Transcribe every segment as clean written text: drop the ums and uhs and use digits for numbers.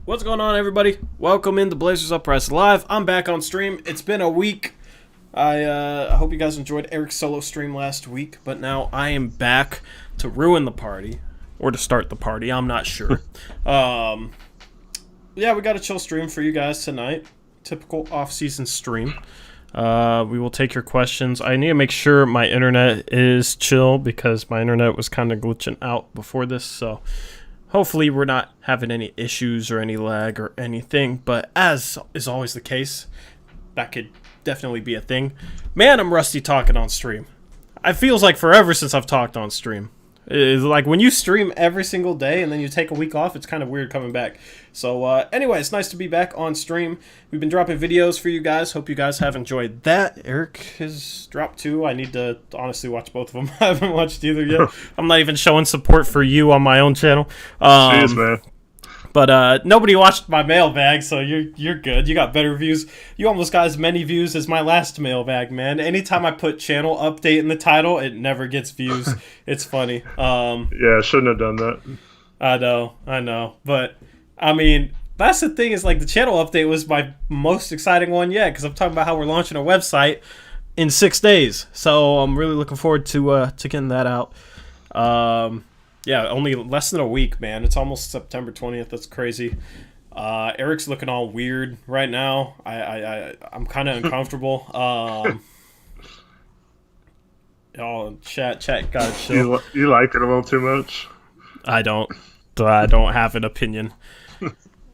What's going on, everybody? Welcome into Blazers Uprising Live. I'm back on stream. It's been a week. I hope you guys enjoyed Eric's solo stream last week, but now I am back to ruin the party, or to start the party. I'm not sure. Yeah, we got a chill stream for you guys tonight. Typical off-season stream. We will take your questions. I need to make sure my internet is chill because my internet was kind of glitching out before this, so hopefully we're not having any issues or any lag or anything, but as is always the case, that could definitely be a thing. Man, I'm rusty talking on stream. It feels like forever since I've talked on stream. It's like when you stream every single day and then you take a week off, it's kind of weird coming back. So anyway, it's nice to be back on stream. We've been dropping videos for you guys. Hope you guys have enjoyed that. Eric has dropped 2. I need to honestly watch both of them. I haven't watched either yet. I'm not even showing support for you on my own channel. Jeez, man. But nobody watched my mailbag, so you're good. You got better views. You almost got as many views as my last mailbag, man. Anytime I put channel update in the title, it never gets views. It's funny. Yeah, I shouldn't have done that. I know. But, I mean, that's the thing is, like, the channel update was my most exciting one yet, because I'm talking about how we're launching a website in 6 days. So I'm really looking forward to getting that out. Yeah, only less than a week, man. It's almost September 20th. That's crazy. Eric's looking all weird right now. I'm kind of uncomfortable. Chat, gotta chill. You like it a little too much? I don't have an opinion.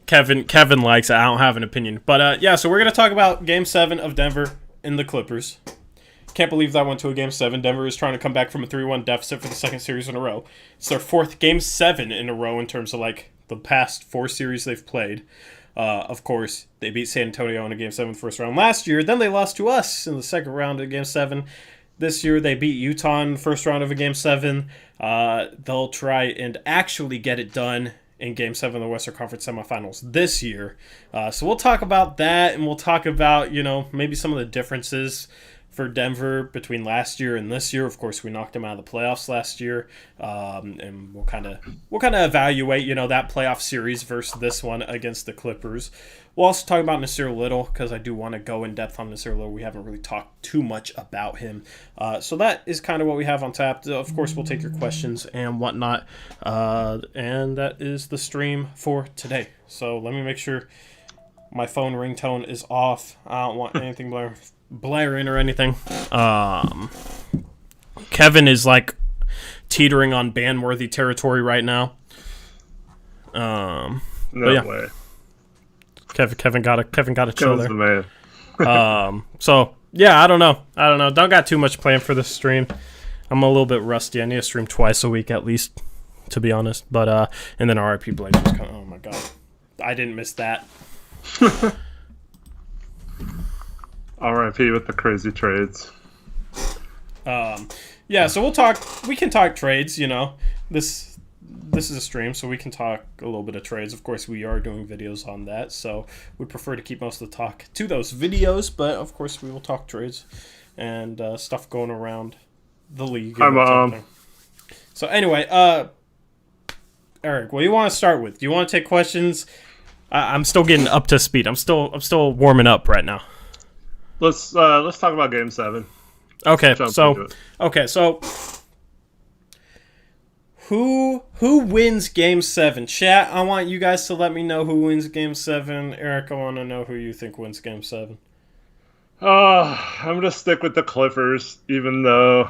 Kevin likes it. I don't have an opinion. But yeah, so we're gonna talk about Game 7 of Denver and the Clippers. Can't believe that went to a Game 7. Denver is trying to come back from a 3-1 deficit for the second series in a row. It's their 4th Game 7 in a row in terms of, like, the past 4 series they've played. Of course, they beat San Antonio in a Game 7 first round last year. Then they lost to us in the second round of Game 7. This year, they beat Utah in the first round of a Game 7. They'll try and actually get it done in Game 7 of the Western Conference semifinals this year. So we'll talk about that, and we'll talk about, maybe some of the differences for Denver between last year and this year. Of course, we knocked them out of the playoffs last year, and we'll kind of evaluate that playoff series versus this one against the Clippers. We'll also talk about Nassir a little because I do want to go in depth on Nassir a little. We haven't really talked too much about him, so that is kind of what we have on tap. Of course, we'll take your questions and whatnot, and that is the stream for today. So let me make sure my phone ringtone is off. I don't want anything blaring or anything. Kevin is like teetering on ban-worthy territory right now. No way. Kevin got to chill there. The man. So yeah, I don't know. Don't got too much planned for this stream. I'm a little bit rusty. I need to stream twice a week at least, to be honest. But and then RIP Blazers. Oh my god, I didn't miss that. RIP with the crazy trades. Yeah, so we can talk trades, This is a stream, so we can talk a little bit of trades. Of course, we are doing videos on that, so we prefer to keep most of the talk to those videos, but of course we will talk trades and stuff going around the league. So anyway, Eric, what do you want to start with? Do you want to take questions? I'm still getting up to speed. I'm still warming up right now. Let's talk about Game 7. Okay, so who wins Game 7? Chat, I want you guys to let me know who wins Game 7. Eric, I want to know who you think wins Game 7. I'm gonna stick with the Clippers, even though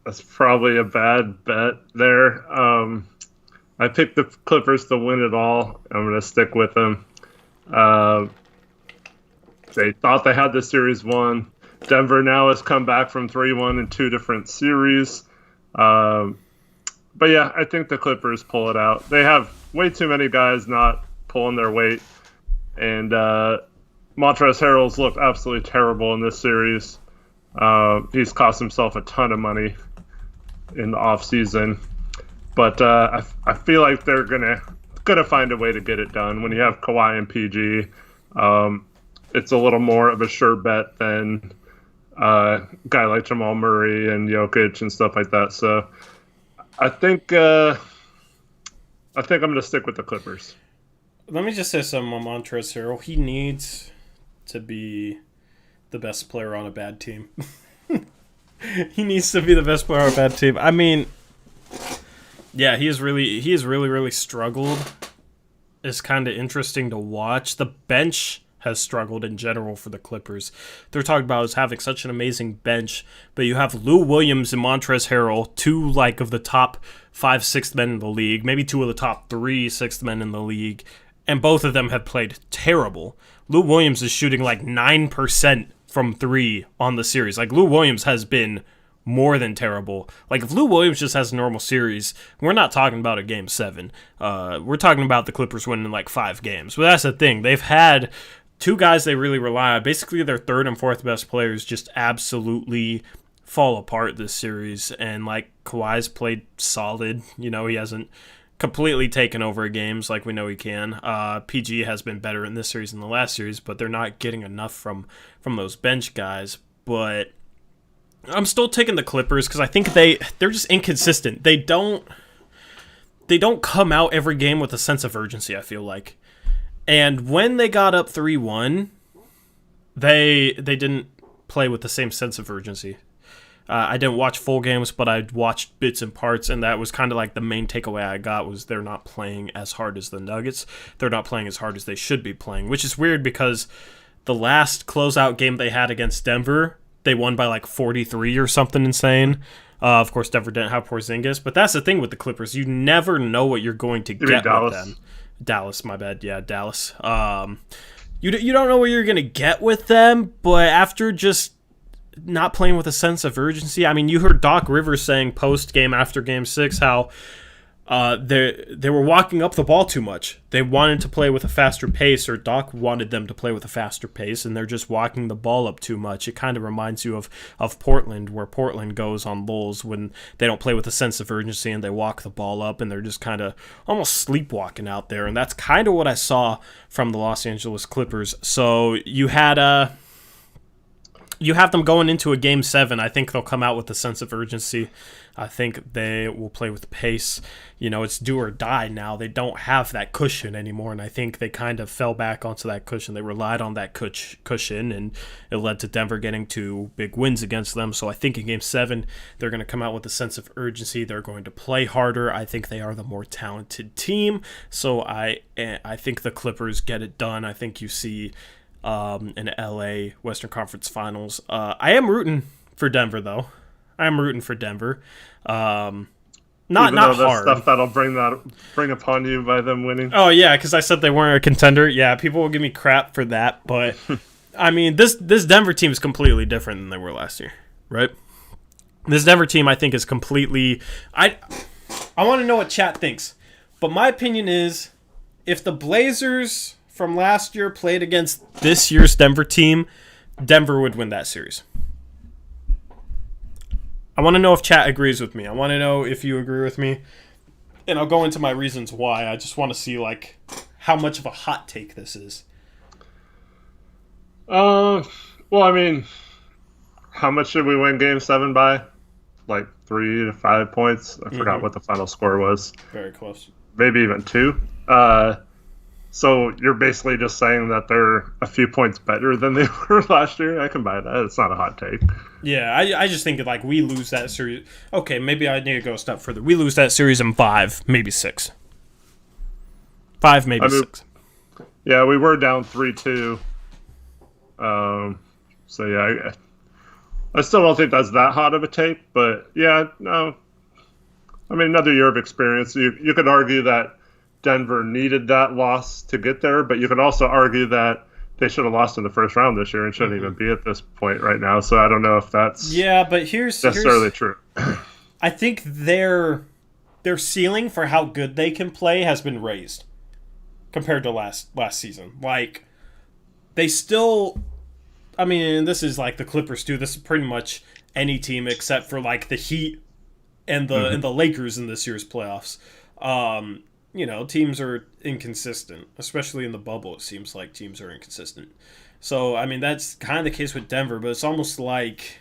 that's probably a bad bet there. I picked the Clippers to win it all. I'm gonna stick with them. They thought they had the series won. Denver now has come back from 3-1 in 2 different series. But yeah, I think the Clippers pull it out. They have way too many guys not pulling their weight. And Montrezl Harrell's looked absolutely terrible in this series. He's cost himself a ton of money in the offseason. But I feel like they're gonna find a way to get it done. When you have Kawhi and PG, it's a little more of a sure bet than a guy like Jamal Murray and Jokic and stuff like that. So I think I'm going to stick with the Clippers. let me just say something on Montrezl Harrell. He needs to be the best player on a bad team. He needs to be the best player on a bad team. I mean, yeah, he has really struggled. It's kind of interesting to watch. The bench has struggled in general for the Clippers. They're talking about as having such an amazing bench, but you have Lou Williams and Montrezl Harrell, two of the top 5 6th men in the league, maybe two of the top 3 6th men in the league, and both of them have played terrible. Lou Williams is shooting 9% from 3 on the series. Lou Williams has been more than terrible. If Lou Williams just has a normal series, we're not talking about a game 7. We're talking about the Clippers winning 5 games. But that's the thing. They've had 2 guys they really rely on. Basically, their 3rd and 4th best players just absolutely fall apart this series. And Kawhi's played solid. He hasn't completely taken over games like we know he can. PG has been better in this series than the last series, but they're not getting enough from those bench guys. But I'm still taking the Clippers because I think they're just inconsistent. They don't come out every game with a sense of urgency, I feel like. And when they got up 3-1, they didn't play with the same sense of urgency. I didn't watch full games, but I watched bits and parts, and that was kind of the main takeaway I got was they're not playing as hard as the Nuggets. They're not playing as hard as they should be playing, which is weird because the last closeout game they had against Denver, they won by 43 or something insane. Of course, Denver didn't have Porzingis, but that's the thing with the Clippers. You never know what you're going to get with them. Dallas, my bad. Yeah, Dallas. You don't know what you're going to get with them, but after just not playing with a sense of urgency, I mean, you heard Doc Rivers saying post-game after Game 6 how they were walking up the ball too much. They wanted to play with a faster pace, or Doc wanted them to play with a faster pace, and they're just walking the ball up too much. It kind of reminds you of Portland, where Portland goes on lulls when they don't play with a sense of urgency and they walk the ball up, and they're just kind of almost sleepwalking out there. And that's kind of what I saw from the Los Angeles Clippers. So you have them going into a Game 7. I think they'll come out with a sense of urgency. I think they will play with pace. It's do or die now. They don't have that cushion anymore, and I think they kind of fell back onto that cushion. They relied on that cushion, and it led to Denver getting 2 big wins against them. So I think in Game 7, they're going to come out with a sense of urgency. They're going to play harder. I think they are the more talented team. So I think the Clippers get it done. I think you see in LA Western Conference Finals. I am rooting for Denver, though. I'm rooting for Denver. Not hard. Stuff that'll bring upon you by them winning. Oh yeah, because I said they weren't a contender. Yeah, people will give me crap for that, but I mean, this Denver team is completely different than they were last year, right? This Denver team, I think, is completely. I want to know what chat thinks, but my opinion is, if the Blazers from last year played against this year's Denver team, Denver would win that series. I want to know if chat agrees with me. I want to know if you agree with me. And I'll go into my reasons why. I just want to see how much of a hot take this is. Well, I mean, how much should we win Game 7 by? 3 to 5 points. I forgot what the final score was. Very close. Maybe even 2. So you're basically just saying that they're a few points better than they were last year. I can buy that. It's not a hot take. Yeah, I just think we lose that series. Okay, maybe I need to go a step further. We lose that series in 5, maybe 6. 5, maybe 6. Yeah, we were down 3-2. So yeah, I still don't think that's that hot of a take. But yeah, no. I mean, another year of experience. You could argue that Denver needed that loss to get there, but you could also argue that they should have lost in the first round this year and shouldn't even be at this point right now. So I don't know if that's but here's necessarily true. I think their ceiling for how good they can play has been raised compared to last season. They still, I mean, this is the Clippers too. This is pretty much any team except for the Heat and the Lakers in this year's playoffs. Teams are inconsistent, especially in the bubble. It seems like teams are inconsistent. So, I mean, that's kind of the case with Denver, but it's almost like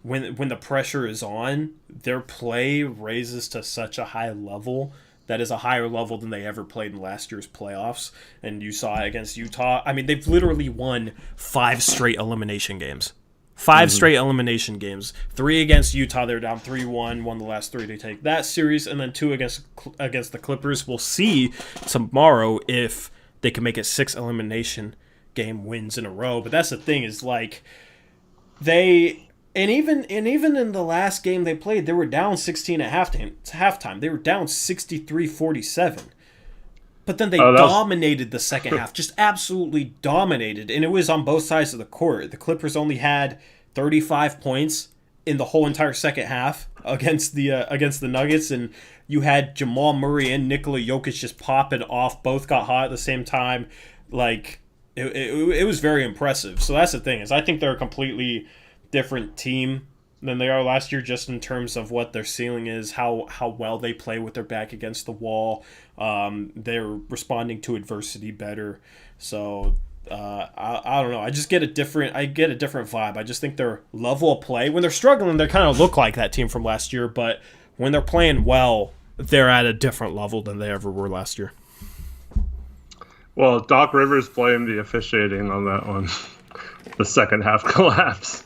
when the pressure is on, their play raises to such a high level that is a higher level than they ever played in last year's playoffs. And you saw it against Utah. I mean, they've literally won 5 straight elimination games. 5 straight elimination games. 3 against Utah, they're down 3-1. Won the last 3 to take that series, and then 2 against the Clippers. We'll see tomorrow if they can make it 6 elimination game wins in a row. But that's the thing, is like even in the last game they played, they were down 16 at halftime. They were down 63-47. But then they dominated the second half, just absolutely dominated, and it was on both sides of the court. The Clippers only had 35 points in the whole entire second half against the Nuggets, and you had Jamal Murray and Nikola Jokic just popping off. Both got hot at the same time. Like it was very impressive. So that's the thing, is I think they're a completely different team than they are last year, just in terms of what their ceiling is, how well they play with their back against the wall. They're responding to adversity better. So I don't know. I get a different vibe. I just think their level of play, when they're struggling, they kind of look like that team from last year. But when they're playing well, they're at a different level than they ever were last year. Well, Doc Rivers blamed the officiating on that one, the second half collapse.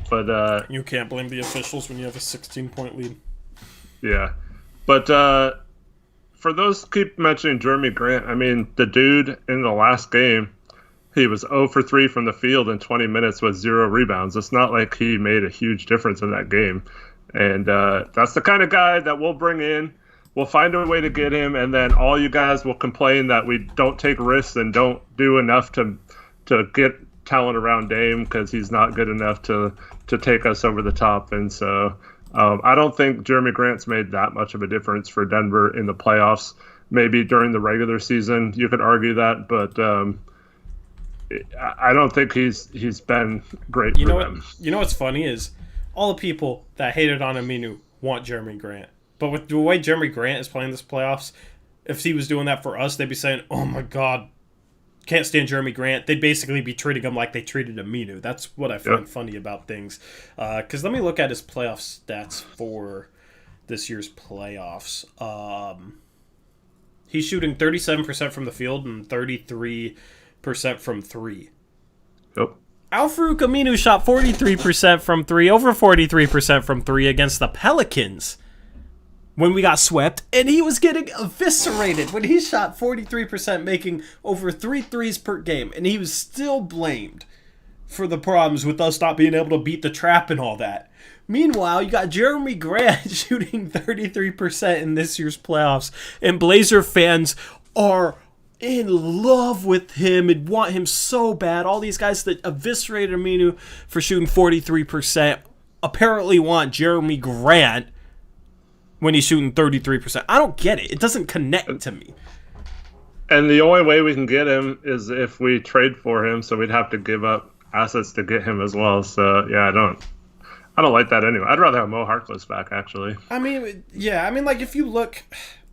But you can't blame the officials when you have a 16-point lead. Yeah. But for those keep mentioning Jeremy Grant, I mean, the dude in the last game, he was 0 for 3 from the field in 20 minutes with 0 rebounds. It's not like he made a huge difference in that game. And that's the kind of guy that we'll bring in. We'll find a way to get him, and then all you guys will complain that we don't take risks and don't do enough to get talent around Dame because he's not good enough to take us over the top. And so I don't think Jeremy Grant's made that much of a difference for Denver in the playoffs. Maybe during the regular season you could argue that, but I don't think he's been great for them. You know what's funny is all the people that hated on Aminu want Jeremy Grant. But with the way Jeremy Grant is playing this playoffs, if he was doing that for us, they'd be saying, oh my God, can't stand Jeremy Grant. They'd basically be treating him like they treated Aminu. That's what I find funny about things. Because let me look at his playoff stats for this year's playoffs. He's shooting 37% from the field and 33% from 3. Yep. Al-Farouq Aminu shot 43% from 3, over 43% from 3 against the Pelicans when we got swept, and he was getting eviscerated when he shot 43%, making over 3 threes per game, and he was still blamed for the problems with us not being able to beat the trap and all that. Meanwhile, you got Jeremy Grant shooting 33% in this year's playoffs, and Blazer fans are in love with him and want him so bad. All these guys that eviscerated Aminu for shooting 43% apparently want Jeremy Grant when he's shooting 33%. I don't get it. It doesn't connect to me. And the only way we can get him is if we trade for him, so we'd have to give up assets to get him as well. So, yeah, I don't like that anyway. I'd rather have Mo Harkless back, actually. I mean, yeah. I mean, like, if you look...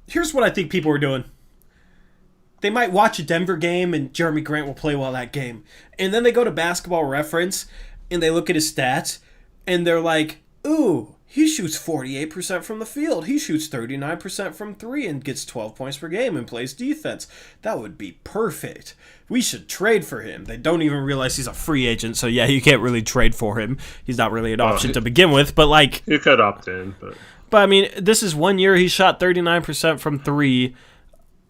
Here's what I think people are doing. They might watch a Denver game, and Jeremy Grant will play well that game. And then they go to Basketball Reference, and they look at his stats, and they're like, ooh, he shoots 48% from the field. He shoots 39% from 3 and gets 12 points per game and plays defense. That would be perfect. We should trade for him. They don't even realize he's a free agent, so yeah, you can't really trade for him. He's not really an option to begin with, but like... You could opt in, but... But, I mean, this is 1 year he shot 39% from 3.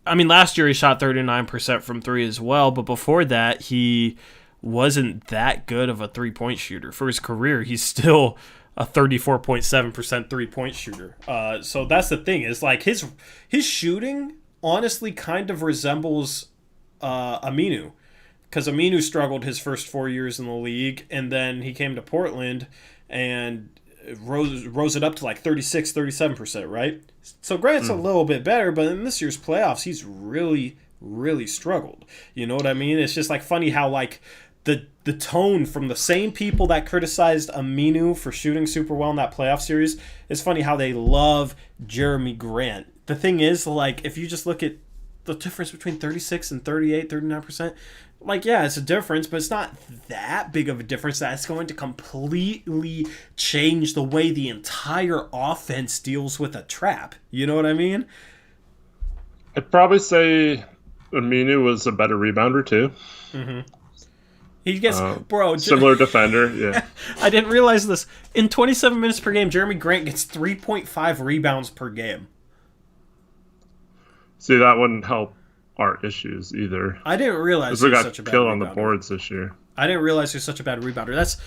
I mean, last year he shot 39% from 3 as well, but before that, he wasn't that good of a three-point shooter. For his career, he's still a 34.7% three-point shooter. So that's the thing, is like his shooting honestly kind of resembles Aminu, because Aminu struggled his first 4 years in the league, and then he came to Portland and rose it up to like 36, 37%, right? So Grant's a little bit better, but in this year's playoffs, he's really, really struggled. You know what I mean? It's just like funny how like the tone from the same people that criticized Aminu for shooting super well in that playoff series is funny how they love Jeremy Grant. The thing is, like, if you just look at the difference between 36 and 38, 39%, Like, yeah, it's a difference, but it's not that big of a difference that's going to completely change the way the entire offense deals with a trap. You know what I mean? I'd probably say Aminu was a better rebounder too. He gets, Similar defender, yeah. I didn't realize this. In 27 minutes per game, Jeremy Grant gets 3.5 rebounds per game. See, that wouldn't help our issues either. I didn't realize we he was got such a bad killed on the rebounder. boards this year. I didn't realize he was such a bad rebounder. That's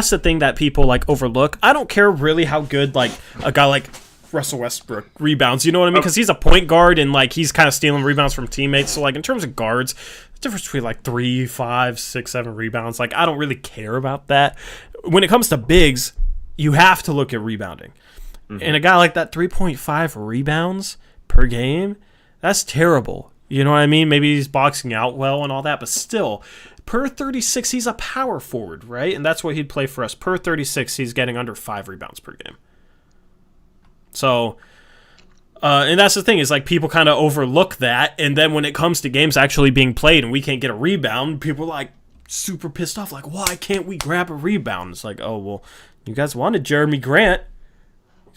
the thing that people like overlook. I don't care really how good like a guy like Russell Westbrook rebounds. You know what I mean? Because he's a point guard and like he's kind of stealing rebounds from teammates. So like in terms of guards, the difference between like 3, 5, 6, 7 rebounds. Like I don't really care about that. When it comes to bigs, you have to look at rebounding. And a guy like that, 3.5 rebounds per game, that's terrible. You know what I mean? Maybe he's boxing out well and all that, but still, per 36, he's a power forward, right? And that's what he'd play for us. Per 36, he's getting under 5 rebounds per game. So, and that's the thing, is like people kind of overlook that, and then when it comes to games actually being played and we can't get a rebound, people are like super pissed off, like, why can't we grab a rebound? It's like, oh, well, you guys wanted Jeremy Grant.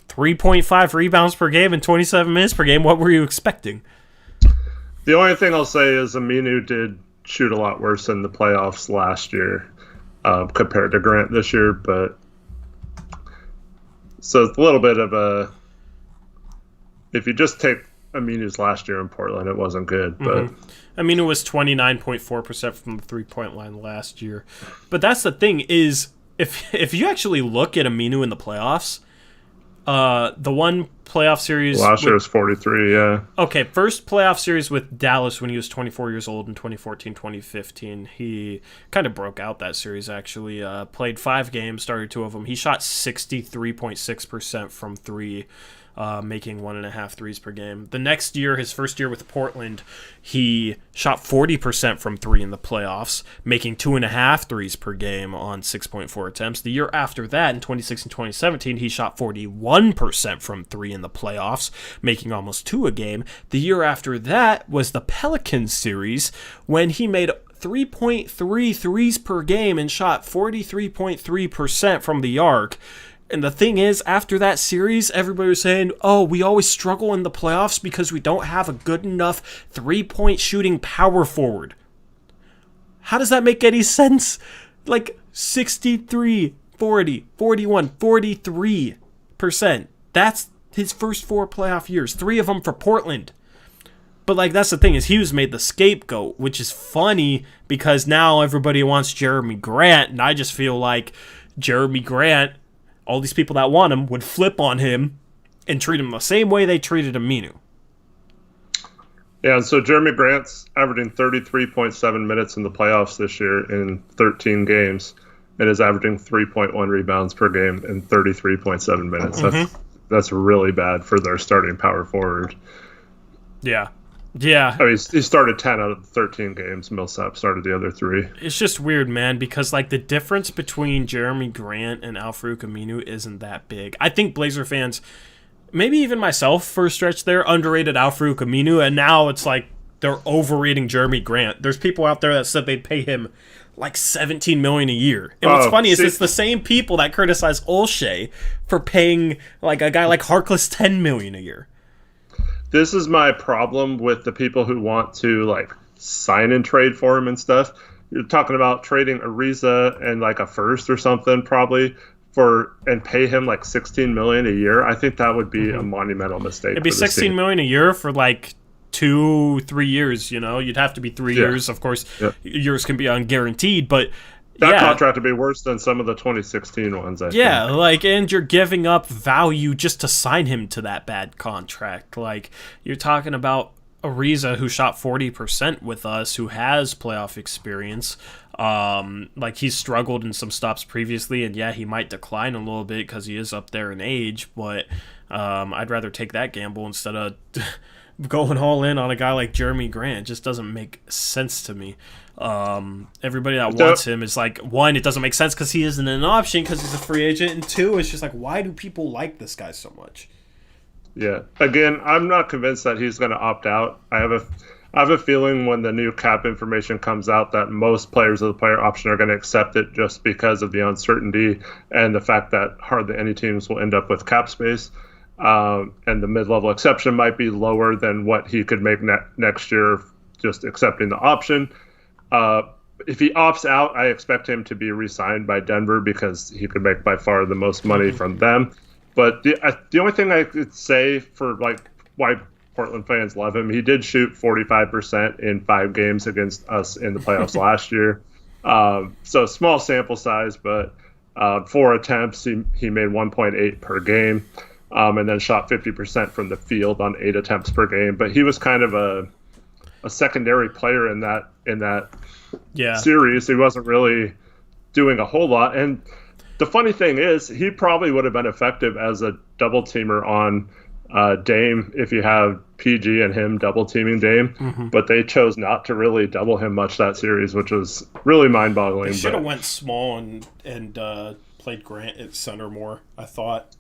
3.5 rebounds per game and 27 minutes per game. What were you expecting? The only thing I'll say is Aminu did shoot a lot worse in the playoffs last year compared to Grant this year, but so it's a little bit of a, if you just take Aminu's last year in Portland, it wasn't good, but Aminu was 29.4% from the three-point line last year. But that's the thing is, if you actually look at Aminu in the playoffs, the one playoff series last year was 43, yeah. Okay, first playoff series with Dallas when he was 24 years old in 2014-2015. He kind of broke out that series, actually. Played 5 games, started 2 of them. He shot 63.6% from 3, making 1.5 threes per game. The next year, his first year with Portland, he shot 40% from 3 in the playoffs, making 2.5 threes per game on 6.4 attempts. The year after that, in 2016-2017, he shot 41% from 3 in the playoffs, making almost 2 a game. The year after that was the Pelicans series, when he made 3.3 threes per game and shot 43.3% from the arc. And the thing is, after that series, everybody was saying, oh, we always struggle in the playoffs because we don't have a good enough three-point shooting power forward. How does that make any sense? Like 63, 40, 41, 43%. That's his first 4 playoff years. 3 of them for Portland. But like that's the thing, is he was made the scapegoat, which is funny because now everybody wants Jeremy Grant, and I just feel like Jeremy Grant, all these people that want him, would flip on him and treat him the same way they treated Aminu. Yeah, so Jeremy Grant's averaging 33.7 minutes in the playoffs this year in 13 games and is averaging 3.1 rebounds per game in 33.7 minutes. That's really bad for their starting power forward. Yeah. Yeah. I mean, he started 10 out of the 13 games. Millsap started the other 3. It's just weird, man, because like the difference between Jeremy Grant and Al-Farouq Aminu isn't that big. I think Blazer fans, maybe even myself for a stretch there, underrated Al-Farouq Aminu, and now it's like they're overrating Jeremy Grant. There's people out there that said they'd pay him like $17 million a year. And what's funny is it's the same people that criticize Olshey for paying like a guy like Harkless $10 million a year. This is my problem with the people who want to like sign and trade for him and stuff. You're talking about trading Ariza and like a first or something probably and pay him like $16 million a year. I think that would be a monumental mistake. It'd be $16 million a year for like 2-3 years. You know, you'd have to be 3 years. Of course, years can be unguaranteed, but. That contract would be worse than some of the 2016 ones, I think. Like, and you're giving up value just to sign him to that bad contract. Like, you're talking about Ariza, who shot 40% with us, who has playoff experience. Like, he's struggled in some stops previously, and he might decline a little bit because he is up there in age, but I'd rather take that gamble instead of going all in on a guy like Jeremy Grant. It just doesn't make sense to me. Everybody that wants him is like, 1, it doesn't make sense because he isn't an option because he's a free agent, and 2, it's just like, why do people like this guy so much? Yeah. Again, I'm not convinced that he's going to opt out. I'm I have a feeling when the new cap information comes out that most players of the player option are going to accept it just because of the uncertainty and the fact that hardly any teams will end up with cap space. And the mid-level exception might be lower than what he could make next year just accepting the option. If he opts out, I expect him to be re-signed by Denver because he could make by far the most money from them. But the only thing I could say for like why Portland fans love him, he did shoot 45% in 5 games against us in the playoffs last year. So small sample size, but 4 attempts, he made 1.8 per game, and then shot 50% from the field on 8 attempts per game. But he was kind of a secondary player in that series. He wasn't really doing a whole lot. And the funny thing is, he probably would have been effective as a double teamer on Dame if you have PG and him double teaming Dame, but they chose not to really double him much that series, which was really mind-boggling. They should have went small and played Grant at center more, I thought.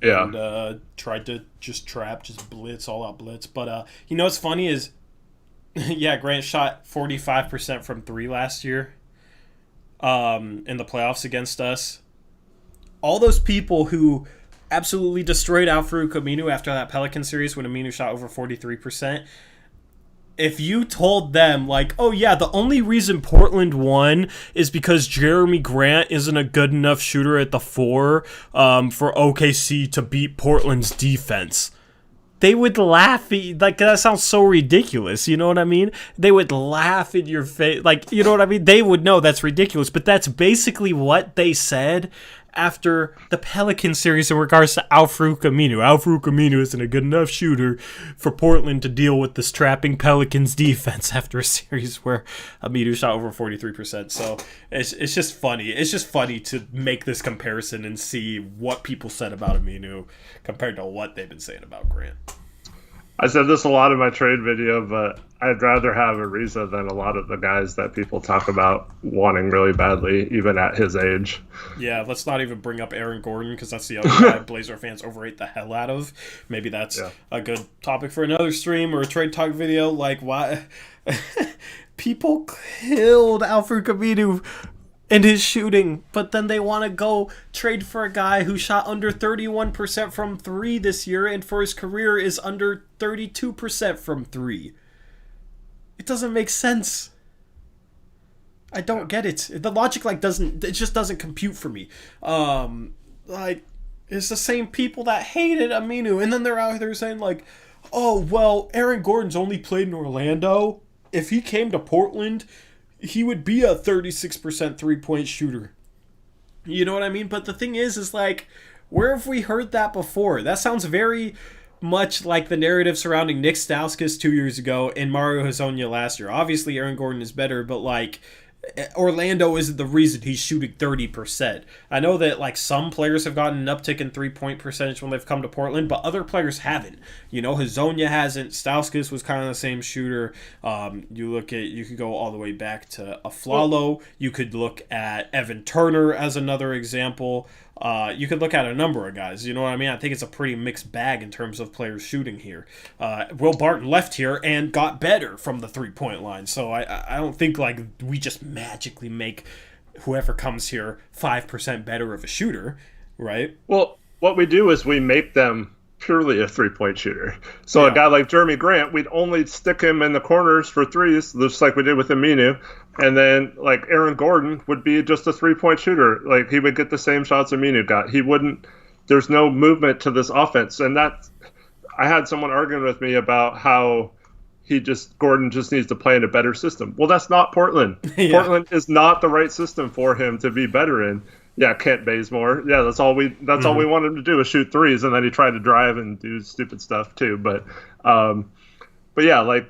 Yeah. And tried to just blitz, all out blitz. But you know what's funny is, yeah, Grant shot 45% from 3 last year in the playoffs against us. All those people who absolutely destroyed Al-Farouq Aminu after that Pelican series when Aminu shot over 43%. If you told them, like, oh yeah, the only reason Portland won is because Jeremy Grant isn't a good enough shooter at the 4 for OKC to beat Portland's defense, they would laugh at you. Like, that sounds so ridiculous, you know what I mean? They would laugh in your face, like, you know what I mean? They would know that's ridiculous, but that's basically what they said after the Pelican series in regards to Al-Farouq Aminu. Al-Farouq Aminu isn't a good enough shooter for Portland to deal with the strapping Pelicans defense after a series where Aminu shot over 43%. So it's just funny. It's just funny to make this comparison and see what people said about Aminu compared to what they've been saying about Grant. I said this a lot in my trade video, but I'd rather have Ariza than a lot of the guys that people talk about wanting really badly, even at his age. Yeah, let's not even bring up Aaron Gordon, because that's the other guy Blazer fans overrate the hell out of. Maybe that's a good topic for another stream or a trade talk video. Like, why? People killed Al-Farouq Aminu and his shooting, but then they want to go trade for a guy who shot under 31% from 3 this year and for his career is under 32% from 3. It doesn't make sense. I don't get it. The logic it just doesn't compute for me. It's the same people that hated Aminu, and then they're out there saying like, oh well, Aaron Gordon's only played in Orlando. If he came to Portland, he would be a 36% three-point shooter. You know what I mean? But the thing is like, where have we heard that before? That sounds very much like the narrative surrounding Nick Stauskas 2 years ago and Mario Hezonja last year. Obviously, Aaron Gordon is better, but like, Orlando isn't the reason he's shooting 30%. I know that like some players have gotten an uptick in 3-point percentage when they've come to Portland, but other players haven't. You know, Hezonja hasn't. Stauskas was kind of the same shooter. You could go all the way back to Aflalo. You could look at Evan Turner as another example. You could look at a number of guys. You know what I mean? I think it's a pretty mixed bag in terms of players shooting here. Will Barton left here and got better from the 3-point line. So I don't think like we just magically make whoever comes here 5% better of a shooter, right? Well, what we do is we make them purely a 3-point shooter. So a guy like Jeremy Grant, we'd only stick him in the corners for threes, just like we did with Aminu. And then like Aaron Gordon would be just a 3-point shooter. Like he would get the same shots Aminu got. He wouldn't. There's no movement to this offense, and that I had someone arguing with me about how Gordon just needs to play in a better system. Well, that's not Portland. Portland is not the right system for him to be better in. Yeah, Kent Bazemore. Yeah, that's all we want him to do is shoot threes, and then he tried to drive and do stupid stuff too. But yeah, like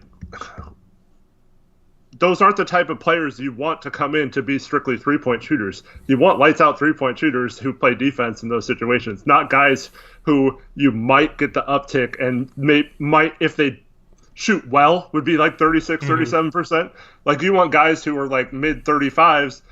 those aren't the type of players you want to come in to be strictly 3-point shooters. You want lights out 3-point shooters who play defense in those situations, not guys who you might get the uptick and might if they shoot well would be like 36, 37%. Like you want guys who are like mid 35s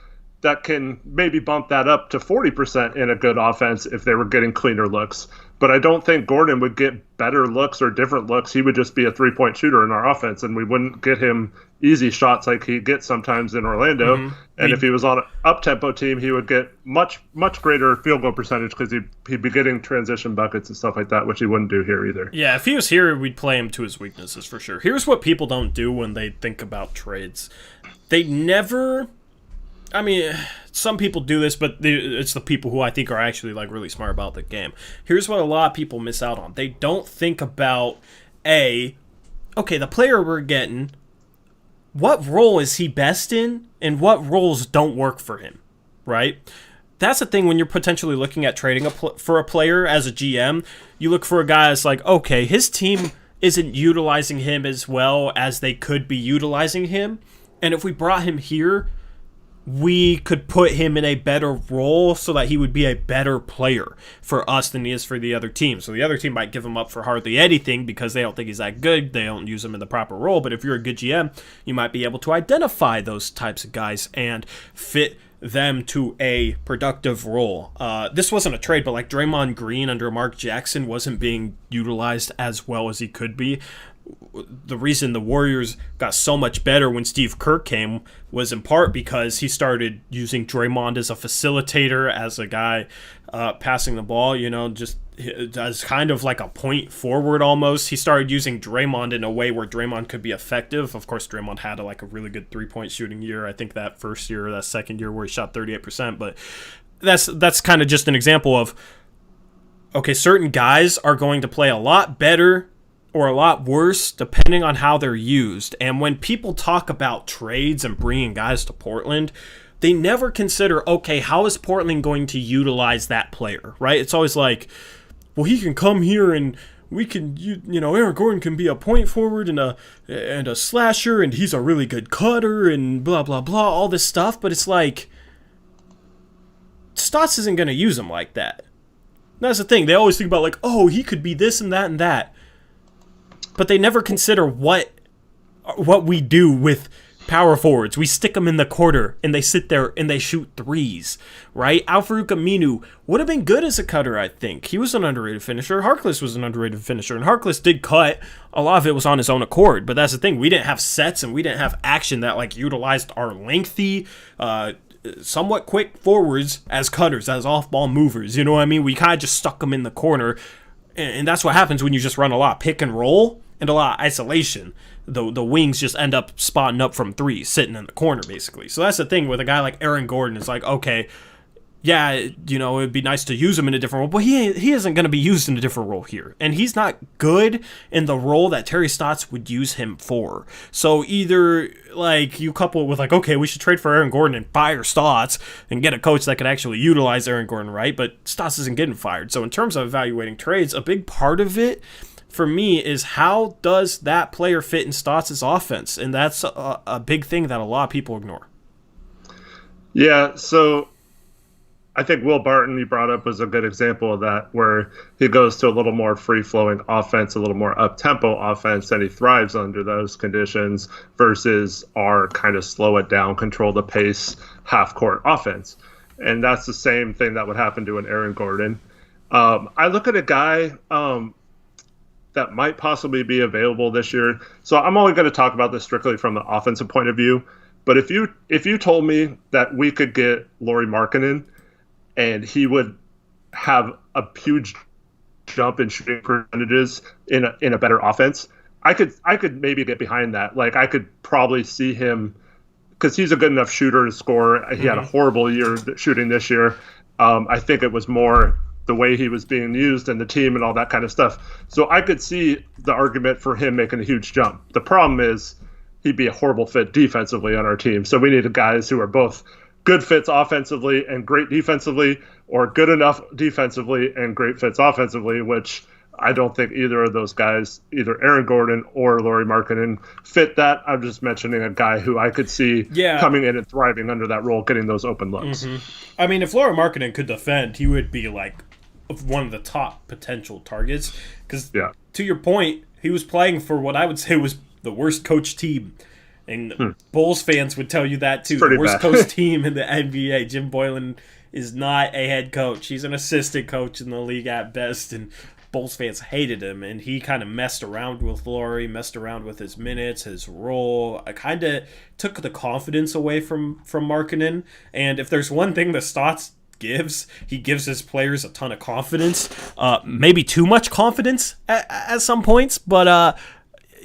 that can maybe bump that up to 40% in a good offense if they were getting cleaner looks. But I don't think Gordon would get better looks or different looks. He would just be a three-point shooter in our offense, and we wouldn't get him easy shots like he gets sometimes in Orlando. Mm-hmm. And if he was on an up-tempo team, he would get much greater field goal percentage because he'd be getting transition buckets and stuff like that, which he wouldn't do here either. Yeah, if he was here, we'd play him to his weaknesses for sure. Here's what people don't do when they think about trades. They never... I mean, some people do this, but it's the people who I think are actually like really smart about the game. Here's what a lot of people miss out on. They don't think about, okay, the player we're getting, what role is he best in, and what roles don't work for him, right? That's the thing when you're potentially looking at trading for a player as a GM. You look for a guy that's like, okay, his team isn't utilizing him as well as they could be utilizing him, and if we brought him here, we could put him in a better role so that he would be a better player for us than he is for the other team. So the other team might give him up for hardly anything because they don't think he's that good. They don't use him in the proper role. But if you're a good GM, you might be able to identify those types of guys and fit them to a productive role. This wasn't a trade, but like Draymond Green under Mark Jackson wasn't being utilized as well as he could be. The reason the Warriors got so much better when Steve Kerr came was in part because he started using Draymond as a facilitator, as a guy passing the ball, just as kind of like a point forward almost. He started using Draymond in a way where Draymond could be effective. Of course, Draymond had a really good three-point shooting year. I think that first year or that second year where he shot 38%. But that's kind of just an example of, okay, certain guys are going to play a lot better or a lot worse depending on how they're used. And when people talk about trades and bringing guys to Portland, they never consider, okay, how is Portland going to utilize that player, right? It's always like, well, he can come here and we can, Aaron Gordon can be a point forward and a slasher, and he's a really good cutter and blah, blah, blah, all this stuff. But it's like, Stotts isn't going to use him like that. That's the thing. They always think about like, oh, he could be this and that and that. But they never consider what we do with power forwards. We stick them in the corner, and they sit there and they shoot threes, right? Al-Farouq Aminu would have been good as a cutter, I think. He was an underrated finisher. Harkless was an underrated finisher, and Harkless did cut. A lot of it was on his own accord, but that's the thing. We didn't have sets, and we didn't have action that utilized our lengthy, somewhat quick forwards as cutters, as off-ball movers. You know what I mean? We kind of just stuck them in the corner, and that's what happens when you just run a lot of pick and roll and a lot of isolation. The wings just end up spotting up from three, sitting in the corner, basically. So that's the thing with a guy like Aaron Gordon. It's like, okay, yeah, it'd be nice to use him in a different role, but he isn't going to be used in a different role here. And he's not good in the role that Terry Stotts would use him for. So either, you couple it with, okay, we should trade for Aaron Gordon and fire Stotts and get a coach that could actually utilize Aaron Gordon, right? But Stotts isn't getting fired. So in terms of evaluating trades, a big part of it for me is how does that player fit in Stotts' offense? And that's a big thing that a lot of people ignore. Yeah, so I think Will Barton, you brought up, was a good example of that, where he goes to a little more free-flowing offense, a little more up-tempo offense, and he thrives under those conditions versus our kind of slow it down, control the pace, half-court offense. And that's the same thing that would happen to an Aaron Gordon. I look at a guy that might possibly be available this year. So I'm only going to talk about this strictly from the offensive point of view. But if you told me that we could get Lauri Markkanen and he would have a huge jump in shooting percentages in a better offense, I could maybe get behind that. I could probably see him, because he's a good enough shooter and scorer. He had a horrible year shooting this year. I think it was more the way he was being used and the team and all that kind of stuff. So I could see the argument for him making a huge jump. The problem is he'd be a horrible fit defensively on our team. So we needed guys who are both good fits offensively and great defensively, or good enough defensively and great fits offensively, which I don't think either of those guys, either Aaron Gordon or Lauri Markkanen, fit that. I'm just mentioning a guy who I could see coming in and thriving under that role, getting those open looks. I mean, if Lauri Markkanen could defend, he would be one of the top potential targets. Because to your point, he was playing for what I would say was the worst coach team And Bulls fans would tell you that too. Pretty The worst bad. coach team in the NBA. Jim Boylan is not a head coach. He's an assistant coach in the league at best, and Bulls fans hated him, and he kind of messed around with Laurie, messed around with his minutes, his role. I kind of took the confidence away from Markkanen. And if there's one thing the Stotts gives, he gives his players a ton of confidence, maybe too much confidence at some points, but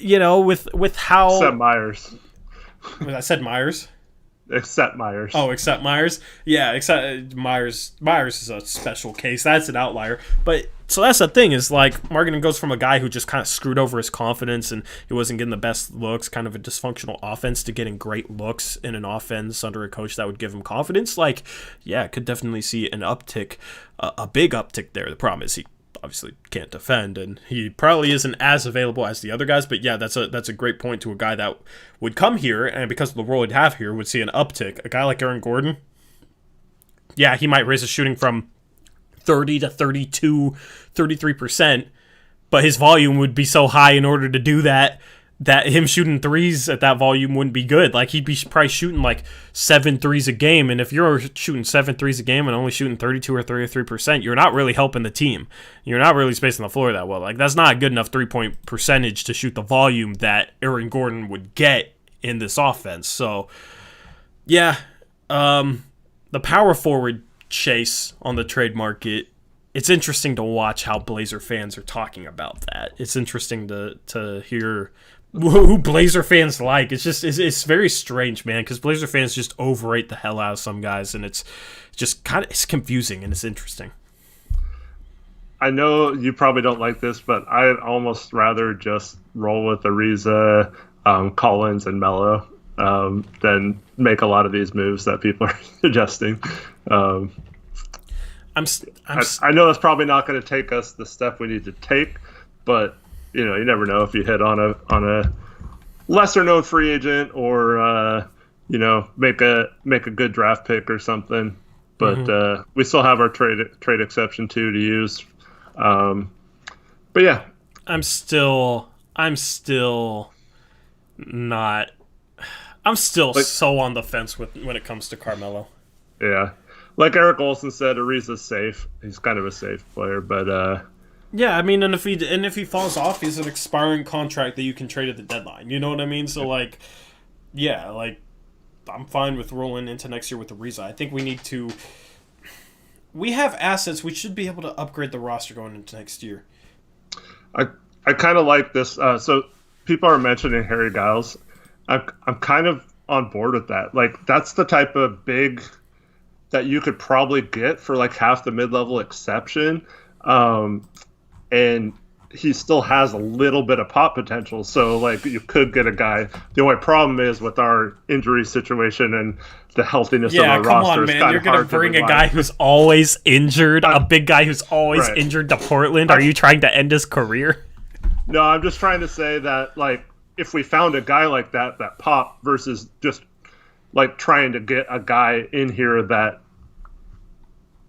with how Except Myers. I said Myers. Except Myers. Oh, except Myers. Yeah, except Myers. Myers is a special case. That's an outlier. But so that's the thing is like Markkanen goes from a guy who just kind of screwed over his confidence and he wasn't getting the best looks, kind of a dysfunctional offense, to getting great looks in an offense under a coach that would give him confidence. Like, yeah, could definitely see an uptick, a big uptick there. The problem is he obviously can't defend, and he probably isn't as available as the other guys. But yeah, that's a great point to a guy that would come here, and because of the role he'd have here, would see an uptick. A guy like Aaron Gordon, yeah, he might raise his shooting from 30 to 32, 33%, but his volume would be so high in order to do that him shooting threes at that volume wouldn't be good. Like, he'd be probably shooting like 7 threes a game, and if you're shooting 7 threes a game and only shooting 32 or 33%, you're not really helping the team. You're not really spacing the floor that well. Like, that's not a good enough three-point percentage to shoot the volume that Aaron Gordon would get in this offense. So, yeah, the power forward chase on the trade market, it's interesting to watch how Blazer fans are talking about that. It's interesting to hear who Blazer fans like. It's very strange, man, because Blazer fans just overrate the hell out of some guys, and it's just it's confusing and it's interesting. I know you probably don't like this, but I'd almost rather just roll with Ariza, Collins, and Melo than make a lot of these moves that people are suggesting. I know that's probably not going to take us the step we need to take, but you never know if you hit on a lesser known free agent or make a good draft pick or something. But we still have our trade exception too to use. But yeah, I'm still not. I'm still so on the fence when it comes to Carmelo. Yeah. Like Eric Olson said, Ariza's safe. He's kind of a safe player, but yeah, I mean, and if he falls off, he's an expiring contract that you can trade at the deadline. You know what I mean? So I'm fine with rolling into next year with Ariza. I think we have assets. We should be able to upgrade the roster going into next year. I kind of like this. So people are mentioning Harry Giles. I'm kind of on board with that. Like, that's the type of big that you could probably get for like half the mid-level exception. And he still has a little bit of pop potential. So like you could get a guy. The only problem is with our injury situation and the healthiness of our roster. Yeah, come on, man. You're going to bring a guy who's always injured, a big guy who's always injured to Portland. Are you trying to end his career? No, I'm just trying to say that like if we found a guy like that pop versus just like trying to get a guy in here that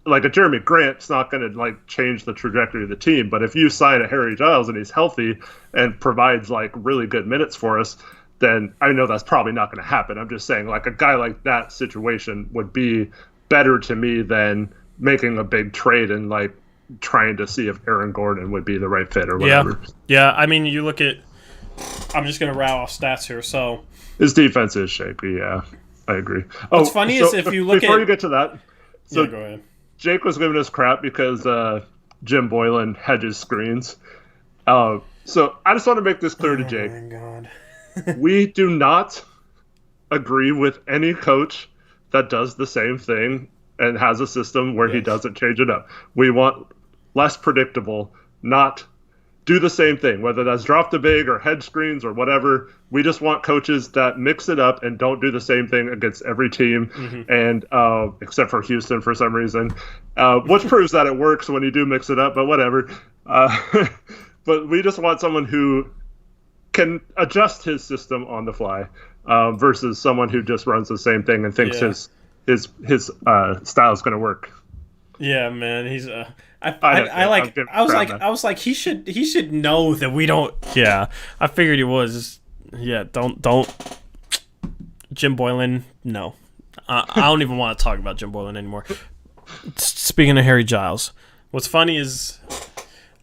like a Jeremy Grant's not going to like change the trajectory of the team, but if you sign a Harry Giles and he's healthy and provides like really good minutes for us, then I know that's probably not going to happen. I'm just saying like a guy like that situation would be better to me than making a big trade and like trying to see if Aaron Gordon would be the right fit or whatever. Yeah. I mean, you look at, I'm just going to rattle off stats here. So his defense is shaky. Yeah, I agree. What's funny is if you look before you get to that, so go ahead. Jake was giving us crap because Jim Boylan hedges screens. So I just want to make this clear to Jake. Oh, my God. We do not agree with any coach that does the same thing and has a system where he doesn't change it up. We want less predictable, not do the same thing, whether that's drop the big or hedge screens or whatever. We just want coaches that mix it up and don't do the same thing against every team, and except for Houston for some reason, which proves that it works when you do mix it up, but whatever. But we just want someone who can adjust his system on the fly versus someone who just runs the same thing and thinks his style is going to work. Yeah, man, he's I was like he should know that we don't. Yeah, I figured he was. Yeah, don't Jim Boylan, no. I don't even want to talk about Jim Boylan anymore. Speaking of Harry Giles, what's funny is,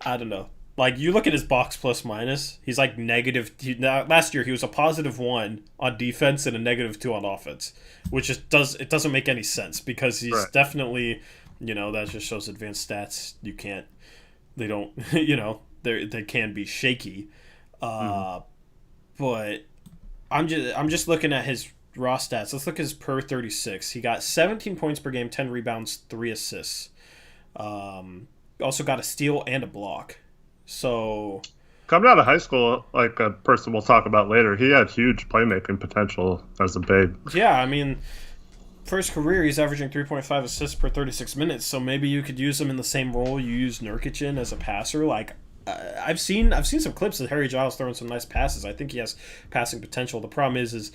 I don't know. Like, you look at his box plus minus, he's like negative. Last year, he was a +1 on defense and a -2 on offense, which doesn't make any sense because he's definitely, that just shows advanced stats. They don't, they can be shaky. But I'm just looking at his raw stats. Let's look at his per 36. He got 17 points per game, 10 rebounds, 3 assists. Also got a steal and a block. So, coming out of high school, like a person we'll talk about later, he had huge playmaking potential as a big. Yeah, I mean, for his career, he's averaging 3.5 assists per 36 minutes. So maybe you could use him in the same role you use Nurkic in as a passer. Like, I've seen some clips of Harry Giles throwing some nice passes. I think he has passing potential. The problem is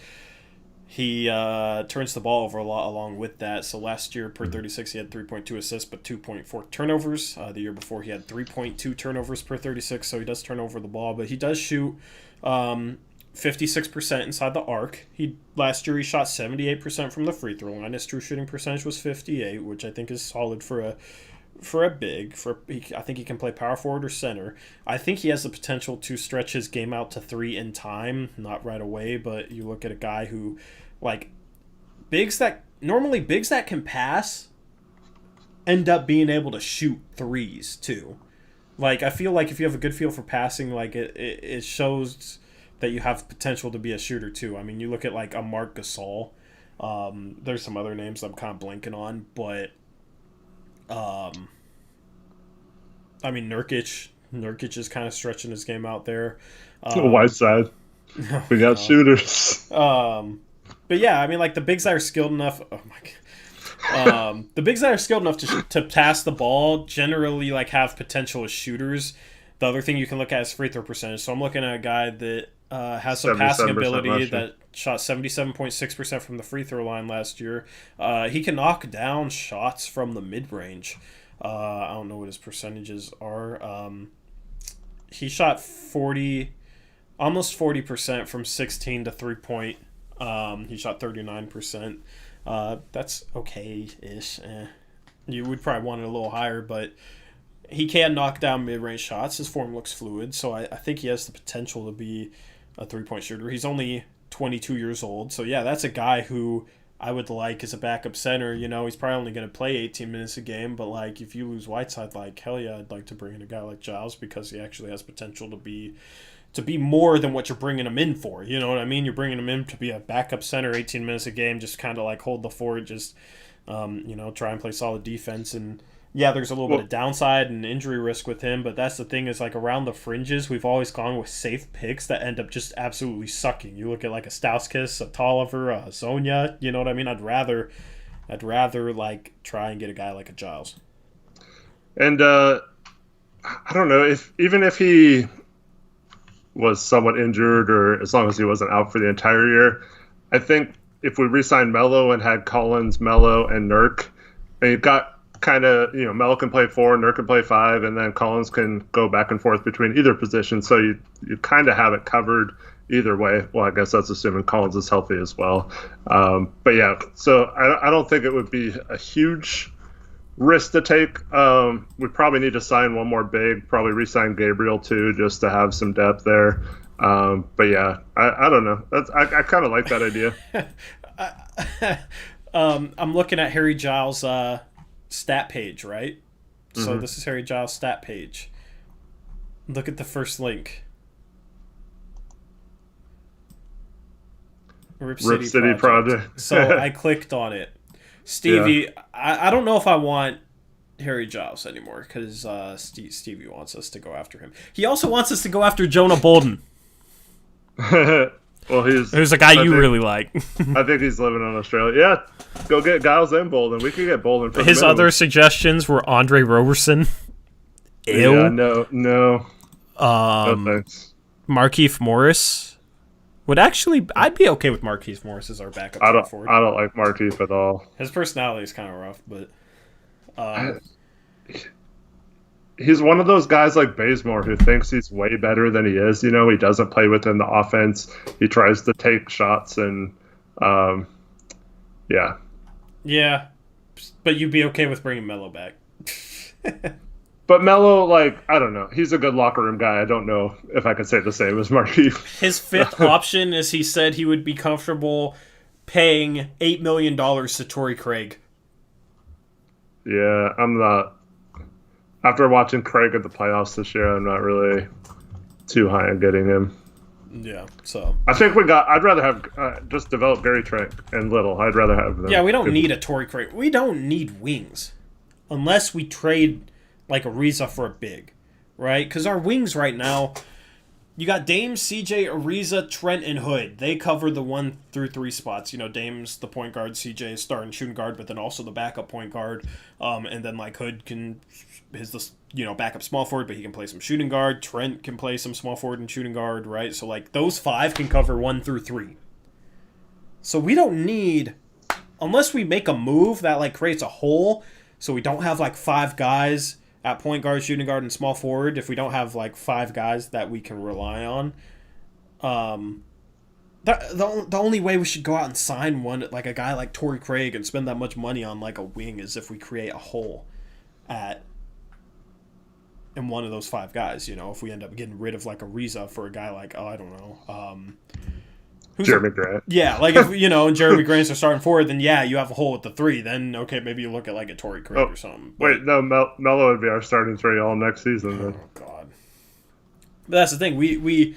he turns the ball over a lot along with that. So last year, per 36, he had 3.2 assists, but 2.4 turnovers. The year before, he had 3.2 turnovers per 36, so he does turn over the ball. But he does shoot 56% inside the arc. Last year, he shot 78% from the free throw line. His true shooting percentage was 58, which I think is solid for a big. I think he can play power forward or center. I think he has the potential to stretch his game out to 3 in time, not right away, but you look at a guy who, like, bigs that can pass end up being able to shoot threes too. Like, I feel like if you have a good feel for passing, like, it shows that you have potential to be a shooter too. I mean, you look at like a Marc Gasol. There's some other names I'm kind of blanking on, but I mean, Nurkic is kind of stretching his game out there. Whiteside. We got shooters. But yeah, I mean, like, the bigs that are skilled enough. Oh my god. The bigs that are skilled enough to pass the ball generally like have potential as shooters. The other thing you can look at is free throw percentage. So I'm looking at a guy that has some passing ability that shot 77.6% from the free throw line last year. He can knock down shots from the mid range. I don't know what his percentages are. He shot almost 40% from 16 to 3-point. He shot 39%. That's okay-ish. You would probably want it a little higher, but he can knock down mid-range shots. His form looks fluid, so I think he has the potential to be a three-point shooter. He's only 22 years old, so yeah, that's a guy who I would like as a backup center. He's probably only going to play 18 minutes a game, but like if you lose Whiteside, like hell yeah, I'd like to bring in a guy like Giles because he actually has potential to be more than what you're bringing him in for. You know what I mean? You're bringing him in to be a backup center, 18 minutes a game, just kind of like hold the fort, just try and play solid defense. And yeah, there's a little bit of downside and injury risk with him, but that's the thing is like around the fringes, we've always gone with safe picks that end up just absolutely sucking. You look at like a Stauskas, a Tolliver, a Sonia, you know what I mean? I'd rather like try and get a guy like a Giles. And I don't know even if he was somewhat injured or as long as he wasn't out for the entire year, I think if we re-signed Melo and had Collins, Melo, and Nurk, and you've got kind of, Melo can play 4, Nurk can play 5, and then Collins can go back and forth between either position. So you kind of have it covered either way. Well, I guess that's assuming Collins is healthy as well. But yeah, so I don't think it would be a huge risk to take. We probably need to sign one more big, probably re-sign Gabriel too, just to have some depth there. But yeah, I don't know. I kind of like that idea. I'm looking at Harry Giles' stat page, right? Mm-hmm. So this is Harry Giles' stat page. Look at the first link. Rip City Project. So I clicked on it. Stevie, yeah. I don't know if I want Harry Giles anymore because Stevie wants us to go after him. He also wants us to go after Jonah Bolden. Well, who's a guy really like. I think he's living in Australia. Yeah, go get Giles and Bolden. We could get Bolden for his other suggestions were Andre Roberson. Ew. Yeah, no. No thanks. Markieff Morris. I'd be okay with Markieff Morris as our backup. I don't like Markieff at all. His personality is kind of rough, but he's one of those guys like Bazemore who thinks he's way better than he is. He doesn't play within the offense. He tries to take shots and Um, yeah. Yeah, but you'd be okay with bringing Melo back. But Melo, like, I don't know. He's a good locker room guy. I don't know if I could say the same as Markieff. His fifth option is he said he would be comfortable paying $8 million to Torrey Craig. Yeah, I'm not. After watching Craig at the playoffs this year, I'm not really too high on getting him. Yeah, so. I think I'd rather have just develop Gary Trent and Little. I'd rather have them. Yeah, we don't need a Torrey Craig. We don't need wings. Unless we trade like Ariza for a big, right? Because our wings right now, you got Dame, CJ, Ariza, Trent, and Hood. They cover the 1 through 3 spots. You know, Dame's the point guard, CJ is starting shooting guard, but then also the backup point guard. And then like Hood is the backup small forward, but he can play some shooting guard. Trent can play some small forward and shooting guard, right? So like those 5 can cover 1 through 3. So we don't need, unless we make a move that like creates a hole, so we don't have like 5 guys at point guard, shooting guard, and small forward. If we don't have like 5 guys that we can rely on, the only way we should go out and sign one like a guy like Torrey Craig and spend that much money on like a wing is if we create a hole in one of those 5 guys. You know, if we end up getting rid of like Ariza for a guy like I don't know. Jeremy Grant. Yeah, like if and Jeremy Grant's are starting forward, then yeah, you have a hole at the 3. Then okay, maybe you look at like a Torrey Craig or something. But, wait, no, Melo would be our starting 3 all next season. Then. Oh God. But that's the thing. We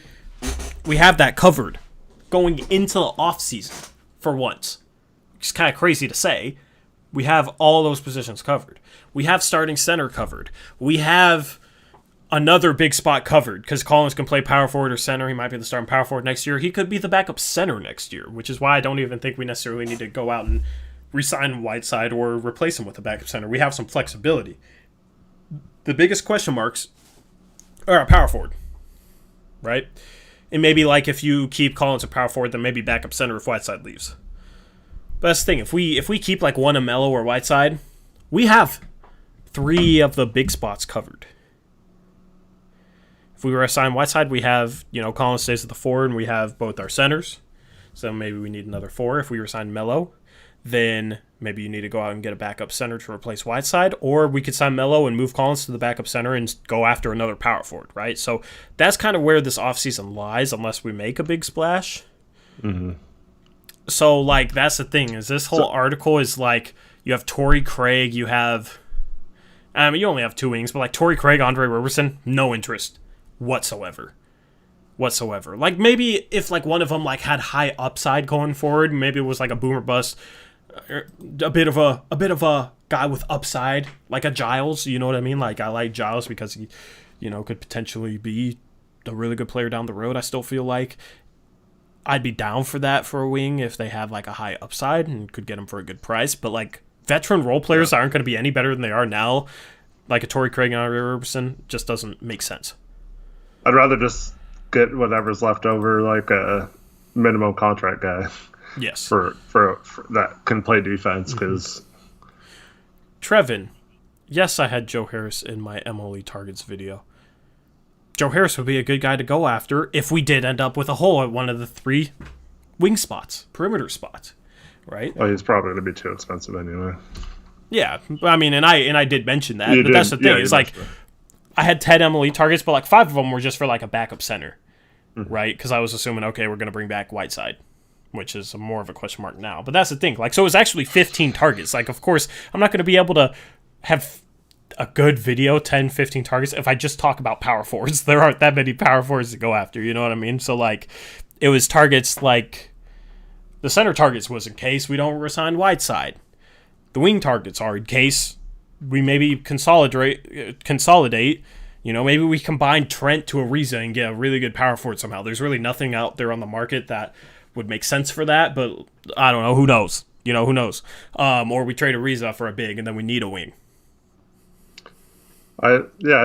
have that covered going into the off season for once. It's kind of crazy to say. We have all those positions covered. We have starting center covered. We have another big spot covered because Collins can play power forward or center. He might be the starting power forward next year. He could be the backup center next year, which is why I don't even think we necessarily need to go out and re-sign Whiteside or replace him with a backup center. We have some flexibility. The biggest question marks are our power forward, right? And maybe like if you keep Collins a power forward, then maybe backup center if Whiteside leaves. But that's the thing. If we keep like one of Melo or Whiteside, we have 3 of the big spots covered. If we were to sign Whiteside, we have, Collins stays at the 4, and we have both our centers. So maybe we need another 4. If we were to sign Melo, then maybe you need to go out and get a backup center to replace Whiteside. Or we could sign Melo and move Collins to the backup center and go after another power forward, right? So that's kind of where this offseason lies, unless we make a big splash. Mm-hmm. So, like, that's the thing, is this whole article is like, you have Torrey Craig, you have, you only have 2 wings, but like Torrey Craig, Andre Roberson, no interest whatsoever. Like maybe if like one of them like had high upside going forward, maybe it was like a boomer bust, a bit of a guy with upside, like a Giles. You know what I mean? Like I like Giles because he, could potentially be a really good player down the road. I still feel like I'd be down for that for a wing if they have like a high upside and could get him for a good price. But like veteran role players aren't going to be any better than they are now. Like a Torrey Craig and Andre Roberson just doesn't make sense. I'd rather just get whatever's left over, like a minimum contract guy. Yes. For that can play defense, because... Trevin, yes, I had Joe Harris in my MLE targets video. Joe Harris would be a good guy to go after if we did end up with a hole at one of the 3 wing spots, perimeter spots, right? Well, he's probably going to be too expensive anyway. Yeah, I mean, and I did mention that, but that's the thing. It's like... I had 10 MLE targets, but like 5 of them were just for like a backup center, right? Because I was assuming, okay, we're going to bring back Whiteside, which is more of a question mark now. But that's the thing. Like, so it was actually 15 targets. Like, of course, I'm not going to be able to have a good video, 10, 15 targets, if I just talk about power forwards. There aren't that many power forwards to go after, you know what I mean? So, like, it was targets like the center targets was in case we don't resign Whiteside. The wing targets are in case we maybe consolidate, maybe we combine Trent to Ariza and get a really good power forward somehow. There's really nothing out there on the market that would make sense for that, but I don't know. Who knows? Who knows? Or we trade Ariza for a big, and then we need a wing. I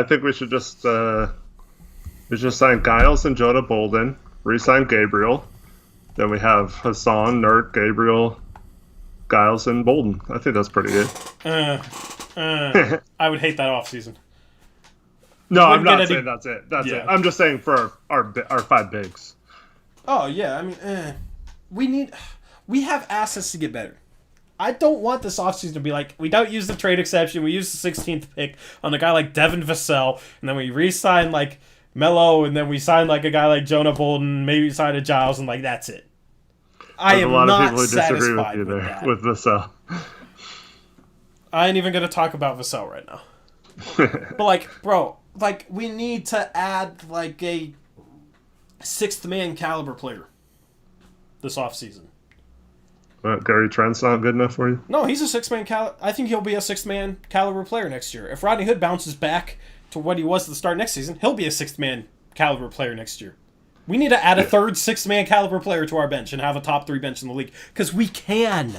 think we should just sign Giles and Jota Bolden, re-sign Gabriel. Then we have Hassan, Nurk, Gabriel, Giles, and Bolden. I think that's pretty good. I would hate that offseason. No, I'm not saying that's it. That's it. I'm just saying for our 5 bigs. Oh, yeah. I mean, we need... We have assets to get better. I don't want this offseason to be like, we don't use the trade exception, we use the 16th pick on a guy like Devin Vassell, and then we re-sign like Melo, and then we sign like a guy like Jonah Bolden, maybe sign a Giles, and like that's it. I am not satisfied with that. With Vassell. I ain't even gonna talk about Vassell right now. But like, bro, like we need to add like a sixth man caliber player this offseason. Gary Trent's not good enough for you? No, he's a six-man caliber. I think he'll be a six-man caliber player next year. If Rodney Hood bounces back to what he was at the start next season, he'll be a six-man caliber player next year. We need to add a third six-man caliber player to our bench and have a top 3 bench in the league. Because we can.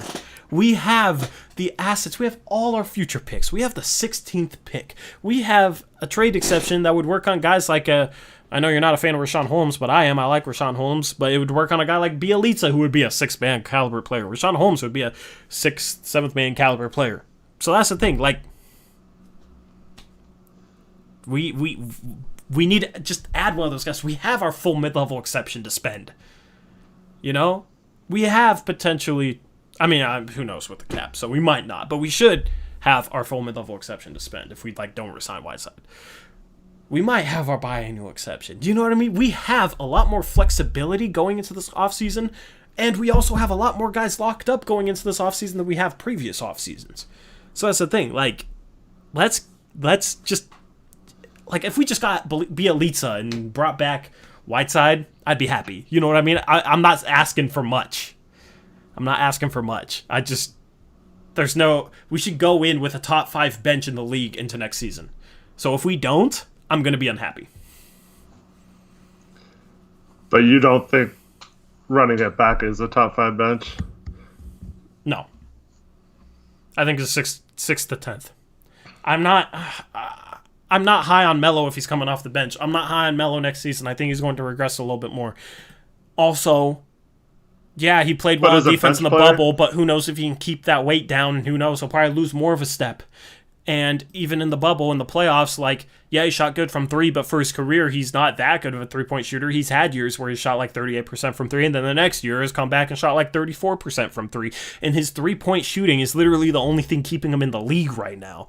We have the assets. We have all our future picks. We have the 16th pick. We have a trade exception that would work on guys like I know you're not a fan of Rashawn Holmes, but I am. I like Rashawn Holmes, but it would work on a guy like Bielitsa, who would be a 6-man caliber player. Rashawn Holmes would be a 6th, 7th-man caliber player. So that's the thing. Like, we need to just add one of those guys. We have our full mid-level exception to spend. You know? We have potentially... I mean, who knows with the cap, so we might not. But we should have our full mid-level exception to spend if we don't resign Whiteside. We might have our biannual exception. Do you know what I mean? We have a lot more flexibility going into this offseason, and we also have a lot more guys locked up going into this offseason than we have previous offseasons. So that's the thing. Like, let's just... Like, if we just got Bielitsa and brought back Whiteside, I'd be happy. You know what I mean? I'm not asking for much. I'm not asking for much. We should go in with a top 5 bench in the league into next season. So if we don't, I'm going to be unhappy. But you don't think running it back is a top 5 bench? No. I think it's 6th to 10th. I'm not high on Melo if he's coming off the bench. I'm not high on Melo next season. I think he's going to regress a little bit more. Also, yeah, he played well defense in the bubble, but who knows if he can keep that weight down. Who knows? He'll probably lose more of a step. And even in the bubble, in the playoffs, like, yeah, he shot good from 3, but for his career, he's not that good of a three-point shooter. He's had years where he shot like 38% from 3, and then the next year has come back and shot like 34% from 3. And his three-point shooting is literally the only thing keeping him in the league right now,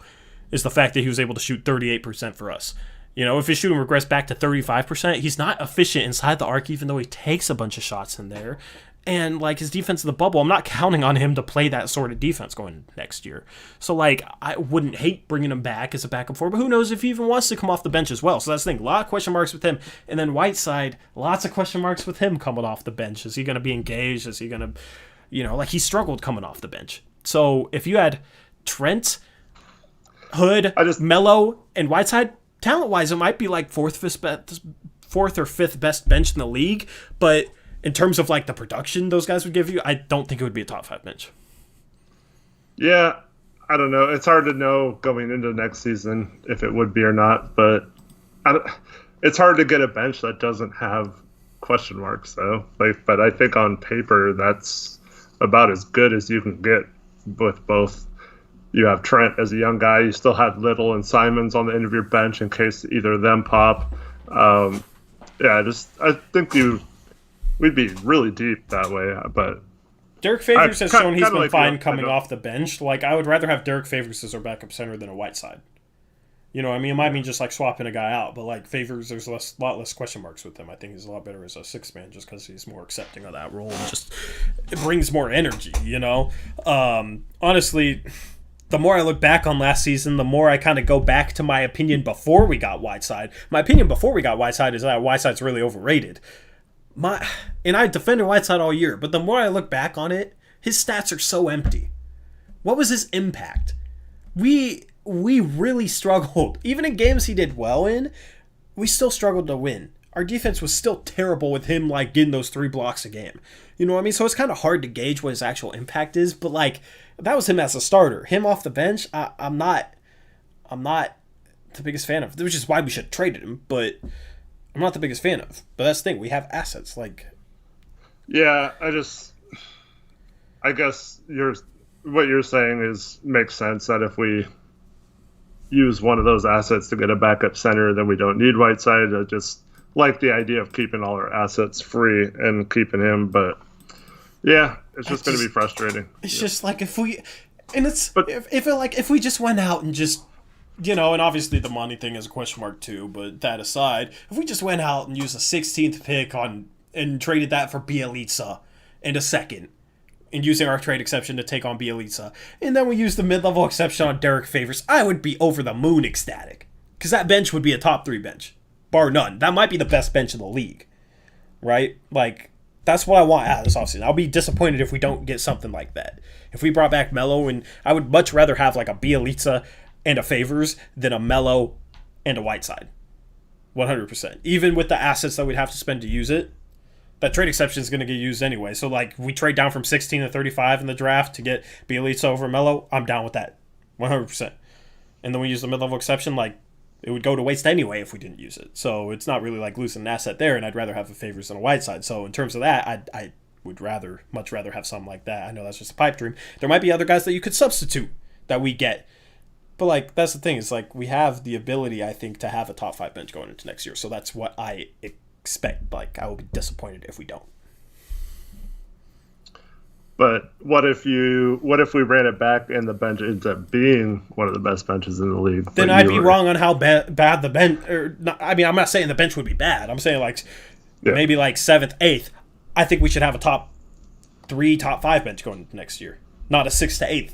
is the fact that he was able to shoot 38% for us. You know, if his shooting regressed back to 35%, he's not efficient inside the arc, even though he takes a bunch of shots in there. And, like, his defense in the bubble, I'm not counting on him to play that sort of defense going next year. So, like, I wouldn't hate bringing him back as a backup forward, but who knows if he even wants to come off the bench as well. So that's the thing. A lot of question marks with him. And then Whiteside, lots of question marks with him coming off the bench. Is he going to be engaged? Is he going to, like, he struggled coming off the bench. So if you had Trent, Hood, Melo, and Whiteside, talent-wise, it might be, like, 4th or 5th best bench in the league, but... in terms of, like, the production those guys would give you, I don't think it would be a top 5 bench. Yeah, I don't know. It's hard to know going into next season if it would be or not, but it's hard to get a bench that doesn't have question marks, though. But I think on paper, that's about as good as you can get with both. You have Trent as a young guy. You still have Little and Simons on the end of your bench in case either of them pop. I think we'd be really deep that way, but... Derek Favors has shown he's been fine coming off the bench. Like, I would rather have Derek Favors as our backup center than a Whiteside. You know what I mean? It might mean just, like, swapping a guy out, but, like, Favors, there's a lot less question marks with him. I think he's a lot better as a 6-man just because he's more accepting of that role and just it brings more energy, you know? Honestly... the more I look back on last season, the more I kind of go back to my opinion before we got Whiteside. My opinion before we got Whiteside is that Whiteside's really overrated. And I defended Whiteside all year, but the more I look back on it, his stats are so empty. What was his impact? We really struggled. Even in games he did well in, we still struggled to win. Our defense was still terrible with him, like, getting those 3 blocks a game. You know what I mean? So it's kind of hard to gauge what his actual impact is, but, like, that was him as a starter. Him off the bench, I'm not the biggest fan of, which is why we should have traded him, but I'm not the biggest fan of. But that's the thing. We have assets. Like, yeah, I guess what you're saying makes sense that if we use one of those assets to get a backup center, then we don't need Whiteside. I just like the idea of keeping all our assets free and keeping him. But yeah, It's just going to be frustrating. It's just like if we, and it's But if we just went out and just, and obviously the money thing is a question mark too. But that aside, if we just went out and used a 16th pick and traded that for Bielitsa and a second, and using our trade exception to take on Bielitsa, and then we use the mid-level exception on Derek Favors, I would be over the moon ecstatic. Because that bench would be a top 3 bench. Bar none. That might be the best bench in the league. Right? Like, that's what I want out of this offseason. I'll be disappointed if we don't get something like that. If we brought back Melo, and I would much rather have like a Bielitsa and a Favors than a Melo and a Whiteside. 100%. Even with the assets that we'd have to spend to use it, that trade exception is going to get used anyway. So, like, we trade down from 16 to 35 in the draft to get Bielitsa over Melo. I'm down with that. 100%. And then we use the mid-level exception, like, it would go to waste anyway if we didn't use it. So it's not really like losing an asset there, and I'd rather have a Favors than a Whiteside. So in terms of that, I would much rather have something like that. I know that's just a pipe dream. There might be other guys that you could substitute that we get. But, like, that's the thing. Is like, we have the ability, I think, to have a top 5 bench going into next year. So that's what I expect. Like, I will be disappointed if we don't. But what if we ran it back and the bench ends up being one of the best benches in the league? Then I'd be wrong on how bad the bench. I mean, I'm not saying the bench would be bad. I'm saying maybe like 7th, 8th. I think we should have a top 3, top 5 bench going into next year, not a 6th to 8th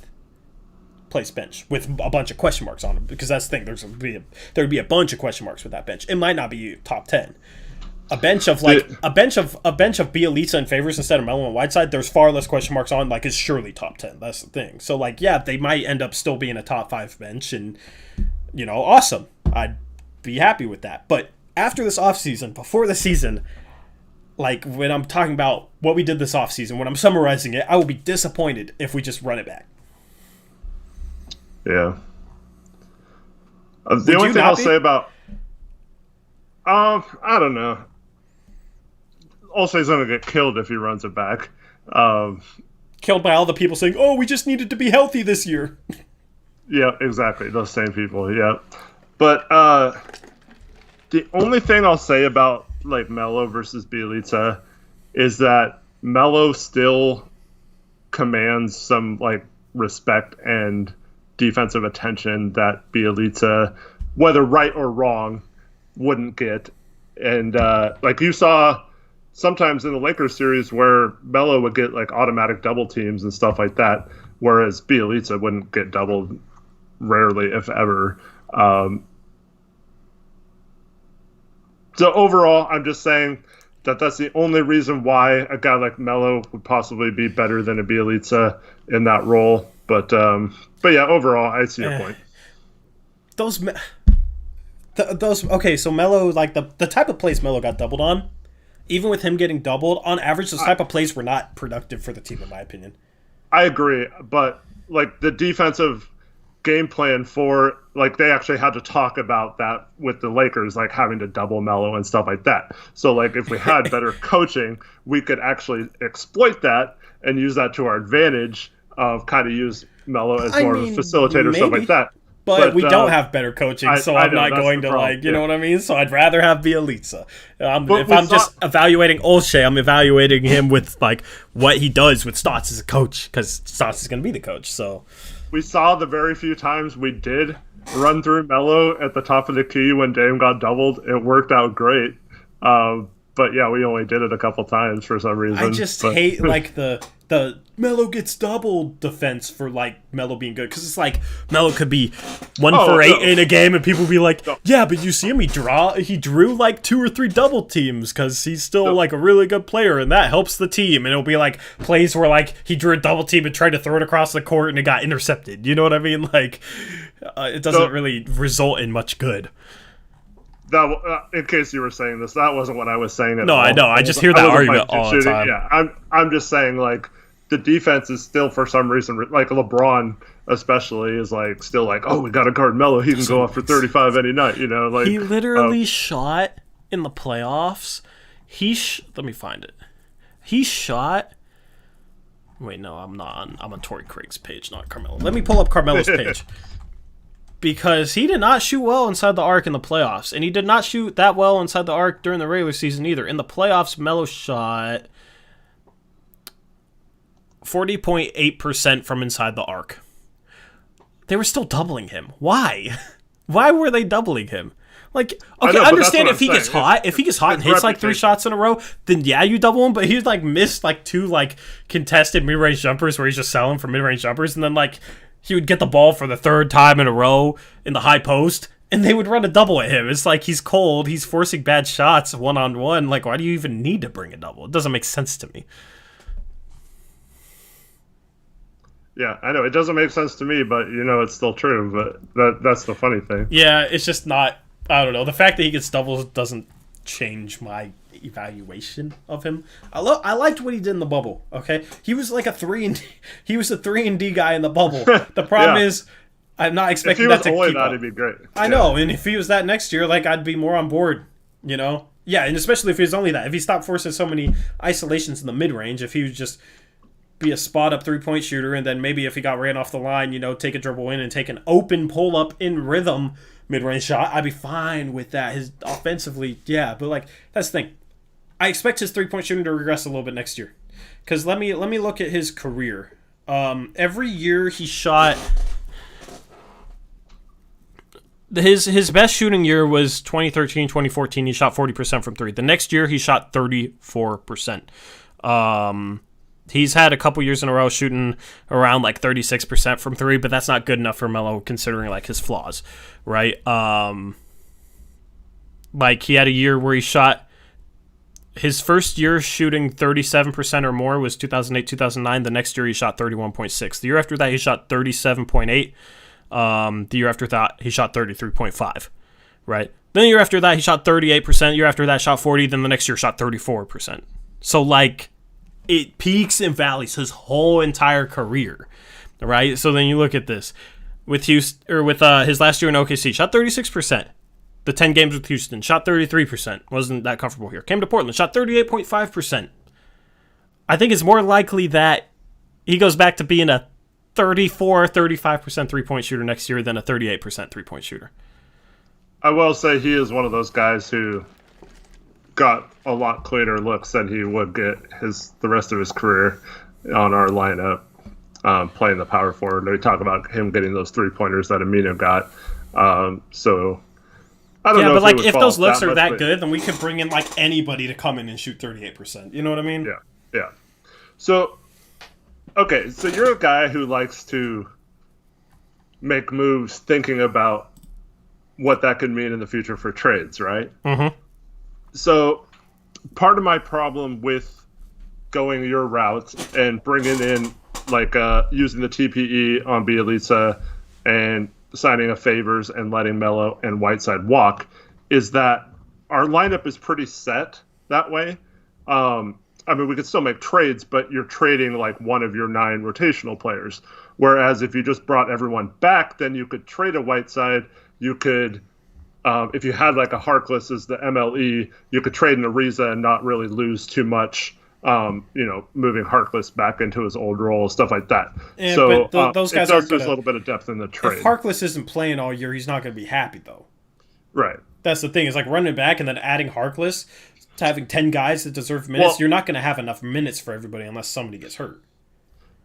place bench with a bunch of question marks on it. Because that's the thing. There'd be a bunch of question marks with that bench. It might not be top 10. A bench of Bielitsa and Favors instead of Melo and Whiteside, there's far less question marks on, like, is surely top 10. That's the thing. So, like, yeah, they might end up still being a top 5 bench, and, awesome. I'd be happy with that. But after this offseason, before the season, like, when I'm talking about what we did this offseason, when I'm summarizing it, I will be disappointed if we just run it back. Yeah. The only thing I'll say about... I don't know. Olszewski's going to get killed if he runs it back. Killed by all the people saying, oh, we just needed to be healthy this year. Yeah, exactly. Those same people, yeah. But the only thing I'll say about, like, Melo versus Bielitsa is that Melo still commands some, like, respect and defensive attention that Bielitsa, whether right or wrong, wouldn't get. And like you saw sometimes in the Lakers series where Melo would get like automatic double teams and stuff like that, whereas Bielitsa wouldn't get doubled rarely, if ever. So overall, I'm just saying that that's the only reason why a guy like Melo would possibly be better than a Bielitsa in that role. But yeah, overall, I see your point. Okay, so Melo, like the type of plays Melo got doubled on, even with him getting doubled, on average, those type of plays were not productive for the team, in my opinion. I agree, but like the defensive game plan for, like, they actually had to talk about that with the Lakers, like having to double Melo and stuff like that. So like if we had better coaching, we could actually exploit that and use that to our advantage of kind of use Melo as more of a facilitator, stuff like that. But we don't have better coaching, so I'm not going to, like, you know what I mean? So I'd rather have Bielitsa. If I'm just evaluating Olszewski, I'm evaluating him with, like, what he does with Stotts as a coach, because Stotts is going to be the coach, so... We saw the very few times we did run through Melo at the top of the key when Dame got doubled. It worked out great. But, yeah, we only did it a couple times for some reason. I just hate, like, the Melo gets doubled defense for, like, Melo being good. Because it's like, Melo could be 1 for 8 in a game, and people be like, yeah, but you see him, he drew, like, 2 or 3 double teams because he's still, like, a really good player, and that helps the team. And it'll be, like, plays where, like, he drew a double team and tried to throw it across the court, and it got intercepted. You know what I mean? Like, it doesn't really result in much good. That, in case you were saying this, that wasn't what I was saying at all. No, I know. I just hear that argument all the time. Yeah, I'm just saying, like, the defense is still, for some reason, like LeBron especially, is like still like, oh, we got to guard Melo. He can go off for 35 any night. You know, like he literally shot in the playoffs. Let me find it. He shot. Wait, no, I'm not. I'm on Torrey Craig's page, not Carmelo. Let me pull up Carmelo's page. Because he did not shoot well inside the arc in the playoffs. And he did not shoot that well inside the arc during the regular season either. In the playoffs, Melo shot 40.8% from inside the arc. They were still doubling him. Why? Why were they doubling him? Like, okay, I understand if he gets hot. If he gets hot and hits like 3 shots in a row, then yeah, you double him. But he's like missed like 2 like contested mid-range jumpers where he's just selling for mid-range jumpers, and then like he would get the ball for the 3rd time in a row in the high post, and they would run a double at him. It's like he's cold. He's forcing bad shots one-on-one. Like, why do you even need to bring a double? It doesn't make sense to me. Yeah, I know. It doesn't make sense to me, but, it's still true. But that's the funny thing. Yeah, it's just not... I don't know. The fact that he gets doubles doesn't change my evaluation of him. I liked what he did in the bubble, okay? He was like a 3-and-D guy in the bubble. The problem is... I'm not expecting that to keep up. If he was only that, it'd be great. I know, and if he was that next year, like, I'd be more on board, Yeah, and especially if he was only that. If he stopped forcing so many isolations in the mid-range, if he would just be a spot-up 3-point shooter, and then maybe if he got ran off the line, take a dribble in and take an open pull-up in rhythm mid-range shot, I'd be fine with that. His offensively, yeah, but, like, that's the thing. I expect his 3-point shooting to regress a little bit next year. Because let me look at his career. Every year he shot... His best shooting year was 2013, 2014. He shot 40% from 3. The next year, he shot 34%. He's had a couple years in a row shooting around like 36% from 3, but that's not good enough for Melo considering like his flaws, right? Like he had a year where he shot his first year shooting 37% or more was 2008, 2009. The next year, he shot 31.6. The year after that, he shot 37.8. The year after that, he shot 33.5, right? Then the year after that, he shot 38%. The year after that, shot 40. Then the next year, shot 34%. So, like, it peaks and valleys his whole entire career, right? So then you look at this. With Houston, or with his last year in OKC, shot 36%. The 10 games with Houston, shot 33%. Wasn't that comfortable here. Came to Portland, shot 38.5%. I think it's more likely that he goes back to being a 35% three-point shooter next year than a 38% three-point shooter. I will say he is one of those guys who got a lot cleaner looks than he would get the rest of his career on our lineup, playing the power forward. We talk about him getting those 3-pointers that Amino got. So I don't know. Yeah, but like if those looks are that good, then we could bring in like anybody to come in and shoot 38%. You know what I mean? Yeah. So. Okay, so you're a guy who likes to make moves thinking about what that could mean in the future for trades, right? Mm-hmm. So part of my problem with going your route and bringing in, like, using the TPE on Bielitsa and signing a Favors and letting Melo and Whiteside walk is that our lineup is pretty set that way. I mean, we could still make trades, but you're trading like one of your 9 rotational players. Whereas if you just brought everyone back, then you could trade a Whiteside. You could, if you had like a Harkless as the MLE, you could trade an Ariza and not really lose too much, moving Harkless back into his old role, stuff like that. Yeah, so those guys there's a little bit of depth in the trade. If Harkless isn't playing all year, he's not going to be happy, though. Right. That's the thing. Is like running back and then adding Harkless to having 10 guys that deserve minutes. Well, you're not going to have enough minutes for everybody unless somebody gets hurt.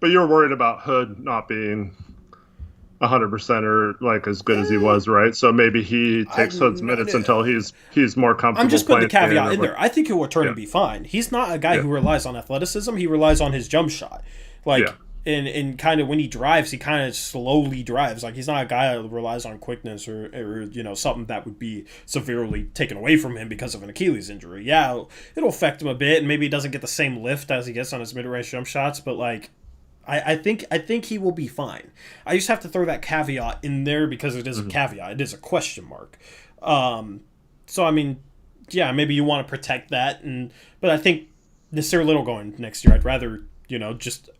But you're worried about Hood not being 100% or like as good as he was, right? So maybe he takes Hood's minutes until he's more comfortable. I'm just putting the caveat in there. I think he'll return and be fine. He's not a guy who relies on athleticism. He relies on his jump shot. And kind of when he drives, he kind of slowly drives. Like, he's not a guy that relies on quickness or something that would be severely taken away from him because of an Achilles injury. Yeah, it'll affect him a bit, and maybe he doesn't get the same lift as he gets on his mid-range jump shots, but, like, I think he will be fine. I just have to throw that caveat in there because it is a caveat. It is a question mark. So, I mean, yeah, maybe you want to protect that, but I think Nassir Little going next year, I'd rather...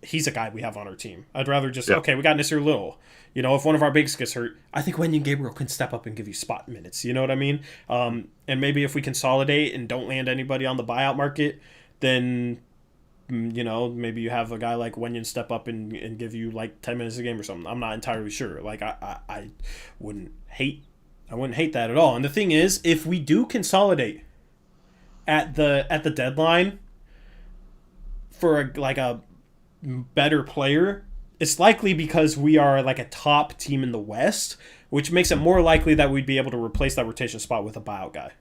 he's a guy we have on our team. I'd rather okay, we got Nassir Little. If one of our bigs gets hurt, I think Wenyen Gabriel can step up and give you spot minutes. You know what I mean? And maybe if we consolidate and don't land anybody on the buyout market, then, maybe you have a guy like Wenyen step up and give you like 10 minutes a game or something. I'm not entirely sure. Like, I wouldn't hate that at all. And the thing is, if we do consolidate at the deadline, for a better player, it's likely because we are like a top team in the West, which makes it more likely that we'd be able to replace that rotation spot with a buyout guy.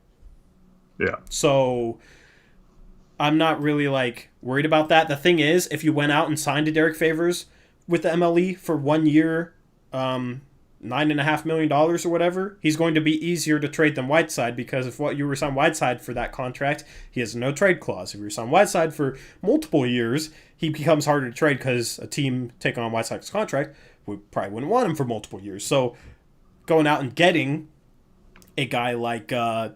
Yeah. So I'm not really like worried about that. The thing is, if you went out and signed a Derek Favors with the MLE for 1 year, $9.5 million or whatever, he's going to be easier to trade than Whiteside, because if what you resign Whiteside for that contract, he has no trade clause. If you resign Whiteside for multiple years, he becomes harder to trade because a team taking on Whiteside's contract probably wouldn't want him for multiple years. So going out and getting a guy like a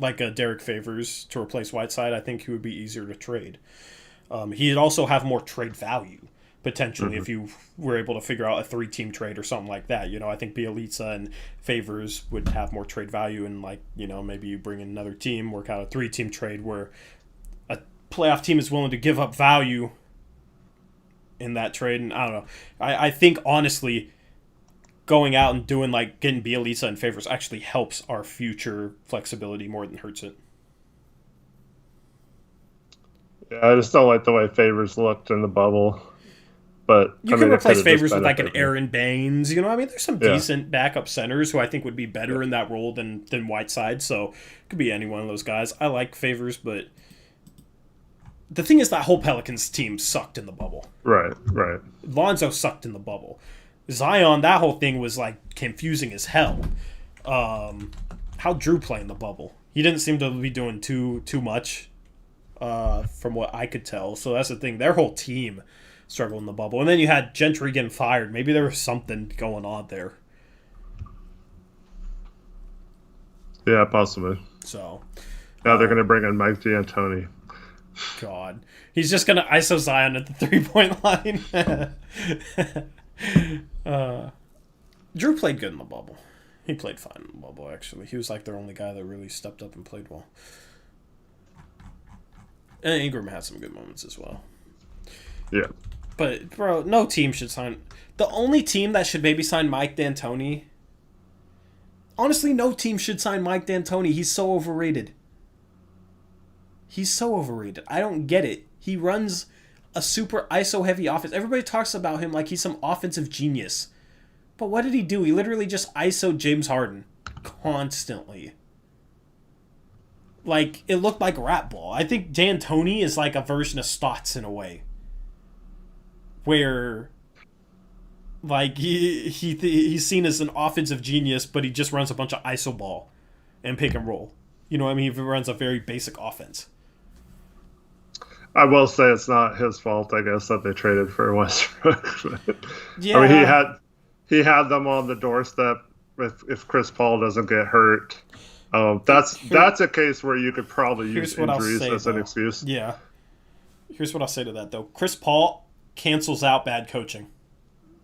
Derek Favors to replace Whiteside, I think he would be easier to trade. He'd also have more trade value, potentially, if you were able to figure out a 3-team trade or something like that. I think Bielitsa and Favors would have more trade value, and maybe you bring in another team, work out a 3-team trade where a playoff team is willing to give up value in that trade. And I don't know. I think, honestly, going out and doing getting Bielitsa and Favors actually helps our future flexibility more than hurts it. Yeah, I just don't like the way Favors looked in the bubble. But you can replace Favors with an Aaron Baines. There's some decent backup centers who I think would be better in that role than Whiteside. So it could be any one of those guys. I like Favors, but the thing is that whole Pelicans team sucked in the bubble. Right. Lonzo sucked in the bubble. Zion, that whole thing was confusing as hell. How Drew play in the bubble? He didn't seem to be doing too much, from what I could tell. So that's the thing. Their whole team struggled in the bubble, and then you had Gentry getting fired. Maybe there was something going on there. Yeah, possibly. So now they're going to bring in Mike D'Antoni. God, he's just going to ISO Zion at the 3-point line. Drew played good in the bubble. He played fine in the bubble, actually. He was their only guy that really stepped up and played well. And Ingram had some good moments as well. Yeah. But, bro, no team should sign... The only team that should maybe sign Mike D'Antoni... Honestly, no team should sign Mike D'Antoni. He's so overrated. I don't get it. He runs a super ISO-heavy offense. Everybody talks about him like he's some offensive genius. But what did he do? He literally just ISO'd James Harden constantly. It looked like rat ball. I think D'Antoni is a version of Stotts in a way. Where, he's seen as an offensive genius, but he just runs a bunch of ISO ball and pick and roll. He runs a very basic offense. I will say it's not his fault, I guess, that they traded for Westbrook. Yeah. He had them on the doorstep if Chris Paul doesn't get hurt. That's a case where you could probably use injuries as an excuse. Yeah. Here's what I'll say to that, though. Chris Paul cancels out bad coaching.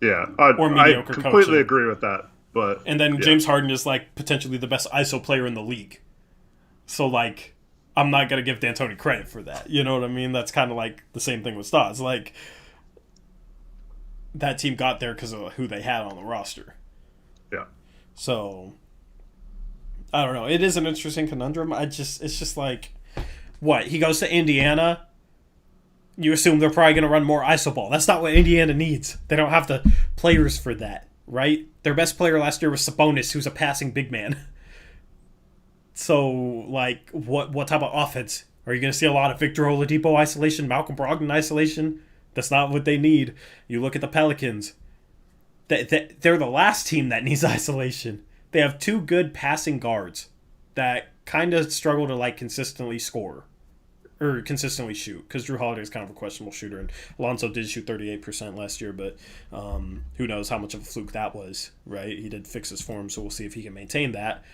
Yeah. Or mediocre I completely coaching. agree with that. But and then James Harden is potentially the best ISO player in the league. So I'm not going to give D'Antoni credit for that. You know what I mean? That's kind of the same thing with Stotts. That team got there because of who they had on the roster. Yeah. So, I don't know. It is an interesting conundrum. It's just what? He goes to Indiana. You assume they're probably going to run more iso ball. That's not what Indiana needs. They don't have the players for that, right? Their best player last year was Sabonis, who's a passing big man. So, what type of offense? Are you going to see a lot of Victor Oladipo isolation, Malcolm Brogdon isolation? That's not what they need. You look at the Pelicans. They're the last team that needs isolation. They have 2 good passing guards that kind of struggle to consistently score or consistently shoot, because Drew Holiday is kind of a questionable shooter, and Alonzo did shoot 38% last year, but who knows how much of a fluke that was, right? He did fix his form, so we'll see if he can maintain that.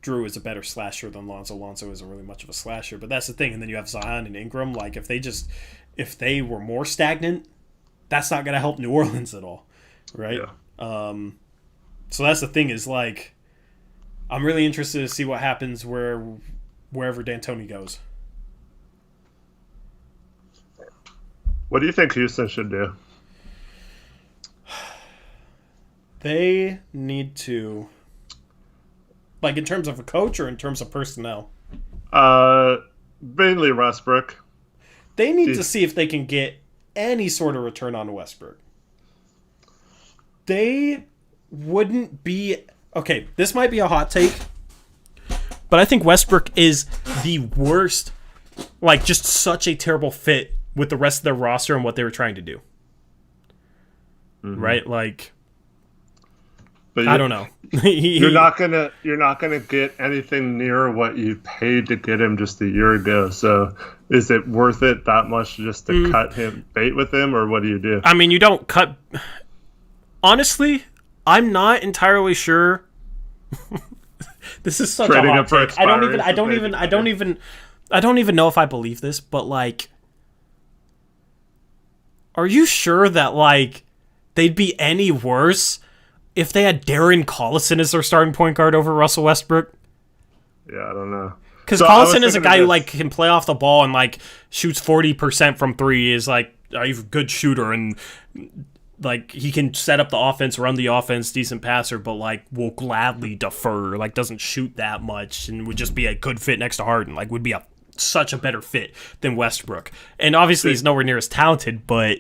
Drew is a better slasher than Lonzo. Lonzo isn't really much of a slasher, but that's the thing. And then you have Zion and Ingram. If they were more stagnant, that's not going to help New Orleans at all, right? Yeah. So that's the thing is I'm really interested to see what happens wherever D'Antoni goes. What do you think Houston should do? They need to, in terms of a coach or in terms of personnel? Mainly Westbrook. They need to see if they can get any sort of return on Westbrook. They wouldn't be... Okay, this might be a hot take, but I think Westbrook is the worst, like, just such a terrible fit with the rest of their roster and what they were trying to do. Mm-hmm. Right? Like, but I don't know. You're not gonna get anything near what you paid to get him just a year ago. So is it worth it that much just to cut him bait with him, or what do you do? I mean, you don't cut. Honestly, I'm not entirely sure. This is such Trading a hot take. I don't even know if I believe this, but like, are you sure that like they'd be any worse if they had Darren Collison as their starting point guard over Russell Westbrook? Yeah, I don't know. Because Collison is a guy who like can play off the ball and like shoots 40% from three. Is like a good shooter and like he can set up the offense, run the offense, decent passer, but like will gladly defer. Like doesn't shoot that much and would just be a good fit next to Harden. Like would be such a better fit than Westbrook. And obviously he's nowhere near as talented, but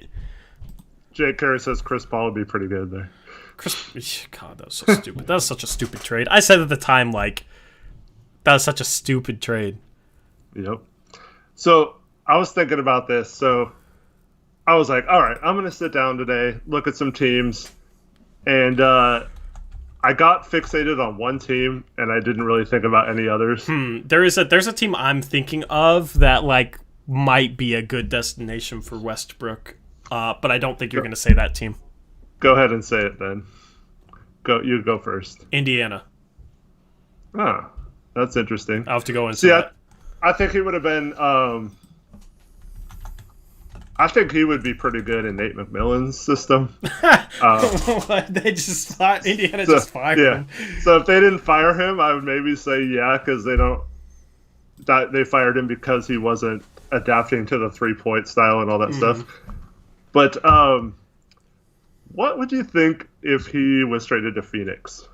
Jake Carey says Chris Paul would be pretty good there. God, that was so stupid. That was such a stupid trade. I said at the time, like, that was such a stupid trade. Yep. So I was thinking about this. So I was like, all right, I'm going to sit down today, look at some teams. And I got fixated on one team, and I didn't really think about any others. There's a team I'm thinking of that, like, might be a good destination for Westbrook. But I don't think you're going to say that team. Go ahead and say it then. You go first. Indiana. Ah, that's interesting. I'll have to go and see that. I think he would have been. I think he would be pretty good in Nate McMillan's system. They just fired Indiana. Just fired him. So if they didn't fire him, I would maybe say because they don't. That they fired him because he wasn't adapting to the 3-point style and all that stuff. But what would you think if he was traded to Phoenix?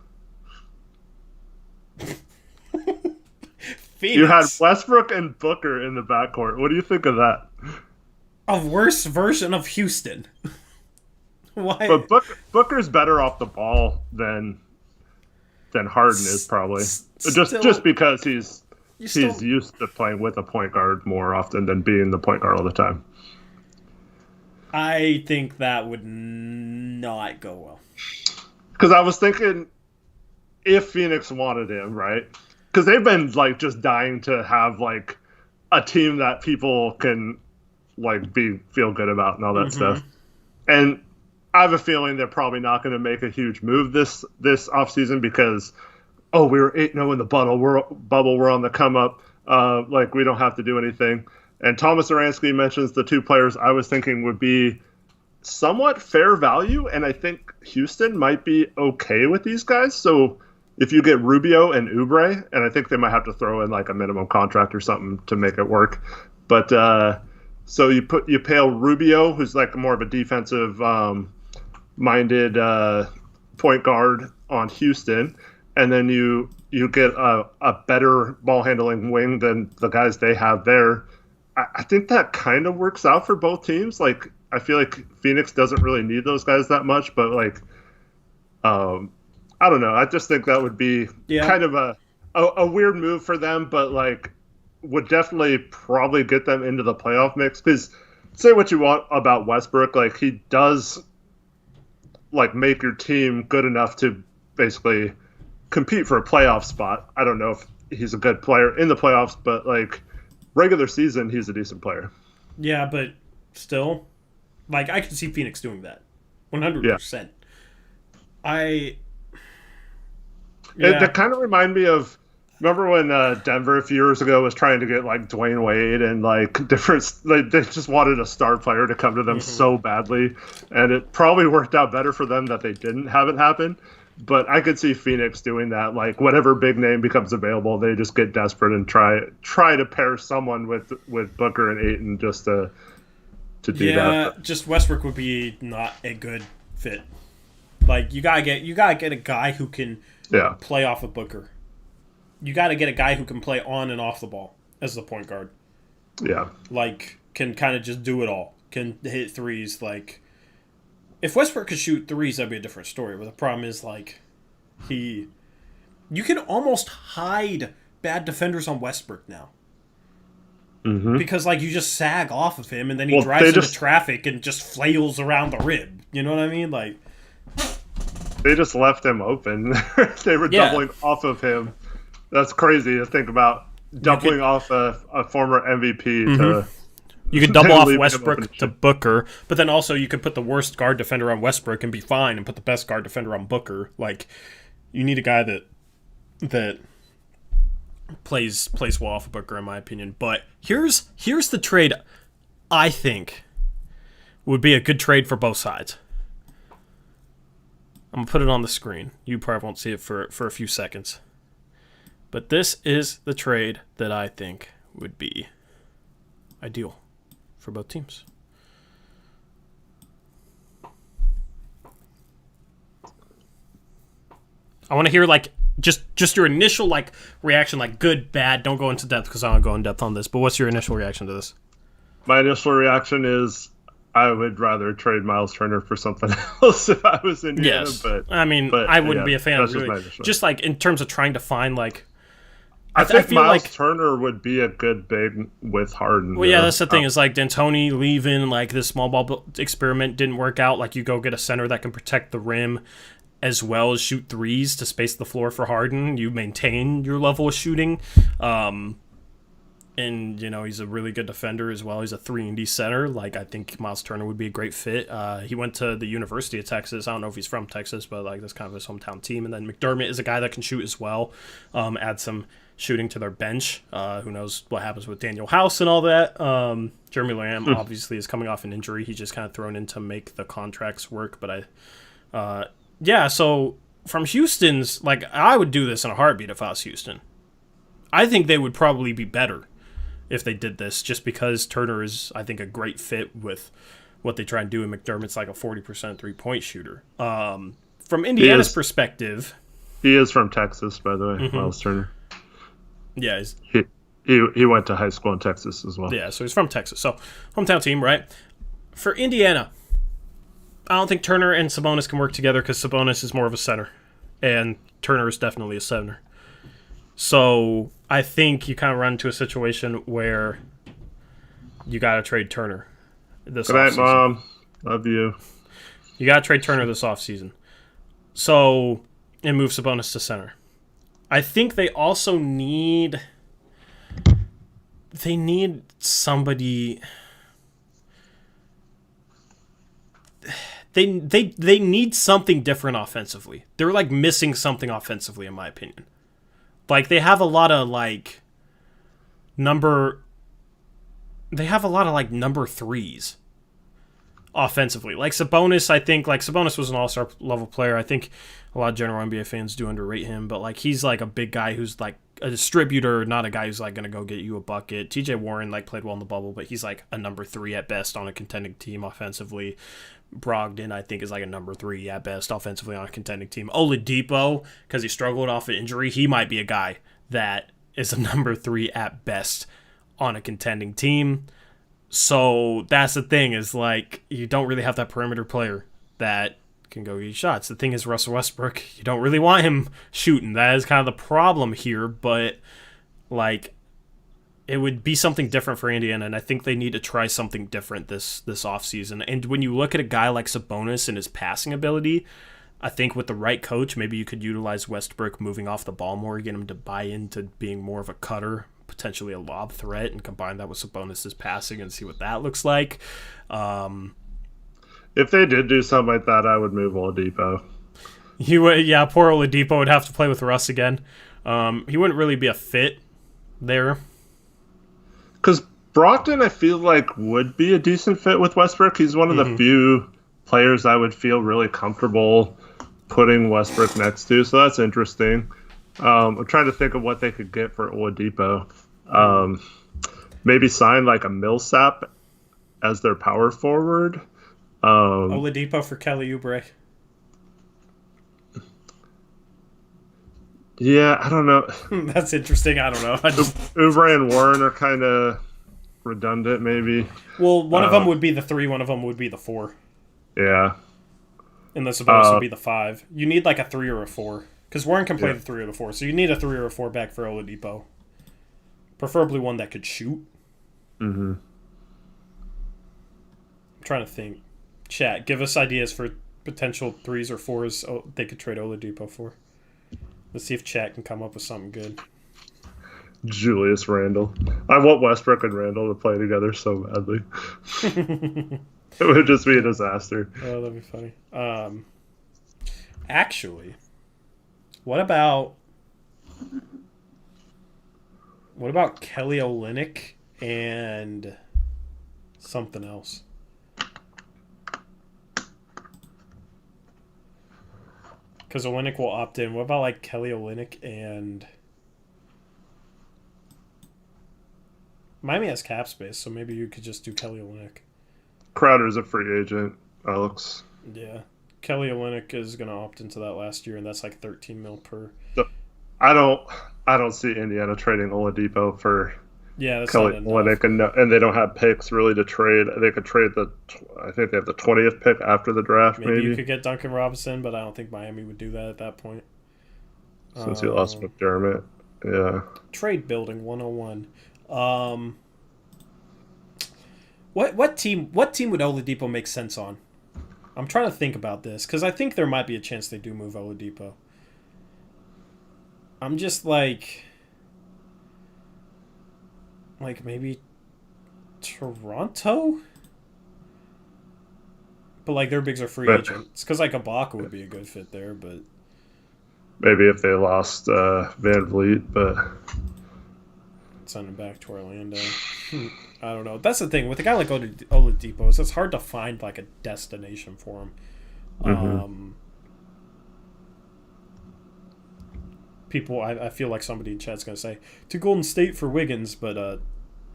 You had Westbrook and Booker in the backcourt. What do you think of that? A worse version of Houston. Why? But Booker's better off the ball than Harden is probably. Just because he's used to playing with a point guard more often than being the point guard all the time. I think that would not go well. Because I was thinking if Phoenix wanted him, right? Because they've been like just dying to have like a team that people can like feel good about and all that stuff. And I have a feeling they're probably not going to make a huge move this offseason because we were 8-0 in the bubble. We're on the come up. Like we don't have to do anything. And Thomas Aransky mentions the two players I was thinking would be somewhat fair value, and I think Houston might be okay with these guys. So if you get Rubio and Oubre, and I think they might have to throw in like a minimum contract or something to make it work. But so you pay Rubio, who's like more of a defensive minded point guard on Houston, and then you get a better ball handling wing than the guys they have there. I think that kind of works out for both teams. Like, I feel like Phoenix doesn't really need those guys that much, but like, I don't know. I just think that would be kind of a weird move for them, but like, would definitely probably get them into the playoff mix. Because say what you want about Westbrook, like he does like make your team good enough to basically compete for a playoff spot. I don't know if he's a good player in the playoffs, but like, regular season, he's a decent player. Yeah, but still, like I can see Phoenix doing that, 100%. That kind of remind me of remember when Denver a few years ago was trying to get like Dwayne Wade and like different. Like, they just wanted a star player to come to them so badly, and it probably worked out better for them that they didn't have it happen. But I could see Phoenix doing that. Like whatever big name becomes available, they just get desperate and try to pair someone with Booker and Ayton just to do that. Yeah, just Westbrook would be not a good fit. Like you gotta get a guy who can play off of Booker. You gotta get a guy who can play on and off the ball as the point guard. Yeah. Like can kind of just do it all. Can hit threes. Like, if Westbrook could shoot threes, that'd be a different story. But the problem is, like, you can almost hide bad defenders on Westbrook now. Mm-hmm. Because, like, you just sag off of him, and then he drives into traffic and just flails around the rim. You know what I mean? Like, they just left him open. They were doubling off of him. That's crazy to think about. Doubling off a former MVP to... You could double off Westbrook to Booker, but then also you could put the worst guard defender on Westbrook and be fine, and put the best guard defender on Booker. Like, you need a guy that plays well off of Booker, in my opinion. But here's the trade I think would be a good trade for both sides. I'm gonna put it on the screen. You probably won't see it for a few seconds. But this is the trade that I think would be ideal for both teams. I want to hear, like, just your initial, like, reaction, like, good, bad. Don't go into depth because I don't go in depth on this. But what's your initial reaction to this? My initial reaction is I would rather trade Miles Turner for something else if I was Indiana. Yes, but I mean, I wouldn't be a fan of really. Just like in terms of trying to find, like, I think Miles Turner would be a good big with Harden. Well, yeah, that's the thing is, like, D'Antoni leaving, like, this small ball experiment didn't work out. Like, you go get a center that can protect the rim as well as shoot threes to space the floor for Harden. You maintain your level of shooting. And, you know, he's a really good defender as well. He's a 3-and-D center. Like, I think Miles Turner would be a great fit. He went to the University of Texas. I don't know if he's from Texas, but, like, that's kind of his hometown team. And then McDermott is a guy that can shoot as well. Add some shooting to their bench. Who knows what happens with Daniel House and all that. Jeremy Lamb obviously is coming off an injury. He's just kind of thrown in to make the contracts work. But so from Houston's, like, I would do this in a heartbeat if I was Houston. I think they would probably be better if they did this, just because Turner is, I think, a great fit with what they try and do, and McDermott's like a 40% three-point shooter. From Indiana's perspective... He is from Texas, by the way, Miles Turner. Yeah. He went to high school in Texas as well. Yeah, so he's from Texas. So, hometown team, right? For Indiana, I don't think Turner and Sabonis can work together because Sabonis is more of a center, and Turner is definitely a center. So I think you kind of run into a situation where you got to trade Turner this offseason. Good night, Mom. Love you. You got to trade Turner this offseason. So, and move Sabonis to center. I think they also need... They need somebody... They need something different offensively. They're, like, missing something offensively, in my opinion. Like, they have a lot of, like, number threes offensively. Like, Sabonis, I think, like, Sabonis was an all-star level player. I think a lot of general NBA fans do underrate him, but, like, he's, like, a big guy who's, like, a distributor, not a guy who's, like, going to go get you a bucket. TJ Warren, like, played well in the bubble, but he's, like, a number 3 at best on a contending team offensively. Brogdon, I think, is like a number 3 at best offensively on a contending team. Oladipo, because he struggled off an injury, he might be a guy that is a number 3 at best on a contending team. So that's the thing, is, like, you don't really have that perimeter player that can go get shots. The thing is, Russell Westbrook, you don't really want him shooting. That is kind of the problem here, but, like, it would be something different for Indiana, and I think they need to try something different this offseason. And when you look at a guy like Sabonis and his passing ability, I think with the right coach, maybe you could utilize Westbrook moving off the ball more, get him to buy into being more of a cutter, potentially a lob threat, and combine that with Sabonis' passing and see what that looks like. If they did do something like that, I would move Oladipo. Poor Oladipo would have to play with Russ again. He wouldn't really be a fit there. Because Brogdon, I feel like, would be a decent fit with Westbrook. He's one of the few players I would feel really comfortable putting Westbrook next to, so that's interesting. I'm trying to think of what they could get for Oladipo. Maybe sign, like, a Millsap as their power forward. Oladipo for Kelly Oubre. Yeah, I don't know. That's interesting. I don't know. Oubre and Warren are kind of redundant, maybe. Well, one of them would be the 3, one of them would be the 4. Yeah. And the Sabonis would be the 5. You need like a 3 or a 4. Because Warren can play the 3 or the 4. So you need a 3 or a 4 back for Oladipo. Preferably one that could shoot. Mm-hmm. I'm trying to think. Chat, give us ideas for potential 3s or 4s they could trade Oladipo for. Let's see if chat can come up with something good. Julius Randle. I want Westbrook and Randle to play together so badly. It would just be a disaster. Oh, that'd be funny. Actually, what about Kelly Olynyk and something else? Because Olynyk will opt in. What about like Kelly Olynyk and Miami has cap space, so maybe you could just do Kelly Olynyk. Crowder's a free agent, Alex. Yeah. Kelly Olynyk is going to opt into that last year, and that's like $13 million per. I don't see Indiana trading Oladipo for Kelly Olynyk, and they don't have picks really to trade. They could trade I think they have the 20th pick after the draft. Maybe you could get Duncan Robinson, but I don't think Miami would do that at that point. Since you lost McDermott, yeah. Trade building 101. What team would Oladipo make sense on? I'm trying to think about this because I think there might be a chance they do move Oladipo. I'm just like maybe Toronto, but like their bigs are free agents. Because like Ibaka would be a good fit there, but maybe if they lost Van Vliet, but send him back to Orlando. I don't know. That's the thing with a guy like Oladipo is it's hard to find like a destination for him. Mm-hmm. People, I feel like somebody in chat's gonna say to Golden State for Wiggins, but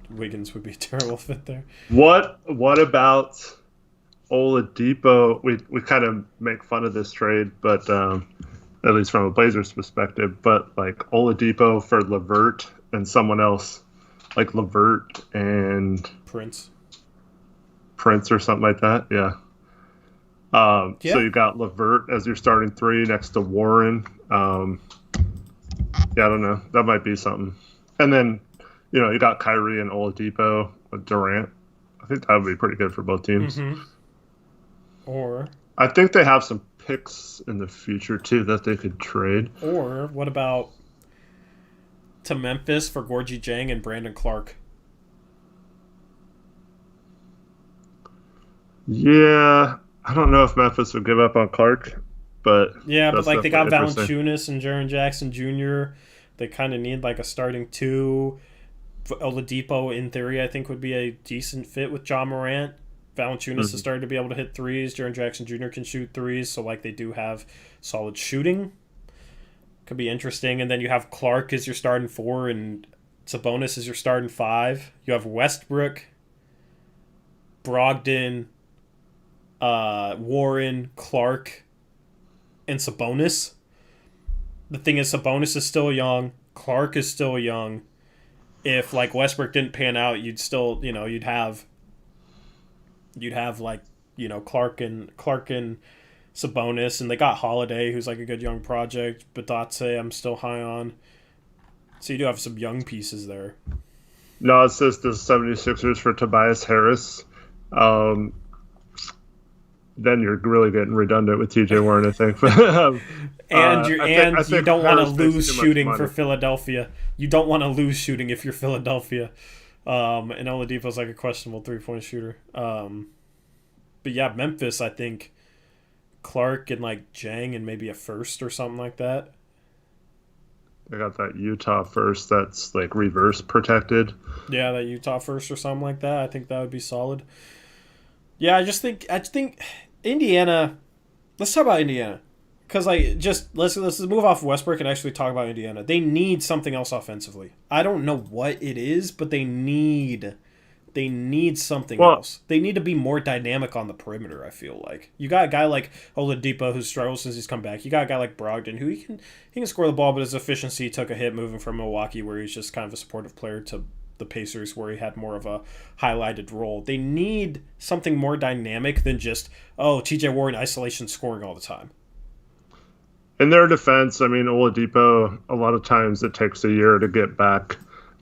Wiggins would be a terrible fit there. What about Oladipo? We kind of make fun of this trade, but at least from a Blazers perspective. But like Oladipo for LeVert and someone else, like LeVert and Prince or something like that. Yeah. So you got LeVert as your starting 3 next to Warren. Yeah, I don't know. That might be something. And then, you got Kyrie and Oladipo with Durant. I think that would be pretty good for both teams. Mm-hmm. Or I think they have some picks in the future too that they could trade. Or what about to Memphis for Gorgie Jang and Brandon Clark? Yeah, I don't know if Memphis would give up on Clark, but but like they got Valanciunas and Jaren Jackson Jr. They kind of need like a starting 2. Oladipo, in theory, I think would be a decent fit with Ja Morant. Valanciunas has started to be able to hit 3s. Jaren Jackson Jr. can shoot 3s, so like they do have solid shooting. Could be interesting. And then you have Clark as your starting 4 and Sabonis as your starting 5. You have Westbrook, Brogdon, Warren, Clark, and Sabonis. The thing is, Sabonis is still young. Clark is still young. If like Westbrook didn't pan out, you'd still, you'd have like, Clark and Sabonis, and they got Holiday, who's like a good young project. Badatse, I'm still high on. So you do have some young pieces there. No, it says the 76ers for Tobias Harris. Then you're really getting redundant with TJ Warren, I think. And you don't want to lose shooting for Philadelphia. You don't want to lose shooting if you're Philadelphia. And Oladipo's like a questionable 3-point shooter. But yeah, Memphis, I think Clark and like Jang and maybe a first or something like that. They got that Utah first that's like reverse protected. Yeah, that Utah first or something like that. I think that would be solid. Yeah, I think Indiana. Let's talk about Indiana, because like let's move off Westbrook and actually talk about Indiana. They need something else offensively. I don't know what it is, but they need something else. They need to be more dynamic on the perimeter. I feel like you got a guy like Oladipo who's struggled since he's come back. You got a guy like Brogdon who he can score the ball, but his efficiency took a hit moving from Milwaukee, where he's just kind of a supportive player, to the Pacers where he had more of a highlighted role. They need something more dynamic than just, TJ Warren isolation scoring all the time. In their defense, I mean, Oladipo, a lot of times it takes a year to get back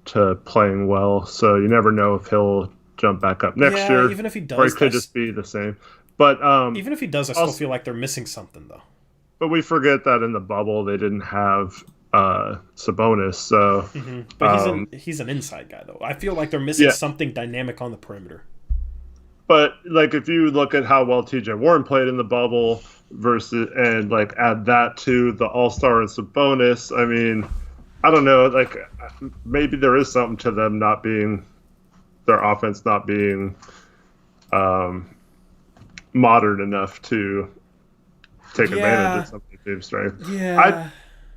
to playing well, so you never know if he'll jump back up next year. Even if he does, or it could just be the same. But even if he does, I still feel like they're missing something, though. But we forget that in the bubble they didn't have Sabonis, so. But he's an inside guy, though. I feel like they're missing something dynamic on the perimeter. But like, if you look at how well TJ Warren played in the bubble and like add that to the All-Star and Sabonis, I mean, I don't know. Like, maybe there is something to them not being, their offense not being modern enough to take advantage of some of the team's strength. Yeah.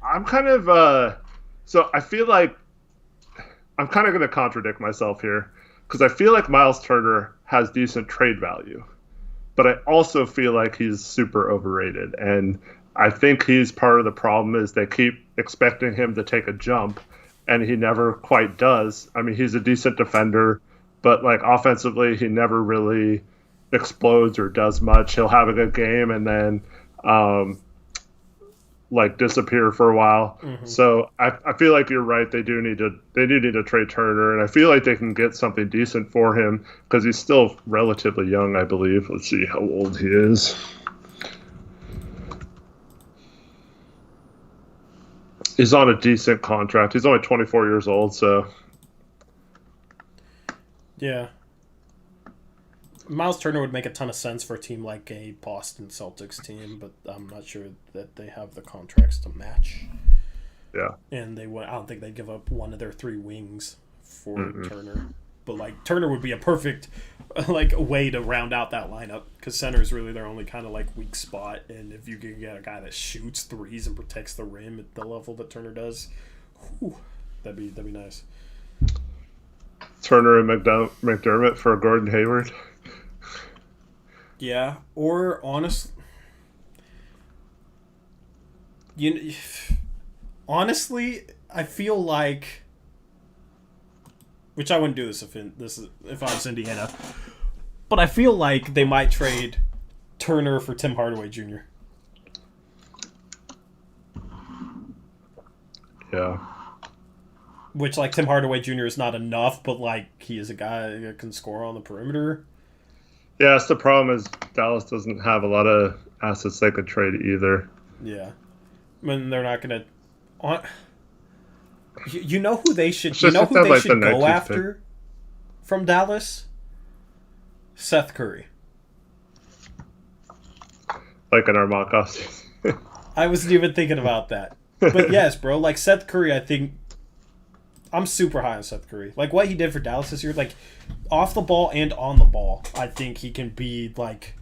I'm kind of so I feel like I'm kind of going to contradict myself here, because I feel like Miles Turner has decent trade value, but I also feel like he's super overrated, and I think he's part of the problem is they keep expecting him to take a jump, and he never quite does. I mean, he's a decent defender, but like offensively, he never really explodes or does much. He'll have a good game and then like disappear for a while. So I feel like you're right. They do need to trade Turner, and I feel like they can get something decent for him because he's still relatively young, I believe. Let's see how old he is. He's on a decent contract. He's only 24 years old, so. Yeah. Miles Turner would make a ton of sense for a team like a Boston Celtics team, but I'm not sure that they have the contracts to match. Yeah. And I don't think they'd give up one of their 3 wings for Turner. But like Turner would be a perfect like way to round out that lineup, because center is really their only kind of like weak spot, and if you can get a guy that shoots threes and protects the rim at the level that Turner does, that'd be nice. Turner and McDermott for Gordon Hayward. Yeah, or honestly, I feel like, which I wouldn't do this if I was Indiana, but I feel like they might trade Turner for Tim Hardaway Jr. Yeah. Which, like, Tim Hardaway Jr. is not enough, but like he is a guy that can score on the perimeter. Yeah, that's the problem is Dallas doesn't have a lot of assets they could trade either. Yeah. I mean, they're not going to... You know who they should go after from Dallas? Seth Curry. Like in our mock offs. I wasn't even thinking about that. But yes, bro, like Seth Curry, I think... I'm super high on Seth Curry. Like, what he did for Dallas this year, like, off the ball and on the ball, I think he can be, like,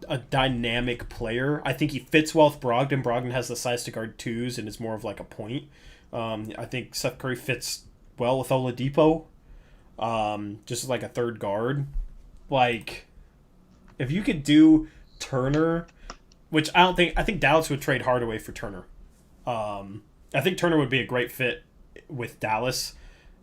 a dynamic player. I think he fits well with Brogdon. Brogdon has the size to guard 2s and is more of, like, a point. I think Seth Curry fits well with Oladipo, just like a third guard. Like, if you could do Turner, which I think Dallas would trade Hardaway for Turner. I think Turner would be a great fit with Dallas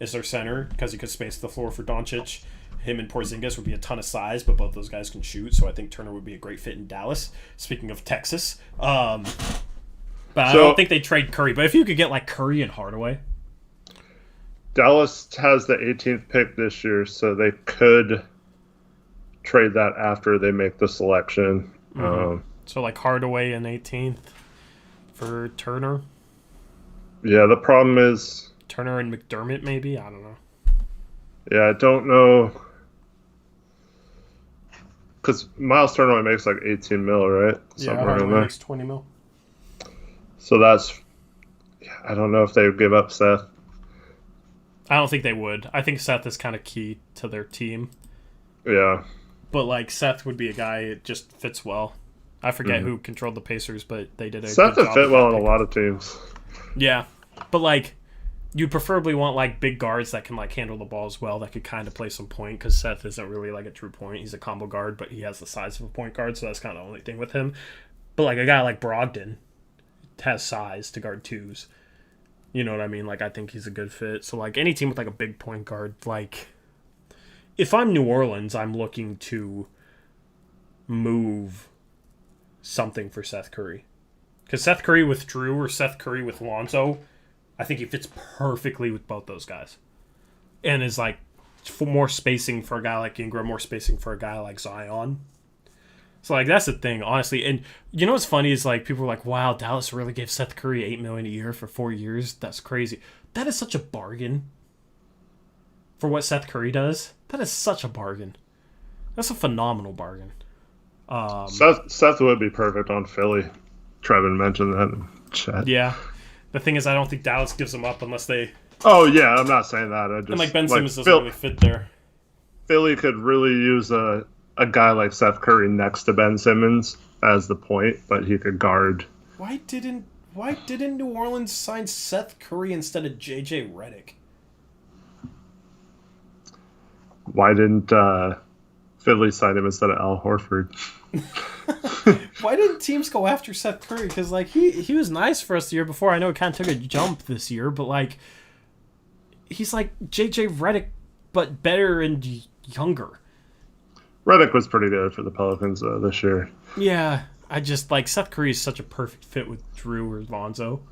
as their center because he could space the floor for Doncic. Him and Porzingis would be a ton of size, but both those guys can shoot, so I think Turner would be a great fit in Dallas. Speaking of Texas. But I don't think they trade Curry. But if you could get like Curry and Hardaway. Dallas has the 18th pick this year, so they could trade that after they make the selection. So like Hardaway and 18th for Turner. Yeah, the problem is... Turner and McDermott, maybe? I don't know. Yeah, I don't know. Because Miles Turner only makes like 18 mil, right? Yeah, Hardaway makes 20 mil. So that's... I don't know if they would give up Seth. I don't think they would. I think Seth is kind of key to their team. Yeah. But like Seth would be a guy that just fits well. I forget who controlled the Pacers, but they did a Seth good would job fit well in a lot of teams. Yeah. But like you'd preferably want like big guards that can like handle the ball as well, that could kind of play some point, because Seth isn't really like a true point. He's a combo guard, but he has the size of a point guard, so that's kind of the only thing with him. But like a guy like Brogdon has size to guard 2s. You know what I mean? Like, I think he's a good fit. So, like, any team with, like, a big point guard, like, if I'm New Orleans, I'm looking to move something for Seth Curry. Because Seth Curry with Drew or Seth Curry with Lonzo, I think he fits perfectly with both those guys. And is, like, for more spacing for a guy like Ingram, more spacing for a guy like Zion. So, like, that's the thing, honestly. And you know what's funny is, like, people are like, wow, Dallas really gave Seth Curry $8 million a year for 4 years. That's crazy. That is such a bargain for what Seth Curry does. That is such a bargain. That's a phenomenal bargain. Seth would be perfect on Philly. Trevin mentioned that in chat. Yeah. The thing is, I don't think Dallas gives him up unless they... Oh, yeah, I'm not saying that. I just, and, like, Ben Simmons doesn't really fit there. Philly could really use a guy like Seth Curry next to Ben Simmons as the point, but he could guard. Why didn't New Orleans sign Seth Curry instead of JJ Redick? Why didn't Philly sign him instead of Al Horford? Why didn't teams go after Seth Curry? Because, like, he was nice for us the year before. I know it kind of took a jump this year, but, like, he's like JJ Redick, but better and younger. Redick was pretty good for the Pelicans this year. Yeah, I just, like, Seth Curry is such a perfect fit with Drew or Lonzo.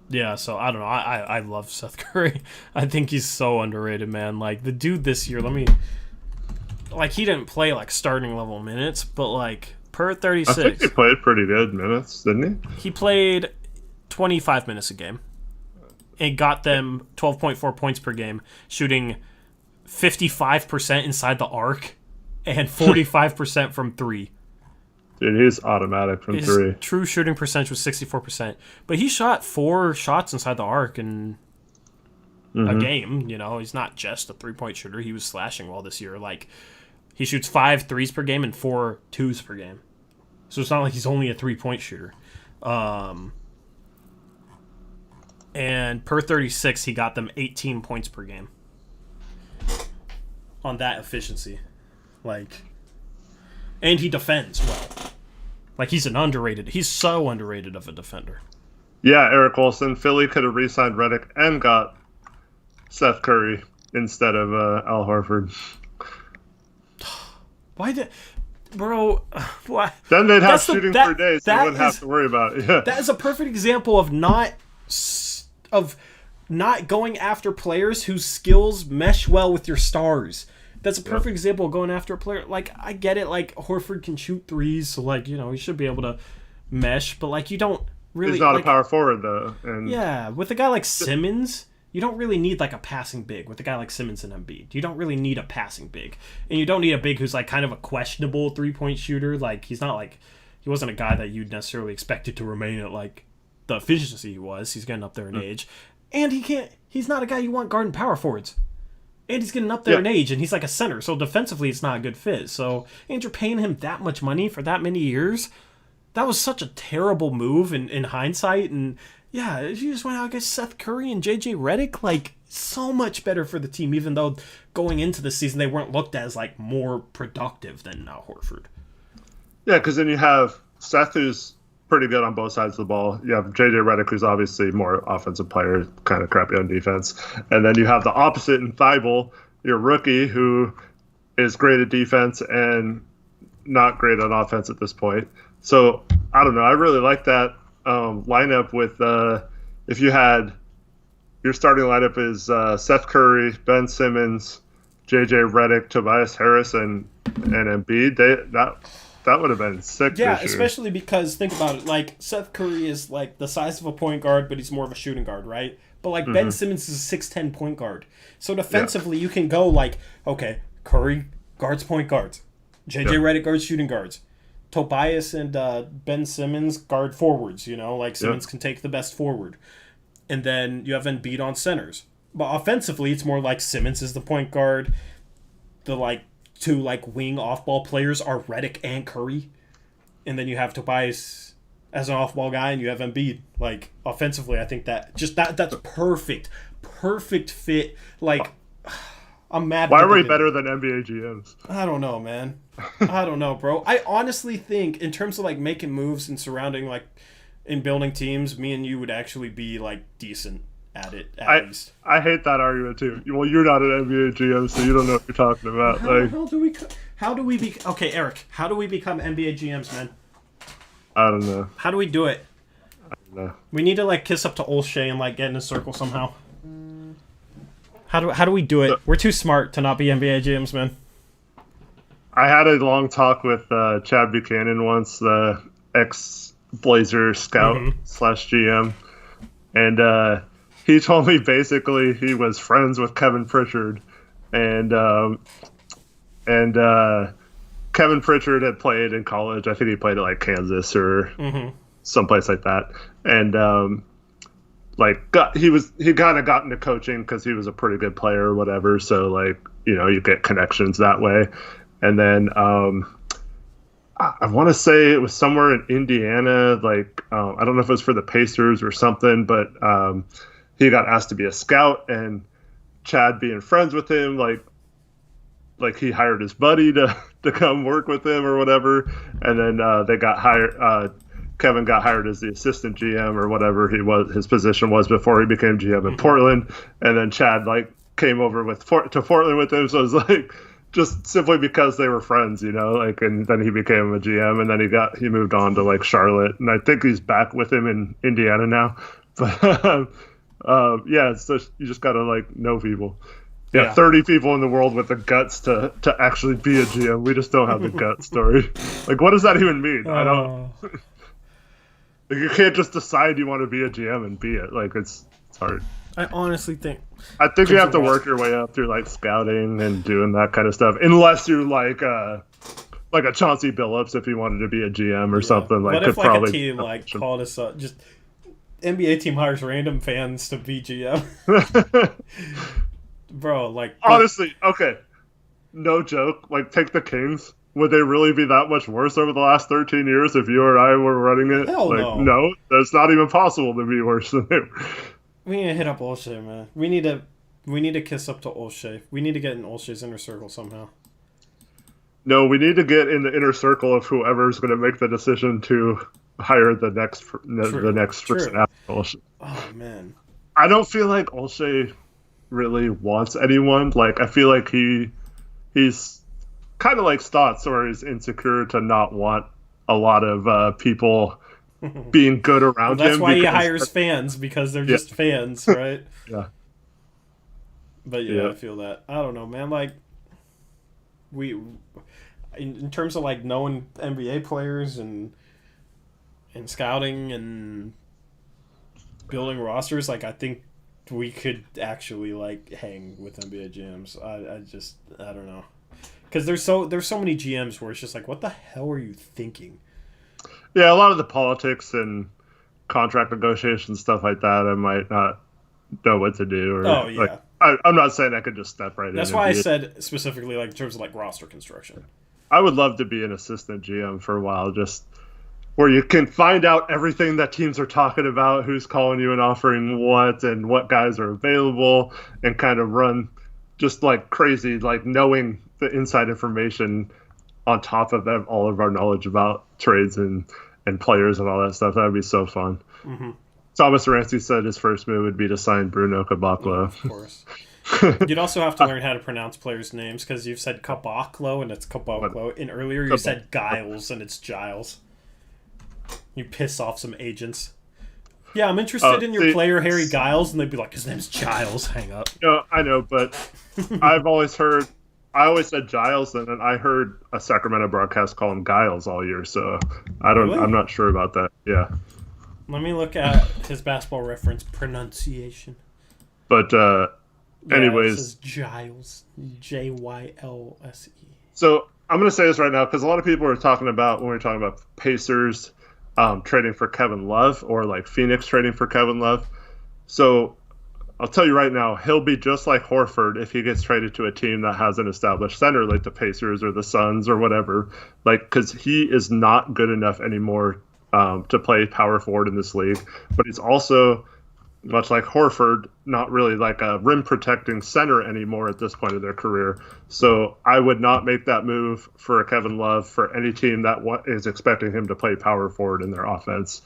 Yeah, so I don't know. I love Seth Curry. I think he's so underrated, man. Like, the dude this year, like, he didn't play, like, starting level minutes, but, like, per 36. I think he played pretty good minutes, didn't he? He played 25 minutes a game. And got them 12.4 points per game, shooting 55% inside the arc and 45% from three. Dude, he's automatic from three. True shooting percentage was 64%. But he shot 4 shots inside the arc in a game. You know, he's not just a three-point shooter. He was slashing well this year. Like, he shoots 5 threes per game and 4 twos per game. So it's not like he's only a three-point shooter. And per 36, he got them 18 points per game on that efficiency. Like, and he defends well. Like, he's so underrated of a defender. Yeah, Eric Olson. Philly could have re-signed Redick and got Seth Curry instead of Al Horford. Why did... Bro, why? Then they'd have shooting for days. They wouldn't have to worry about it. Yeah. That is a perfect example of not going after players whose skills mesh well with your stars. That's a perfect example of going after a player. Like, I get it, like, Horford can shoot threes, so, like, you know, he should be able to mesh, but, like, you don't really... He's not like, a power forward, though. And yeah, with a guy like Simmons, you don't really need, like, a passing big. With a guy like Simmons and Embiid, you don't really need a passing big. And you don't need a big who's, like, kind of a questionable three-point shooter. Like, he's not, like... He wasn't a guy that you'd necessarily expected to remain at, like, the efficiency he was. He's getting up there in age. And he's not a guy you want guarding power forwards. And he's getting up there in age, and he's like a center. So defensively, it's not a good fit. So, and you're paying him that much money for that many years. That was such a terrible move in hindsight. And yeah, if you just went out against Seth Curry and JJ Redick, like, so much better for the team, even though going into the season, they weren't looked at as, like, more productive than Horford. Yeah, because then you have Seth, who's pretty good on both sides of the ball. You have JJ Redick, who's obviously more offensive player, kind of crappy on defense. And then you have the opposite in Thibault, your rookie, who is great at defense and not great on offense at this point. So, I don't know. I really like that lineup with if you had your starting lineup is Seth Curry, Ben Simmons, JJ Redick, Tobias Harris, and Embiid. That would have been sick. Yeah, this year. Especially because, think about it, like, Seth Curry is, like, the size of a point guard, but he's more of a shooting guard, right? But, like, Ben Simmons is a 6'10" point guard. So defensively, you can go, like, okay, Curry guards point guards. JJ Redick guards shooting guards. Tobias and Ben Simmons guard forwards, you know? Like, Simmons can take the best forward. And then you have Embiid on centers. But offensively, it's more like Simmons is the point guard. The, like, two, like, wing off-ball players are Redick and Curry. And then you have Tobias as an off-ball guy, and you have Embiid. Like, offensively, I think that's perfect. Perfect fit. Like, I'm mad. Why are we better than NBA GMs? I don't know, man. I don't know, bro. I honestly think, in terms of, like, making moves and surrounding, like, in building teams, me and you would actually be like decent at it at least. I hate that argument too. Well, you're not an NBA GM, so you don't know what you're talking about. How do we be okay, Eric? How do we become NBA GMs, man? I don't know. How do we do it? I don't know. We need to like kiss up to Olshey and like get in a circle somehow. How do we do it? We're too smart to not be NBA GMs, man. I had a long talk with Chad Buchanan once, the ex-Blazer scout / GM, and he told me basically he was friends with Kevin Pritchard, and Kevin Pritchard had played in college. I think he played at like Kansas or someplace like that, and he kind of got into coaching because he was a pretty good player or whatever. So like you get connections that way. And then I want to say it was somewhere in Indiana. Like I don't know if it was for the Pacers or something, but he got asked to be a scout, and Chad, being friends with him, like he hired his buddy to come work with him or whatever. And then they got hired. Kevin got hired as the assistant GM or whatever his position was before he became GM in Portland. And then Chad like came over to Portland with him. So it was like, just simply because they were friends, like, and then he became a GM, and then he moved on to like Charlotte, and I think he's back with him in Indiana now. But yeah, it's just, you just gotta like know people. Yeah, 30 people in the world with the guts to actually be a GM. We just don't have the guts, story. Like, what does that even mean? I don't. Like, you can't just decide you want to be a GM and be it. Like, it's hard. I honestly think. I think you have to work your way up through like scouting and doing that kind of stuff, unless you're like a Chauncey Billups if you wanted to be a GM or something. Like, what if like a team like called us up, just NBA team hires random fans to be GM? Bro, like honestly, okay, no joke. Like, take the Kings. Would they really be that much worse over the last 13 years if you or I were running it? Hell like, no. That's not even possible to be worse than they were. We need to hit up Olshey, man. We need to kiss up to Olshey. We need to get in Olshey's inner circle somehow. No, we need to get in the inner circle of whoever's going to make the decision to hire the next person after Olshey. Oh man, I don't feel like Olshey really wants anyone. Like, I feel like he's kind of like Stotts, or he's insecure to not want a lot of people being good around him. That's why he hires fans, because they're just fans, right? Yeah. But I feel that. I don't know, man. Like, we, in terms of like knowing NBA players and scouting and building rosters, like, I think we could actually like hang with NBA GMs. I don't know, because there's so many GMs where it's just like, what the hell are you thinking? Yeah, a lot of the politics and contract negotiations, stuff like that, I might not know what to do. Or, like, I'm not saying I could just step right in. That's why I said specifically, like, in terms of like roster construction. I would love to be an assistant GM for a while, just where you can find out everything that teams are talking about, who's calling you and offering what, and what guys are available, and kind of run just like crazy, like knowing the inside information on top of all of our knowledge about trades and players and all that stuff. That would be so fun. Mm-hmm. Thomas Ramsey said his first move would be to sign Bruno Caboclo. Of course. You'd also have to learn how to pronounce players' names, because you've said Caboclo and it's Caboclo, and earlier you said Giles and it's Giles. You piss off some agents. Yeah, I'm interested in your player, Harry Giles, and they'd be like, his name's Giles. Hang up. No, I know, but I always said Giles, and then I heard a Sacramento broadcast call him Giles all year, so Really? I'm not sure about that. Yeah. Let me look at his Basketball Reference pronunciation. But anyways, it says Giles, Jylse. So I'm going to say this right now, because a lot of people are talking about, when we're talking about Pacers trading for Kevin Love, or like Phoenix trading for Kevin Love. So I'll tell you right now, he'll be just like Horford if he gets traded to a team that has an established center, like the Pacers or the Suns or whatever. Like, because he is not good enough anymore to play power forward in this league. But he's also, much like Horford, not really like a rim protecting center anymore at this point of their career. So I would not make that move for a Kevin Love for any team that is expecting him to play power forward in their offense.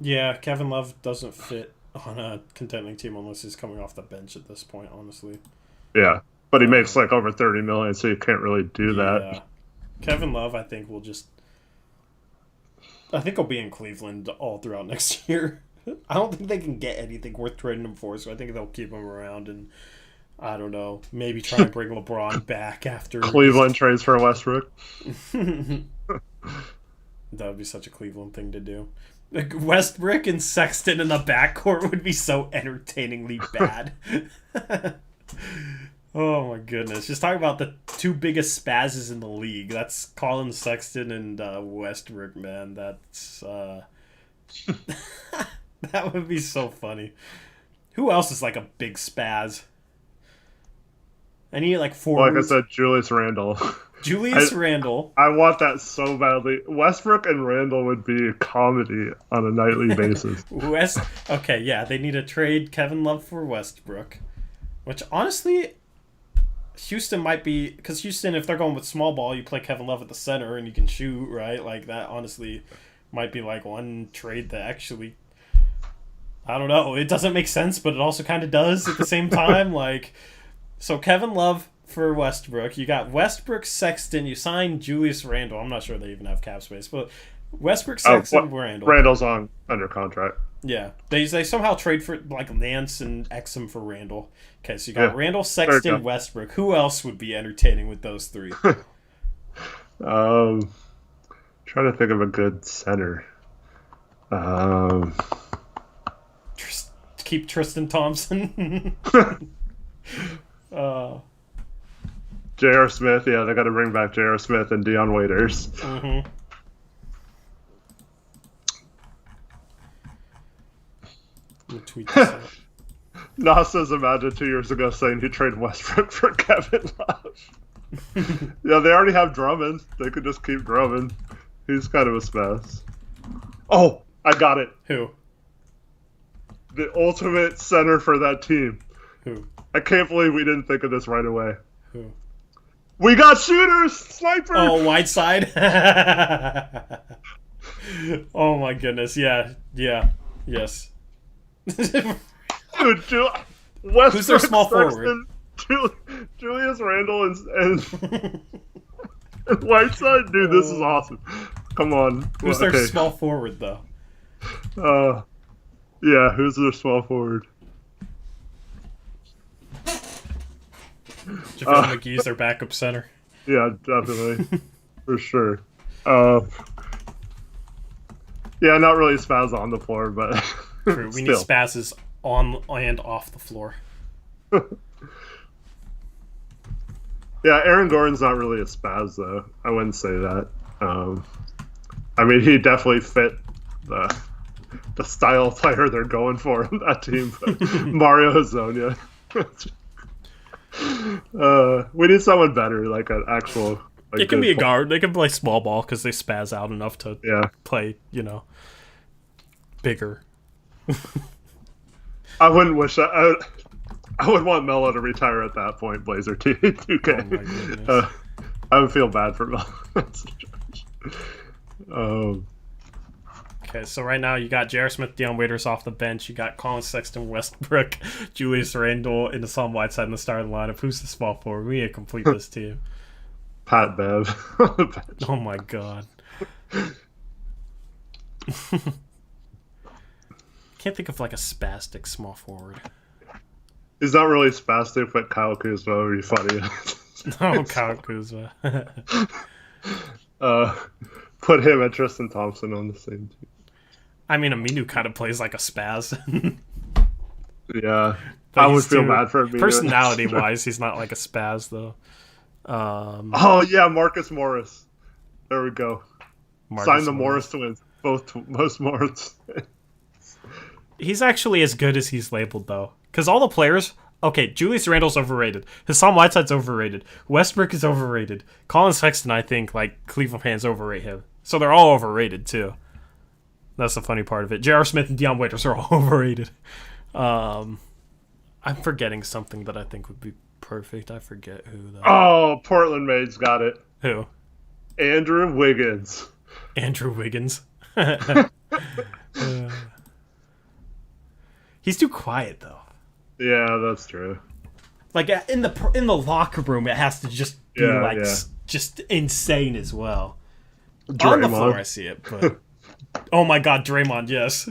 Yeah, Kevin Love doesn't fit on a contending team unless he's coming off the bench at this point, honestly. Yeah, but he makes Um, like over 30 million, so you can't really do that. yeah. Kevin Love, I think, will just. I think he'll be in Cleveland all throughout next year. I don't think they can get anything worth trading him for, so I think they'll keep him around and, I don't know, maybe try and bring LeBron back after. Cleveland trades for Westbrook. That would be such a Cleveland thing to do. Like Westbrook and Sexton in the backcourt would be so entertainingly bad. Oh my goodness. Just talk about the two biggest spazzes in the league. That's Colin Sexton and Westbrook, man. That's that would be so funny. Who else is like a big spaz? I need like Like I forwards. said, Julius Randle. Julius Randle. I want that so badly. Westbrook and Randle would be a comedy on a nightly basis. Okay, yeah, they need to trade Kevin Love for Westbrook. Which honestly, Houston might be, because Houston, if they're going with small ball, you play Kevin Love at the center and you can shoot, right? Like that honestly might be like one trade that actually, I don't know, it doesn't make sense, but it also kind of does at the same time. Like, so Kevin Love for Westbrook. You got Westbrook, Sexton. You signed Julius Randle. I'm not sure they even have cap space, but Westbrook, Sexton, Randle. Randle's on under contract. Yeah, they somehow trade for like Nance and Exum for Randle. Okay, so you got Randle, Sexton, Westbrook. Who else would be entertaining with those three? Trying to think of a good center. Keep Tristan Thompson. J.R. Smith, yeah, they got to bring back J.R. Smith and Dion Waiters. Mm-hmm. Tweet this out. Nassir's imagine 2 years ago saying he traded Westbrook for Kevin Love. Yeah, they already have Drummond. They could just keep Drummond. He's kind of a spaz. Oh, I got it. Who? The ultimate center for that team. Who? I can't believe we didn't think of this right away. Who? We got shooters! Sniper! Oh, Whiteside? Oh my goodness, yeah. Yes. Dude, Westbrook, who's their small Sexton, forward? Julius Randle and Whiteside? Dude, this is awesome. Come on. Who's their small forward, though? Yeah, who's their small forward? JaVale McGee's their backup center. Yeah, definitely. For sure. Yeah, not really spaz on the floor, but True. We need spazzes on and off the floor. Yeah, Aaron Gordon's not really a spaz, though. I wouldn't say that. I mean, he definitely fit the style of player they're going for in that team. But Mario Hezonja. We need someone better, like an actual. Like, it can be a guard. They can play small ball because they spaz out enough to play, bigger. I wouldn't wish that. I would want Melo to retire at that point, Blazer 2K. Oh my goodness. I would feel bad for Melo. Okay, so right now you got J.R. Smith, Dion Waiters off the bench. You got Colin Sexton, Westbrook, Julius Randle, and Hassan Whiteside in the starting lineup. Who's the small forward? We need to complete this team. Pat Bev. Oh my god. Can't think of like a spastic small forward. He's not really spastic, but Kyle Kuzma would be funny. Oh, Kyle Kuzma. Put him and Tristan Thompson on the same team. I mean, Aminu kind of plays like a spaz. Yeah. But I would feel bad for Aminu. Personality-wise, he's not like a spaz, though. Oh, yeah, Marcus Morris. There we go. Sign the Morris twins. Most Morris. He's actually as good as he's labeled, though. Because all the players... Okay, Julius Randle's overrated. Hassan Whiteside's overrated. Westbrook is overrated. Colin Sexton, I think, like, Cleveland fans overrate him. So they're all overrated, too. That's the funny part of it. J.R. Smith and Dion Waiters are all overrated. I'm forgetting something that I think would be perfect. I forget who, though. Oh, Portland Maid's got it. Who? Andrew Wiggins. Andrew Wiggins. He's too quiet though. Yeah, that's true. Like in the locker room, it has to just be just insane as well. Draymond. On the floor, I see it, but oh my God, Draymond, yes.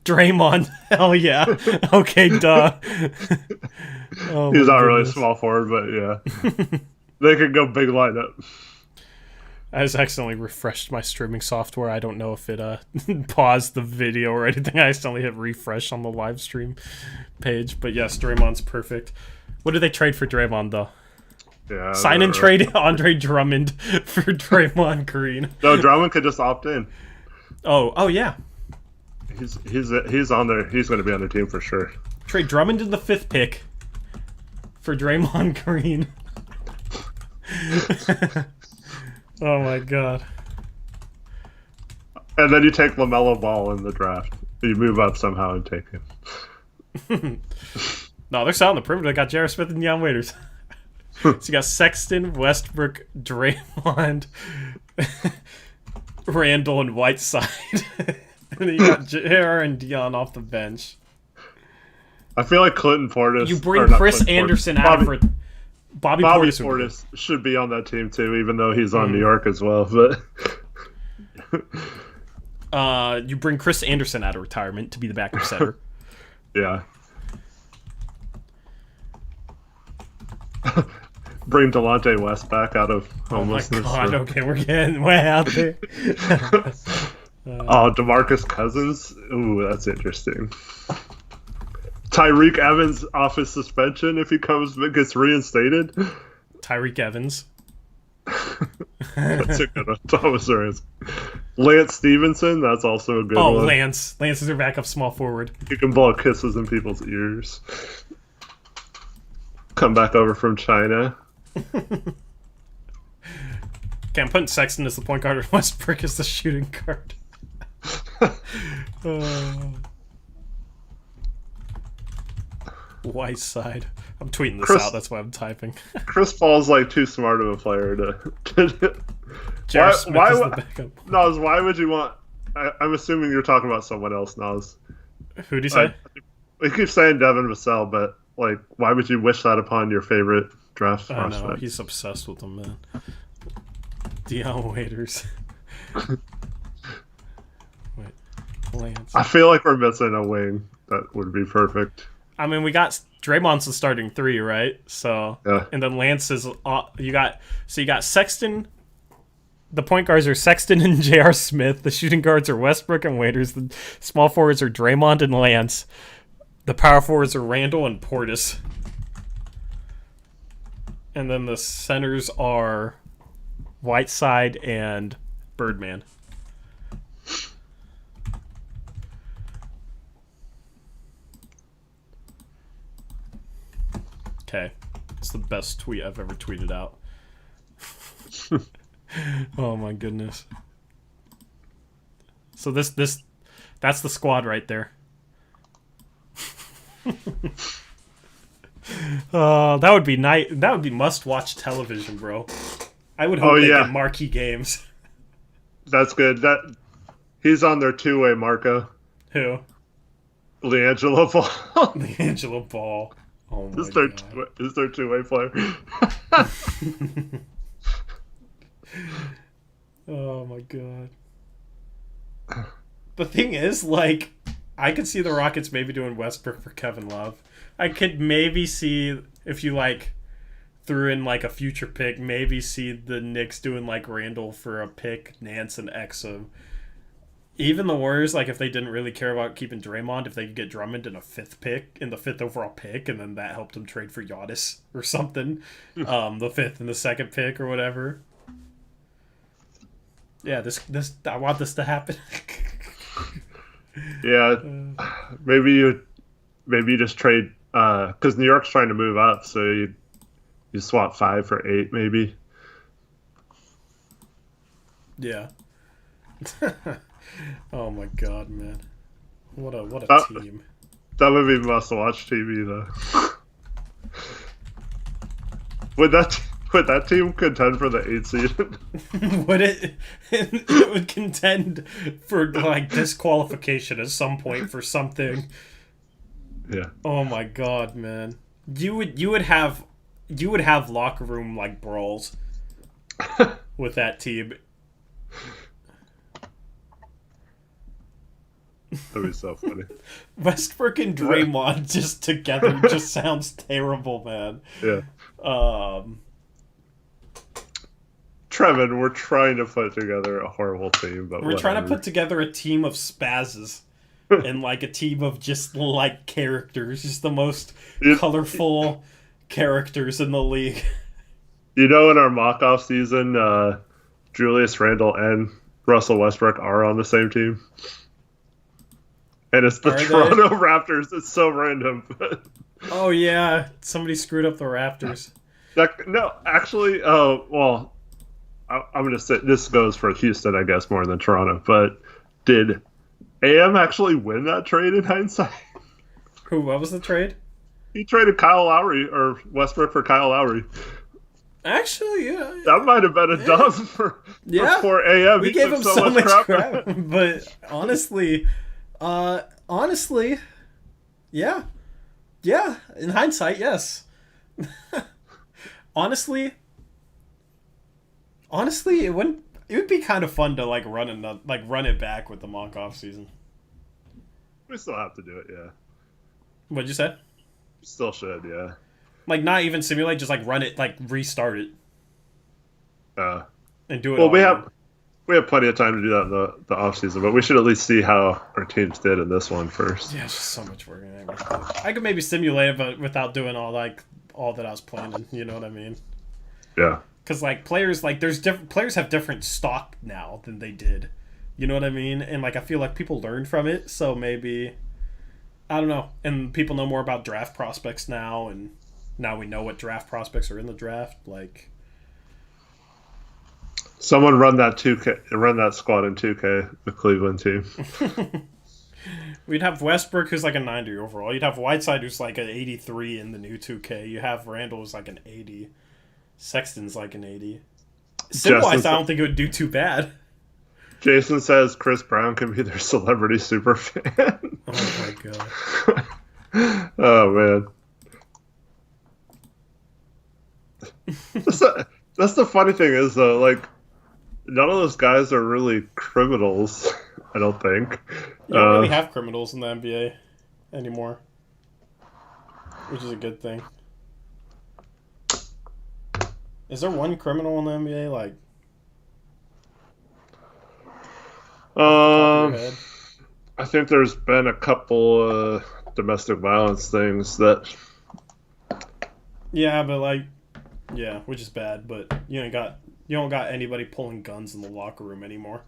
Draymond, hell yeah. Okay, duh. Oh, he's not really small forward, but yeah, they could go big lineup. I just accidentally refreshed my streaming software. I don't know if it paused the video or anything. I accidentally hit refresh on the live stream page. But yes, Draymond's perfect. What did they trade for Draymond, though? Yeah, Sign and trade Andre Drummond for Draymond Green. No, Drummond could just opt in. Oh yeah. He's on there. He's going to be on the team for sure. Trade Drummond in the 5th pick for Draymond Green. Oh my God. And then you take LaMelo Ball in the draft. You move up somehow and take him. No, they're selling the perimeter. They got J.R. Smith and Deion Waiters. So you got Sexton, Westbrook, Draymond, Randall, and Whiteside. And then you got J.R. and Deion off the bench. I feel like Clinton Portis. You bring Chris Anderson out for Bobby Portis should be on that team too, even though he's on New York as well. But you bring Chris Anderson out of retirement to be the backup setter. Yeah. Bring Delonte West back out of homelessness. Oh my God! Okay, we're getting way out there. DeMarcus Cousins. Ooh, that's interesting. Tyreek Evans off his suspension if he gets reinstated. Tyreek Evans. That's a good one. Thomas Reyes. Lance Stevenson. That's also a good one. Oh, Lance. Lance is their backup small forward. He can blow kisses in people's ears. Come back over from China. Okay, I'm putting Sexton as the point guard and Westbrook as the shooting guard. Whiteside. I'm tweeting this out. That's why I'm typing. Chris Paul's like too smart of a player to. Nas, why would you want? I'm assuming you're talking about someone else, Nas. Who do you say? We keep saying Devin Vassell, but like, why would you wish that upon your favorite draft prospect? I know, he's obsessed with them, man. Deion Waiters. Wait, Lance. I feel like we're missing a wing that would be perfect. I mean, we got Draymond's the starting 3, right? So, yeah. And then Lance is you got Sexton. The point guards are Sexton and J.R. Smith. The shooting guards are Westbrook and Waiters. The small forwards are Draymond and Lance. The power forwards are Randall and Portis. And then the centers are Whiteside and Birdman. Okay. It's the best tweet I've ever tweeted out. Oh my goodness. So that's the squad right there. That would be nice. That would be must-watch television, bro. I would hope they get marquee games. That's good. He's on their two-way, Marco. Who? LiAngelo Ball. LiAngelo Ball. Oh my God. Is their two-way player? Oh my God. The thing is, like, I could see the Rockets maybe doing Westbrook for Kevin Love. I could maybe see, if you, like, threw in, like, a future pick, maybe see the Knicks doing, like, Randall for a pick, Nance and Exum. Even the Warriors, like, if they didn't really care about keeping Draymond, if they could get Drummond in the 5th overall pick, and then that helped them trade for Giannis or something, the 5th and the 2nd pick or whatever. Yeah, I want this to happen. Yeah, maybe you just trade because New York's trying to move up, so you swap 5 for 8, maybe. Yeah. Oh my God, man! What a team. That would be must-watch TV, though. Would that would that team contend for the 8th seed? Would it? It would contend for like disqualification at some point for something. Yeah. Oh my god, man! You would have locker room like brawls with that team. That'd be so funny. Westbrook and Draymond just together just sounds terrible, man. Yeah. Trevin, we're trying to put together a horrible team, but we're trying to put together a team of spazzes and like a team of just like characters, just the most colorful characters in the league. You know, in our mock-off season, Julius Randle and Russell Westbrook are on the same team. And it's the Toronto Raptors. It's so random. Oh, yeah. Somebody screwed up the Raptors. No, actually, well, I'm going to say this goes for Houston, I guess, more than Toronto. But did AM actually win that trade in hindsight? Who? What was the trade? He traded Kyle Lowry, or Westbrook for Kyle Lowry. Actually, yeah. That might have been a dub for poor AM. We gave him so much crap. But honestly, yeah. Yeah, in hindsight, yes. Honestly, it would be kind of fun to like run it back with the mock-off season. We still have to do it, yeah. What'd you say? Still should, yeah. Like not even simulate, just like run it, like restart it. And do it. Well, we have plenty of time to do that in the off season, but we should at least see how our teams did in this one first. Yeah, it's just so much work. I could maybe simulate it, but without doing all that I was planning. You know what I mean? Yeah. Because like players, like players have different stock now than they did. You know what I mean? And like I feel like people learned from it, so maybe I don't know. And people know more about draft prospects now, and now we know what draft prospects are in the draft. Like. Someone run that squad in 2K, the Cleveland team. We'd have Westbrook, who's like a 90 overall. You'd have Whiteside, who's like an 83 in the new 2K. You have Randall, who's like an 80. Sexton's like an 80. Sim-wise, I don't think it would do too bad. Jason says Chris Brown can be their celebrity super fan. Oh my god. Oh man. That's the funny thing is though, like none of those guys are really criminals, I don't think. You don't really have criminals in the NBA anymore, which is a good thing. Is there one criminal in the NBA? Like, I think there's been a couple domestic violence things that. Yeah, but like, yeah, which is bad. But you don't got anybody pulling guns in the locker room anymore.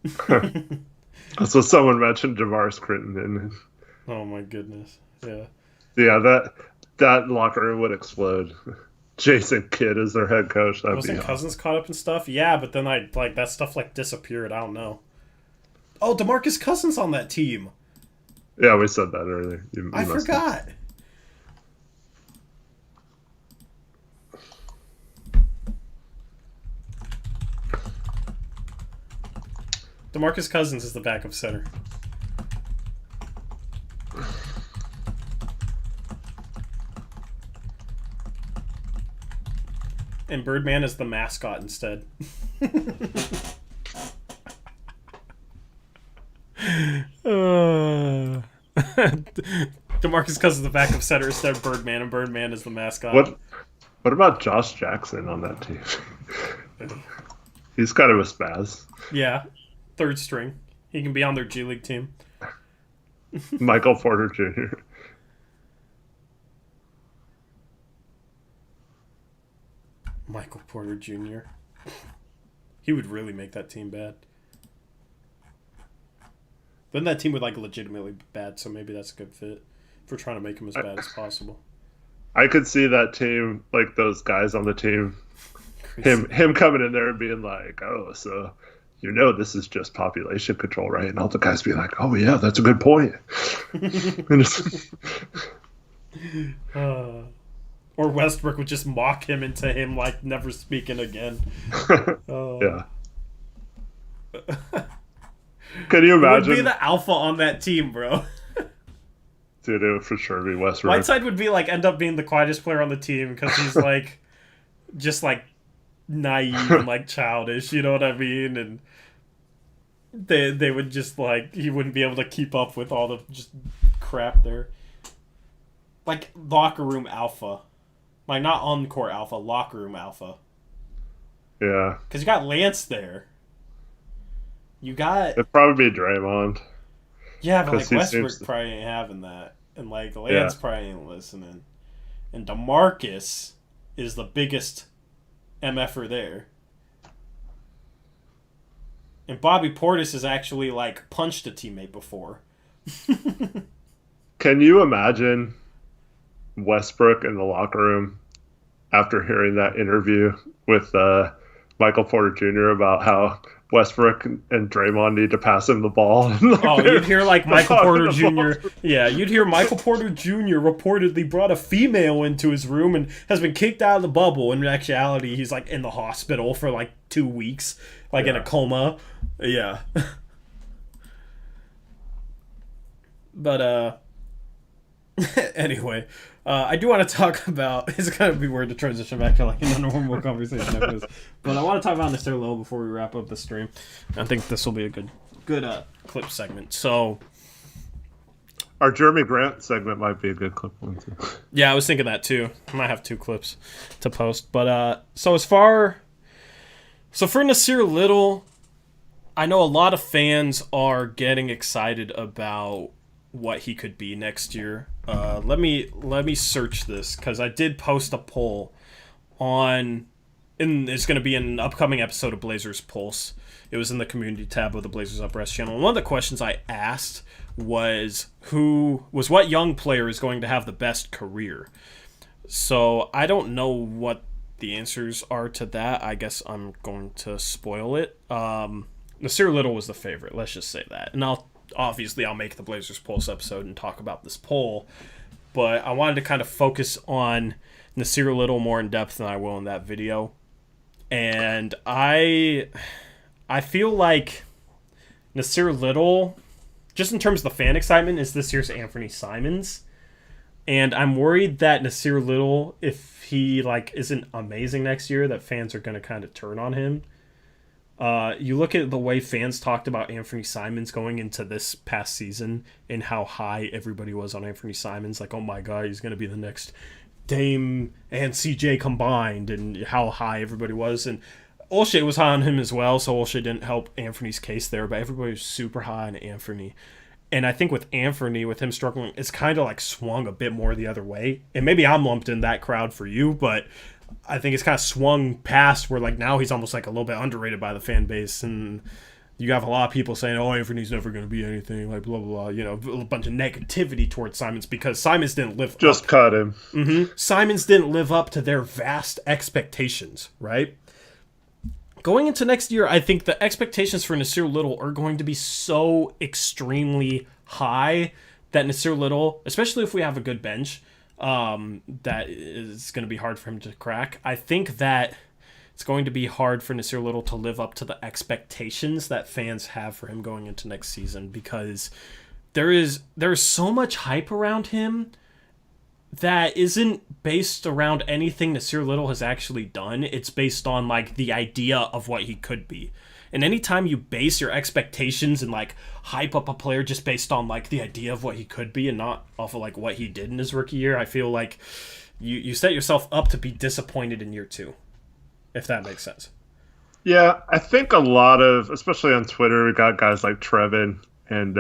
That's what someone mentioned, Javaris Crittenton. Oh my goodness! Yeah. Yeah, that locker room would explode. Jason Kidd is their head coach. Wasn't Cousins caught up in stuff? Yeah, but then that stuff like disappeared. I don't know. Oh, DeMarcus Cousins on that team. Yeah, we said that earlier. I forgot. DeMarcus Cousins is the backup center. And Birdman is the mascot instead. DeMarcus Cousins is the backup center instead of Birdman, and Birdman is the mascot. What about Josh Jackson on that team? He's kind of a spaz. Yeah, third string. He can be on their G League team. Michael Porter Jr. Michael Porter Jr. He would really make that team bad. Then that team would like legitimately be bad, so maybe that's a good fit if we're trying to make him as bad as possible. I could see that team, like those guys on the team, him coming in there and being like, "Oh, so you know this is just population control, right?" And all the guys being like, "Oh yeah, that's a good point." Or Westbrook would just mock him into him like never speaking again. Yeah. Can you imagine? Who would be the alpha on that team, bro? Dude, it would for sure be Westbrook. Whiteside would be like end up being the quietest player on the team because he's like just like naive and like childish, you know what I mean? And they would just like he wouldn't be able to keep up with all the just crap there. Like locker room alpha. Like not on court alpha, locker room alpha. Yeah. Because you got Lance there. You got it'd probably be Draymond. Yeah, but like Westbrook probably ain't having that. And like Lance probably ain't listening. And DeMarcus is the biggest MFer there. And Bobby Portis has actually like punched a teammate before. Can you imagine Westbrook in the locker room after hearing that interview with Michael Porter Jr. about how Westbrook and Draymond need to pass him the ball? You'd hear like Michael Porter Jr. Yeah, you'd hear Michael Porter Jr. reportedly brought a female into his room and has been kicked out of the bubble. In actuality, he's like in the hospital for like 2 weeks, like in a coma. Yeah. But anyway, I do want to talk about. It's gonna be weird to transition back to like a normal conversation after this, but I want to talk about Nassir Little before we wrap up the stream. I think this will be a good clip segment. So, our Jeremy Grant segment might be a good clip one too. Yeah, I was thinking that too. I might have 2 clips to post, but so for Nassir Little, I know a lot of fans are getting excited about what he could be next year. Let me search this because I did post a poll and it's going to be in an upcoming episode of Blazers Pulse. It was in the community tab of the Blazers Up Rest channel. And one of the questions I asked was what young player is going to have the best career. So I don't know what the answers are to that. I guess I'm going to spoil it. Nassir Little was the favorite. Let's just say that, and I'll make the Blazers Pulse episode and talk about this poll, but I wanted to kind of focus on Nassir Little more in depth than I will in that video. And I feel like Nassir Little, just in terms of the fan excitement, is this year's Anthony Simons. And I'm worried that Nassir Little, if he like isn't amazing next year, that fans are going to kind of turn on him. You look at the way fans talked about Anthony Simons going into this past season and how high everybody was on Anthony Simons. Like, oh my God, he's going to be the next Dame and CJ combined, and how high everybody was. And Olshey was high on him as well, so Olshey didn't help Anthony's case there, but everybody was super high on Anthony. And I think with Anthony, with him struggling, it's kind of like swung a bit more the other way. And maybe I'm lumped in that crowd for you, but I think it's kind of swung past where like now he's almost like a little bit underrated by the fan base, and you have a lot of people saying, "Oh, Anthony's never going to be anything," like blah blah blah. You know, a bunch of negativity towards Simons because Simons didn't live. Just up. Cut him. Mm-hmm. Simons didn't live up to their vast expectations, right? Going into next year, I think the expectations for Nassir Little are going to be so extremely high that Nassir Little, especially if we have a good bench, that is going to be hard for him to crack. I think that it's going to be hard for Nassir Little to live up to the expectations that fans have for him going into next season, because there is so much hype around him that isn't based around anything Nassir Little has actually done. It's based on like the idea of what he could be. And anytime you base your expectations and like hype up a player just based on like the idea of what he could be and not off of like what he did in his rookie year, I feel like you set yourself up to be disappointed in year 2, if that makes sense. Yeah, I think a lot of, especially on Twitter, we got guys like Trevin and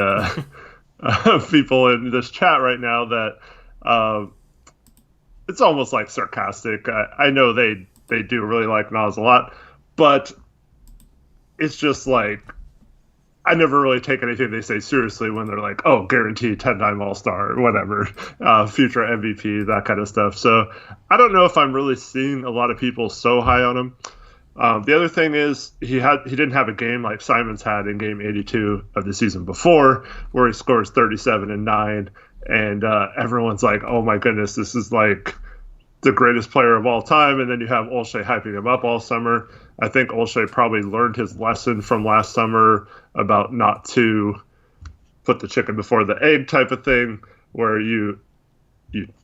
people in this chat right now that it's almost like sarcastic. I know they do really like Nas a lot, but it's just like I never really take anything they say seriously when they're like, oh, guaranteed 10-time All-Star or whatever, future MVP, that kind of stuff. So I don't know if I'm really seeing a lot of people so high on him. The other thing is he didn't have a game like Simons had in game 82 of the season before, where he scores 37 and 9, and everyone's like, oh my goodness, this is like the greatest player of all time, and then you have Olshey hyping him up all summer. I think Olshey probably learned his lesson from last summer about not to put the chicken before the egg type of thing, where you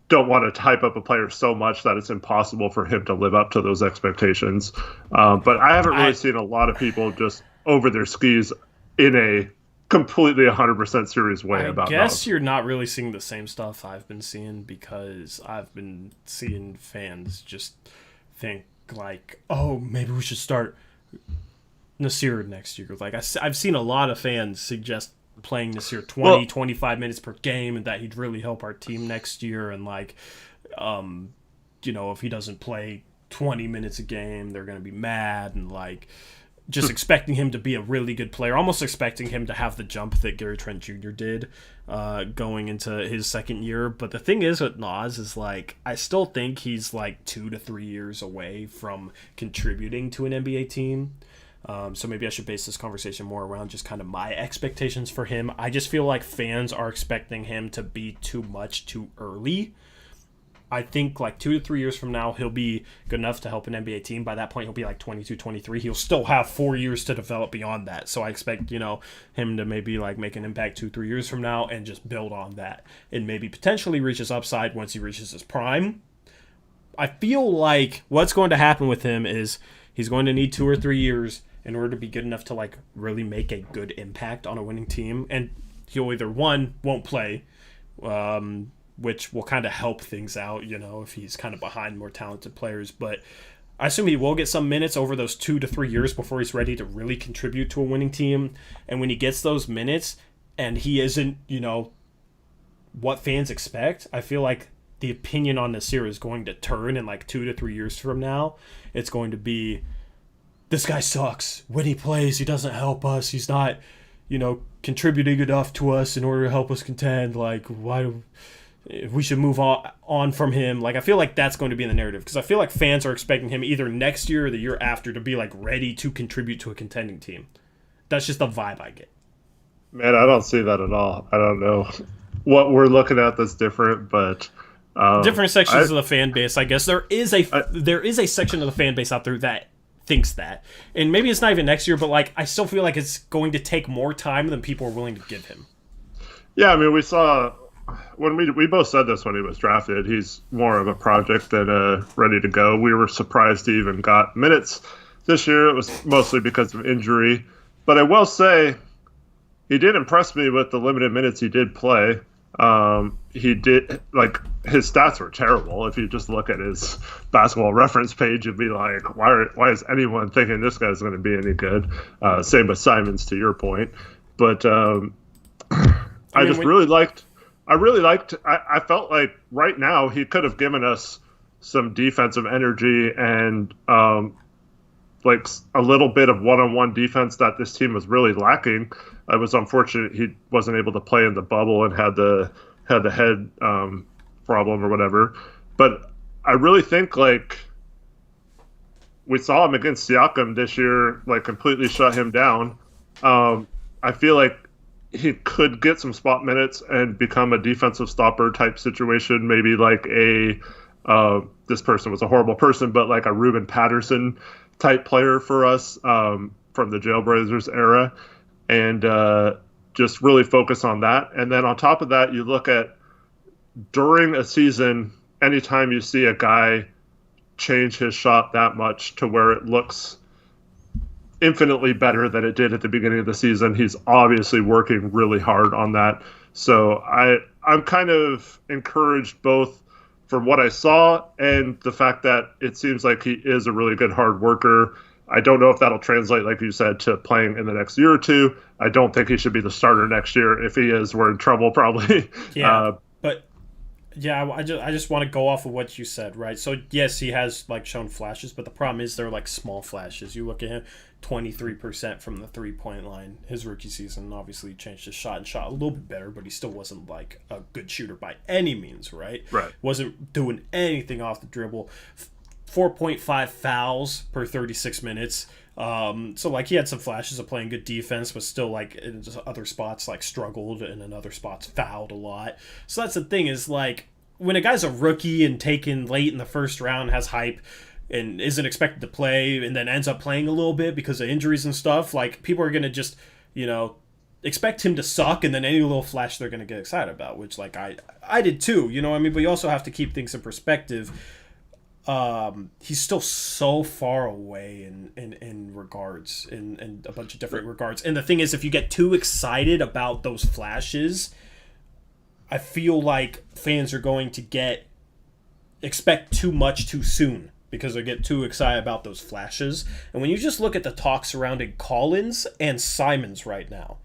don't want to hype up a player so much that it's impossible for him to live up to those expectations. But I haven't really seen a lot of people just over their skis in a completely 100% serious way about that. I guess you're not really seeing the same stuff I've been seeing, because I've been seeing fans just think like, oh, maybe we should start Nassir next year. Like I've seen a lot of fans suggest playing Nassir 25 minutes per game, and that he'd really help our team next year. And like, if he doesn't play 20 minutes a game, they're going to be mad, and like, just expecting him to be a really good player, almost expecting him to have the jump that Gary Trent Jr. did going into his second year. But the thing is with Nas is, like, I still think he's like 2 to 3 years away from contributing to an NBA team. So maybe I should base this conversation more around just kind of my expectations for him. I just feel like fans are expecting him to be too much too early. I think like 2 to 3 years from now, he'll be good enough to help an NBA team. By that point, he'll be like 22, 23. He'll still have 4 years to develop beyond that. So I expect, him to maybe like make an impact 2, 3 years from now and just build on that and maybe potentially reach his upside once he reaches his prime. I feel like what's going to happen with him is he's going to need 2 or 3 years in order to be good enough to like really make a good impact on a winning team. And he'll either, one, won't play, which will kind of help things out, if he's kind of behind more talented players. But I assume he will get some minutes over those 2 to 3 years before he's ready to really contribute to a winning team. And when he gets those minutes and he isn't, what fans expect, I feel like the opinion on Nassir is going to turn in like 2 to 3 years from now. It's going to be, this guy sucks. When he plays, he doesn't help us. He's not, contributing enough to us in order to help us contend. Like, we should move on from him. Like, I feel like that's going to be in the narrative, because I feel like fans are expecting him either next year or the year after to be like ready to contribute to a contending team. That's just the vibe I get. Man, I don't see that at all. I don't know what we're looking at that's different, but different sections of the fan base. I guess there is a section of the fan base out there that thinks that, and maybe it's not even next year, but like, I still feel like it's going to take more time than people are willing to give him. Yeah, I mean, we saw when we both said this when he was drafted, he's more of a project than ready to go. We were surprised he even got minutes this year. It was mostly because of injury, but I will say he did impress me with the limited minutes he did play. He did, like, his stats were terrible. If you just look at his basketball reference page, you'd be like, why is anyone thinking this guy's going to be any good? Same with Simons, to your point. But I felt like right now he could have given us some defensive energy and like a little bit of one-on-one defense that this team was really lacking. It was unfortunate he wasn't able to play in the bubble and had the head problem or whatever. But I really think, like, we saw him against Siakam this year, like, completely shut him down. I feel like he could get some spot minutes and become a defensive stopper type situation, maybe like this person was a horrible person, but like a Ruben Patterson type player for us from the Jailblazers era, and just really focus on that. And then on top of that, you look at during a season, anytime you see a guy change his shot that much to where it looks infinitely better than it did at the beginning of the season, he's obviously working really hard on that. So I'm kind of encouraged both from what I saw and the fact that it seems like he is a really good hard worker. I don't know if that'll translate, like you said, to playing in the next year or two. I don't think he should be the starter next year. If he is, we're in trouble probably. Yeah, but yeah, I just want to go off of what you said, right? So yes, he has like shown flashes, but the problem is they're like small flashes. You look at him, 23% from the 3-point line his rookie season. Obviously, he changed his shot and shot a little bit better, but he still wasn't like a good shooter by any means, right? Right. Wasn't doing anything off the dribble. 4.5 fouls per 36 minutes. So like he had some flashes of playing good defense, but still like in other spots like struggled, and in other spots fouled a lot. So that's the thing, is like when a guy's a rookie and taken late in the first round, has hype, and isn't expected to play, and then ends up playing a little bit because of injuries and stuff, like, people are gonna just, expect him to suck, and then any little flash they're gonna get excited about, which, like, I did too, you know what I mean? But you also have to keep things in perspective. He's still so far away in regards, in a bunch of different regards. And the thing is, if you get too excited about those flashes, I feel like fans are going to expect too much too soon because they get too excited about those flashes. And when you just look at the talk surrounding Collins and Simons right now,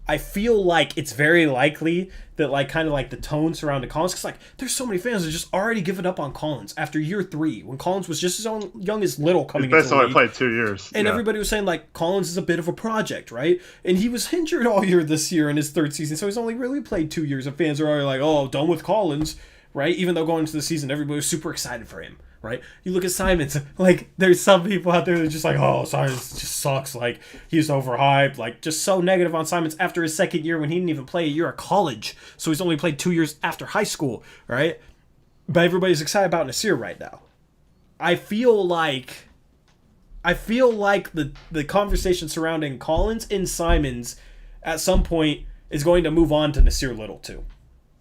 I feel like it's very likely that, like, kind of like the tone surrounding Collins, because, like, there's so many fans that just already given up on Collins after year 3, when Collins was just as young as Little coming into the league. Only played 2 years. And everybody was saying, like, Collins is a bit of a project, right? And he was injured all year this year in his 3rd season, so he's only really played 2 years, and fans are already like, oh, done with Collins, right? Even though going into the season, everybody was super excited for him. Right? You look at Simons, like, there's some people out there that are just like, oh, Simons just sucks, like, he's overhyped, like, just so negative on Simons after his 2nd year when he didn't even play a year of college, so he's only played 2 years after high school, right? But everybody's excited about Nassir right now. I feel like the conversation surrounding Collins and Simons at some point is going to move on to Nassir Little too,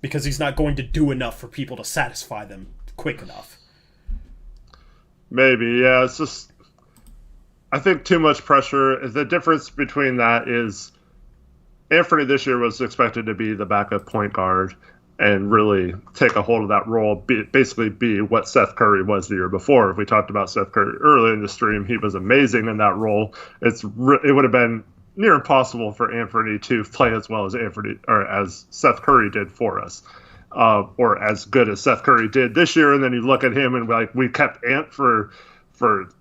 because he's not going to do enough for people to satisfy them quick enough. Maybe, yeah. It's just, I think too much pressure. The difference between that is Anthony this year was expected to be the backup point guard and really take a hold of that role, basically be what Seth Curry was the year before. If we talked about Seth Curry earlier in the stream, he was amazing in that role. It would have been near impossible for Anthony to play as well as as Seth Curry did for us. Or as good as Seth Curry did this year, and then you look at him and we kept Ant for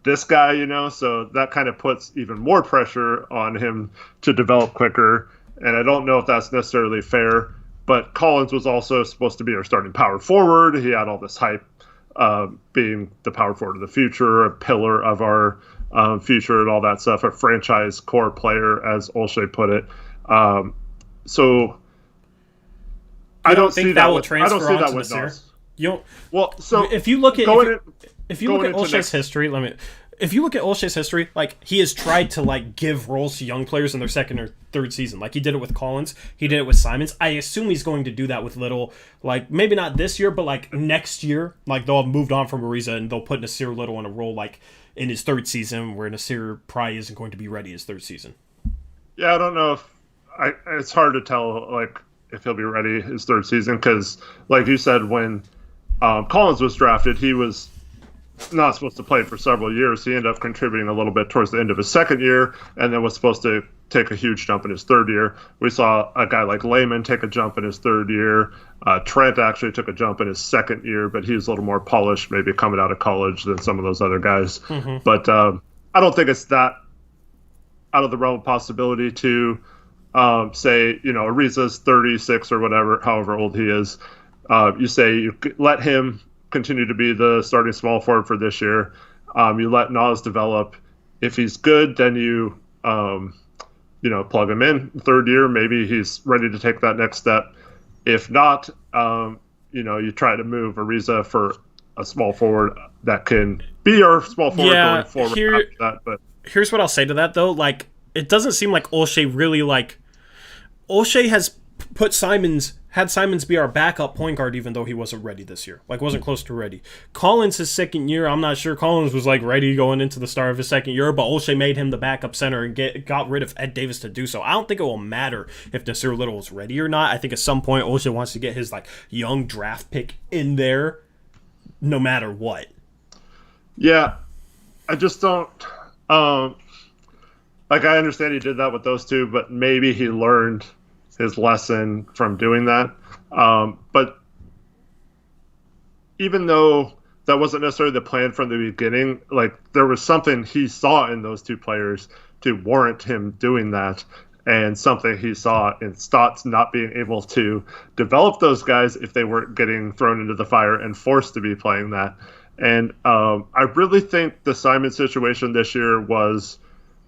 this guy, so that kind of puts even more pressure on him to develop quicker, and I don't know if that's necessarily fair, but Collins was also supposed to be our starting power forward. He had all this hype, being the power forward of the future, a pillar of our future and all that stuff, a franchise core player, as Olshey put it. So I don't think that will transfer on to Nassir. You don't. Well, so if you look at Olshey's history, if you look at Olshey's history, like, he has tried to, like, give roles to young players in their 2nd or 3rd season. Like, he did it with Collins, he did it with Simons. I assume he's going to do that with Little. Like, maybe not this year, but, like, next year, like, they'll have moved on from Ariza and they'll put Nassir Little in a role, like, in his 3rd season, where Nassir probably isn't going to be ready his 3rd season. Yeah, I don't know if it's hard to tell, like, if he'll be ready his 3rd season, because, like you said, when Collins was drafted, he was not supposed to play for several years. He ended up contributing a little bit towards the end of his 2nd year, and then was supposed to take a huge jump in his 3rd year. We saw a guy like Layman take a jump in his 3rd year. Trent actually took a jump in his 2nd year, but he's a little more polished, maybe coming out of college, than some of those other guys. Mm-hmm. But I don't think it's that out of the realm of possibility to say, Ariza's 36 or whatever, however old he is. You say you let him continue to be the starting small forward for this year. You let Nas develop. If he's good, then you plug him in 3rd year. Maybe he's ready to take that next step. If not, you try to move Ariza for a small forward that can be our small forward going forward after that. But here's what I'll say to that, though. Like, it doesn't seem like Olshey really, like, Olshey has had Simons be our backup point guard, even though he wasn't ready this year. Like, wasn't close to ready. Collins, his 2nd year, I'm not sure Collins was, like, ready going into the start of his 2nd year, but Olshey made him the backup center and got rid of Ed Davis to do so. I don't think it will matter if Nassir Little is ready or not. I think at some point Olshey wants to get his, like, young draft pick in there no matter what. Yeah, I just don't... like, I understand he did that with those two, but maybe he learned his lesson from doing that. But even though that wasn't necessarily the plan from the beginning, like, there was something he saw in those 2 players to warrant him doing that, and something he saw in Stotts not being able to develop those guys if they weren't getting thrown into the fire and forced to be playing that. And I really think the Simon situation this year was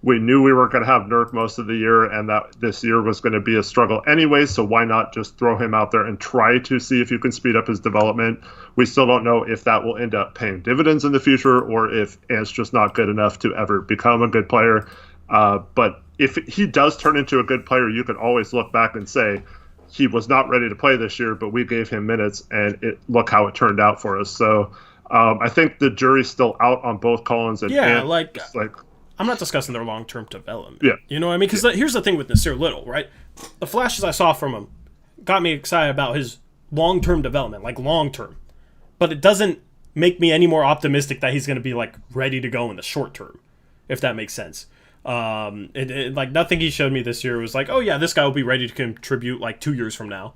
we knew we were going to have Nurk most of the year and that this year was going to be a struggle anyway, so why not just throw him out there and try to see if you can speed up his development. We still don't know if that will end up paying dividends in the future or if Ant's just not good enough to ever become a good player. But if he does turn into a good player, you can always look back and say, he was not ready to play this year, but we gave him minutes, and look how it turned out for us. So I think the jury's still out on both Collins and Ant. Like I'm not discussing their long-term development. Yeah. You know what I mean? Because here's the thing with Nassir Little, right? The flashes I saw from him got me excited about his long-term development, like long-term. But it doesn't make me any more optimistic that he's going to be, like, ready to go in the short term, if that makes sense. Like, nothing he showed me this year was like, oh, yeah, this guy will be ready to contribute, like, 2 years from now.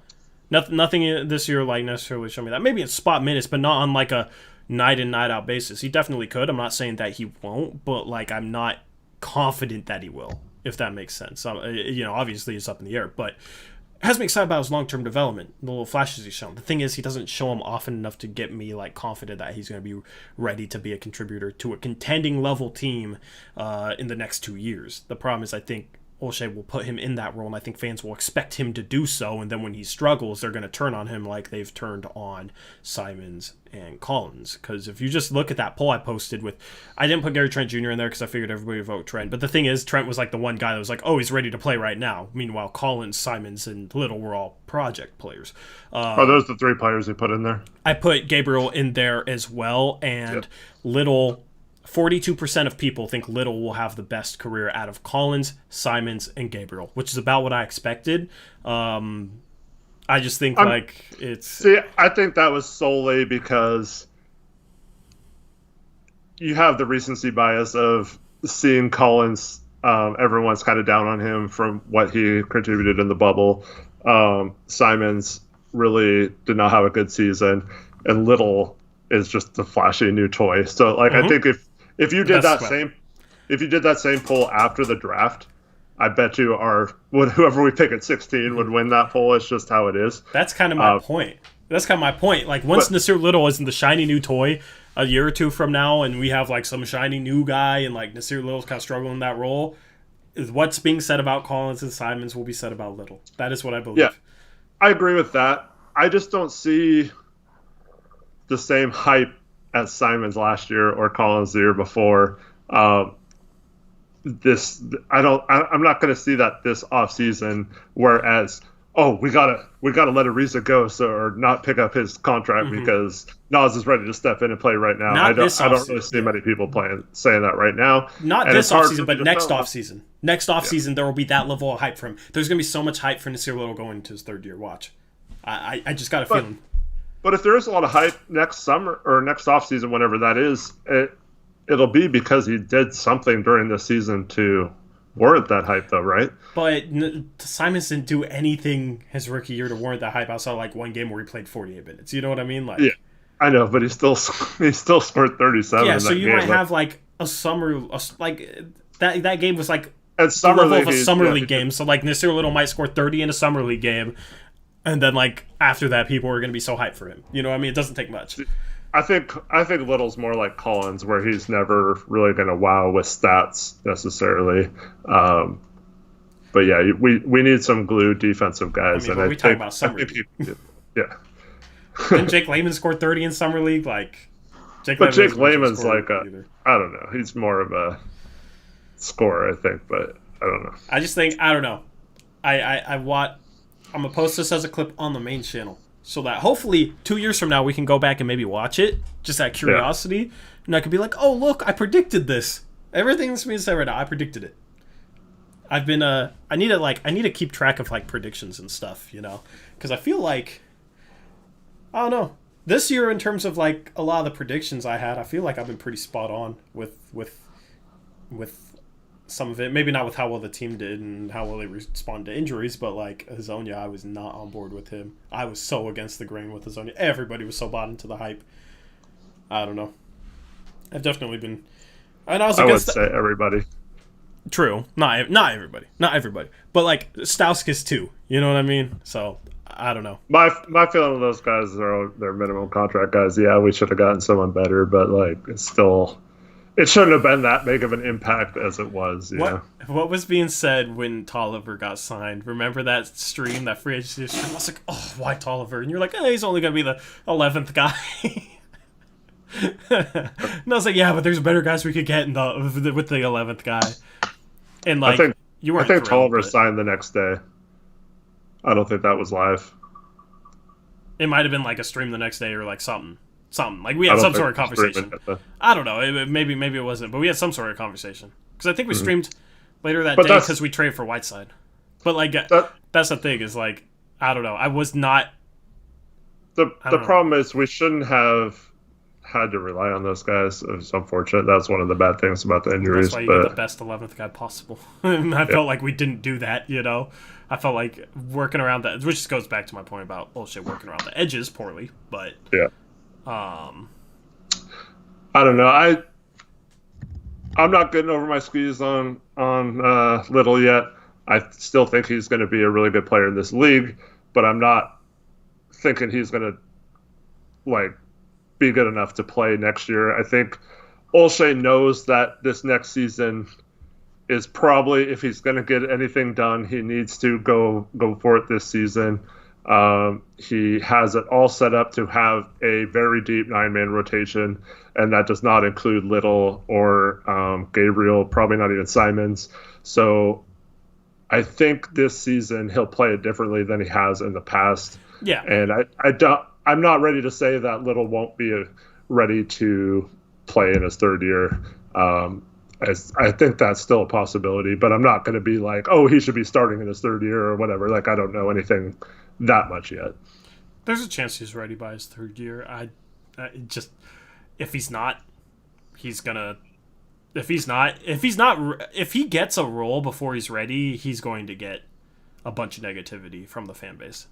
Nothing this year, like, necessarily showed me that. Maybe in spot minutes, but not on, like, a night in, night out basis. He definitely could. I'm not saying that he won't, but like I'm not confident that he will, if that makes sense. Obviously it's up in the air, but it has me excited about his long-term development, the little flashes he's shown. The thing is, he doesn't show them often enough to get me like confident that he's going to be ready to be a contributor to a contending level team in the next 2 years. The problem is, I think Olshey will put him in that role, and I think fans will expect him to do so, and then when he struggles, they're going to turn on him like they've turned on Simons and Collins. Because if you just look at that poll I posted I didn't put Gary Trent Jr. in there because I figured everybody would vote Trent, but the thing is, Trent was like the one guy that was like, oh, he's ready to play right now. Meanwhile, Collins, Simons, and Little were all project players. Are those the 3 players you put in there? I put Gabriel in there as well, and Little... 42% of people think Little will have the best career out of Collins, Simons, and Gabriel, which is about what I expected. I just think it's... See, I think that was solely because you have the recency bias of seeing Collins. Everyone's kind of down on him from what he contributed in the bubble. Simons really did not have a good season, and Little is just the flashy new toy. So, I think if you did if you did that same poll after the draft, I bet you whoever we pick at 16 would win that poll. It's just how it is. That's kind of my point. Like, once Nassir Little isn't the shiny new toy a year or two from now, and we have like some shiny new guy, and like Nassir Little's kind of struggling in that role, what's being said about Collins and Simons will be said about Little. That is what I believe. Yeah, I agree with that. I just don't see the same hype as Simons last year or Collins the year before. I'm not going to see that this offseason, whereas, we gotta let Ariza go or not pick up his contract because Nas is ready to step in and play right now. I don't really see many people saying that right now. Not this offseason, but next offseason. Next offseason, there will be that level of hype for him. There's going to be so much hype for Nassir Little going into his third year. Watch. I just got a feeling. But if there is a lot of hype next summer or next offseason, whenever that is, it'll be because he did something during the season to warrant that hype, though, right? But Simons didn't do anything his rookie year to warrant that hype outside like one game where he played 48 minutes. You know what I mean? Like, yeah, I know, but he still scored 37. Yeah, in so that you game. might have like a summer, like that game was like at summer level league, of a summer league game. So like Nassir Little might score 30 in a summer league game. And then, like, after that, people are going to be so hyped for him. You know what I mean? It doesn't take much. I think Little's more like Collins, where he's never really going to wow with stats necessarily. But, yeah, we need some glue defensive guys. I mean, we talk about summer league. Yeah. Didn't Jake Layman score 30 in summer league? Like, Jake Layman's like I don't know. He's more of a scorer, I think, but I don't know. I just think, I don't know. I'm going to post this as a clip on the main channel so that hopefully 2 years from now we can go back and maybe watch it just out of curiosity. Yeah. And I could be like, oh, look, I predicted this. Everything that's being said right now, I predicted it. I've been, I need to keep track of like predictions and stuff, you know, because I feel like, I don't know, this year in terms of like a lot of the predictions I had, I feel like I've been pretty spot on with some of it. Maybe not with how well the team did and how well they responded to injuries, but like Hazonia, I was not on board with him. I was so against the grain with Hazonia. Everybody was so bought into the hype. I don't know. I've definitely been, and I would say everybody. True, not everybody, but like Stauskas too. You know what I mean? So I don't know. My feeling of those guys are they're minimum contract guys. Yeah, we should have gotten someone better, but like it's still it shouldn't have been that big of an impact as it was. What was being said when Tolliver got signed? Remember that stream, that free agency stream? I was like, oh, why Tolliver? And you're like, he's only gonna be the 11th guy. And I was like, yeah, but there's better guys we could get with the 11th guy. And like, you weren't. I think Tolliver signed the next day. I don't think that was live. It might have been like a stream the next day or like something. Like we had some sort of conversation. I don't know. Maybe it wasn't, but we had some sort of conversation because I think we streamed later that day because we traded for Whiteside. But like that's the thing is like I don't know. I was not. The problem is we shouldn't have had to rely on those guys. It's unfortunate. That's one of the bad things about the injuries. That's why you get the best 11th guy possible. I felt like we didn't do that. I felt like working around that, which just goes back to my point about working around the edges poorly. But yeah. I don't know. I'm not getting over my skis on Little yet. I still think he's going to be a really good player in this league, but I'm not thinking he's going to be good enough to play next year. I think Olshey knows that this next season is probably, if he's going to get anything done, he needs to go for it this season. He has it all set up to have a very deep 9-man rotation, and that does not include Little or Gabriel, probably not even Simons. So I think this season he'll play it differently than he has in the past. Yeah. And I'm not ready to say that Little won't be ready to play in his third year. I think that's still a possibility, but I'm not going to be like, he should be starting in his third year or whatever. Like, I don't know anything that much yet. There's a chance he's ready by his third year. If he's not, he's gonna. If he gets a role before he's ready, he's going to get a bunch of negativity from the fan base.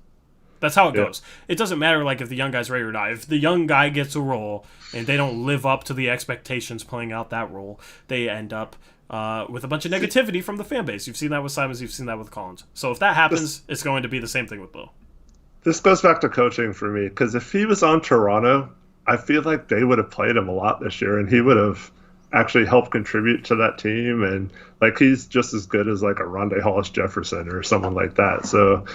That's how it goes. It doesn't matter if the young guy's ready or not. If the young guy gets a role and they don't live up to the expectations playing out that role, they end up with a bunch of negativity from the fan base. You've seen that with Simons. You've seen that with Collins. So if that happens, it's going to be the same thing with Bill. This goes back to coaching for me, because if he was on Toronto, I feel like they would have played him a lot this year, and he would have actually helped contribute to that team. And he's just as good as a Rondé Hollis Jefferson or someone like that. So,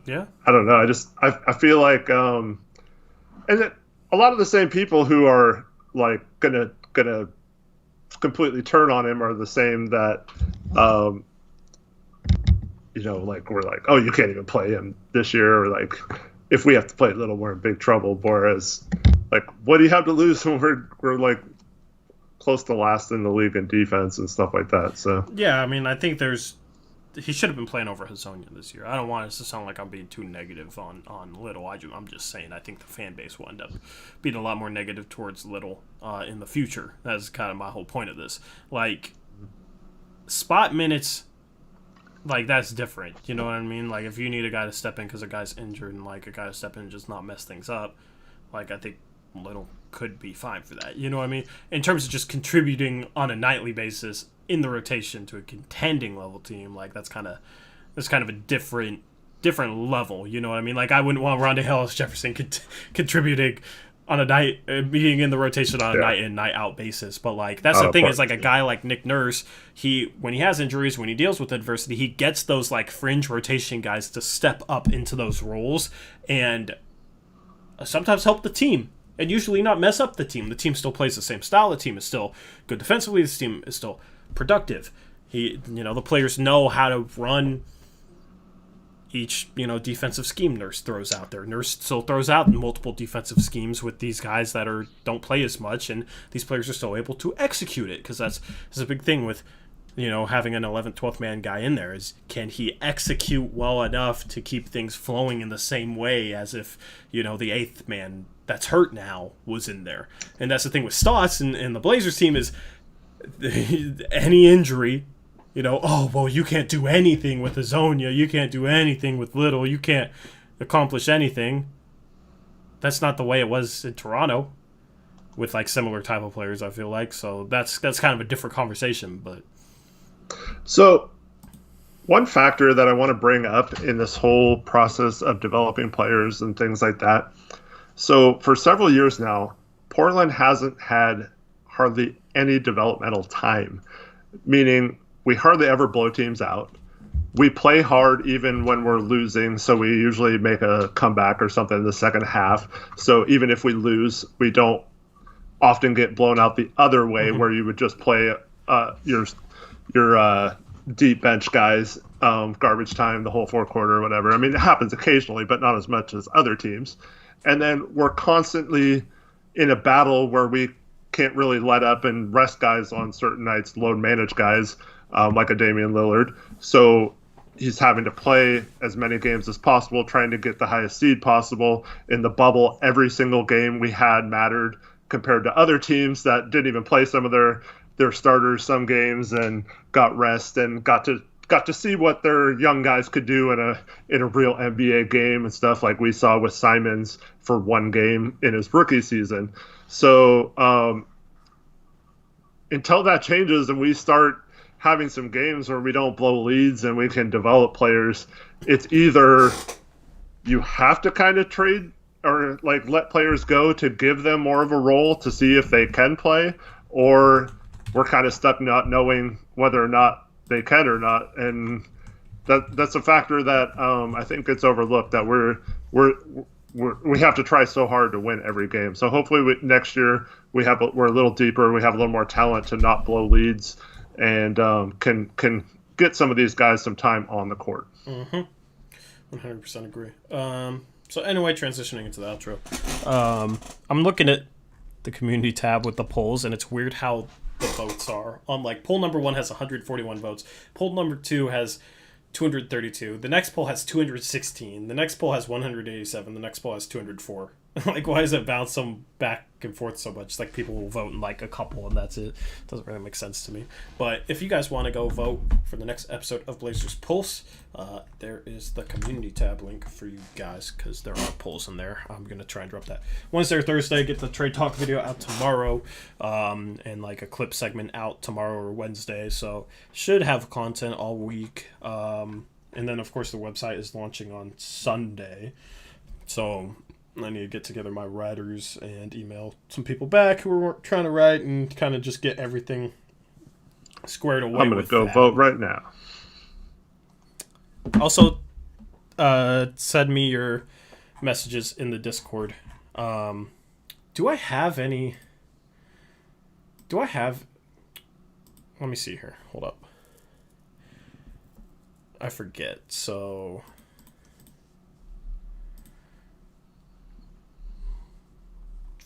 yeah, I don't know. I feel like, and a lot of the same people who are gonna completely turn on him are the same that, we're like, you can't even play him this year, or if we have to play Little, we're in big trouble. Whereas, what do you have to lose when we're close to last in the league in defense and stuff like that? So yeah, I mean, I think he should have been playing over Hazonia this year. I don't want it to sound like I'm being too negative on Little. I'm just saying I think the fan base will end up being a lot more negative towards Little in the future. That's kind of my whole point of this. Spot minutes, that's different. You know what I mean? If you need a guy to step in because a guy's injured and a guy to step in and just not mess things up, I think Little could be fine for that. You know what I mean? In terms of just contributing on a nightly basis in the rotation to a contending level team, that's kind of a different level. You know what I mean? I wouldn't want Rondé Hollis Jefferson contributing on a night, being in the rotation on a night in, night out basis. But that's the thing is a guy like Nick Nurse, when he has injuries, when he deals with adversity, he gets those fringe rotation guys to step up into those roles and sometimes help the team. And usually not mess up the team. The team still plays the same style. The team is still good defensively. The team is still productive. The players know how to run each, defensive scheme Nurse throws out there. Nurse still throws out multiple defensive schemes with these guys that don't play as much, and these players are still able to execute it, because that's a big thing with, having an 11th, 12th man guy in there is, can he execute well enough to keep things flowing in the same way as if, the 8th man that's hurt now was in there. And that's the thing with Stotts and the Blazers team is any injury, you can't do anything with Hazonia, you can't do anything with Little, you can't accomplish anything. That's not the way it was in Toronto with similar type of players, I feel like. So that's kind of a different conversation. But so one factor that I want to bring up in this whole process of developing players and things like that. So for several years now, Portland hasn't had hardly any developmental time, meaning we hardly ever blow teams out. We play hard even when we're losing, so we usually make a comeback or something in the second half. So even if we lose, we don't often get blown out the other way, where you would just play your deep bench guys garbage time the whole fourth quarter or whatever. I mean, it happens occasionally, but not as much as other teams. And then we're constantly in a battle where we can't really let up and rest guys on certain nights, load manage guys like a Damian Lillard. So he's having to play as many games as possible, trying to get the highest seed possible. In the bubble, every single game we had mattered compared to other teams that didn't even play some of their starters some games and got rest and got to see what their young guys could do in a real NBA game and stuff, like we saw with Simons for one game in his rookie season. So until that changes and we start having some games where we don't blow leads and we can develop players, it's either you have to kind of trade or like let players go to give them more of a role to see if they can play, or we're kind of stuck not knowing whether or not they can or not. And that's a factor that I think gets overlooked, that we have to try so hard to win every game. So hopefully next year we're a little deeper, we have a little more talent to not blow leads, and can get some of these guys some time on the court. 100% agree. So anyway, transitioning into the outro. I'm looking at the community tab with the polls, and it's weird how the votes are. On like poll number 1 has 141 votes. Poll number 2 has 232. The next poll has 216. The next poll has 187. The next poll has 204. Like, why is it bouncing back and forth so much? Like, people will vote in like a couple and that's it. Doesn't really make sense to me. But if you guys want to go vote for the next episode of Blazers Pulse, there is the community tab link for you guys, because there are polls in there. I'm going to try and drop that Wednesday or Thursday, get the trade talk video out tomorrow, and like a clip segment out tomorrow or Wednesday. So should have content all week. And then, of course, the website is launching on Sunday. So I need to get together my writers and email some people back who are trying to write and kind of just get everything squared away. I'm going to go vote right now. Also, send me your messages in the Discord. Do I have any... Let me see here. Hold up. I forget. So...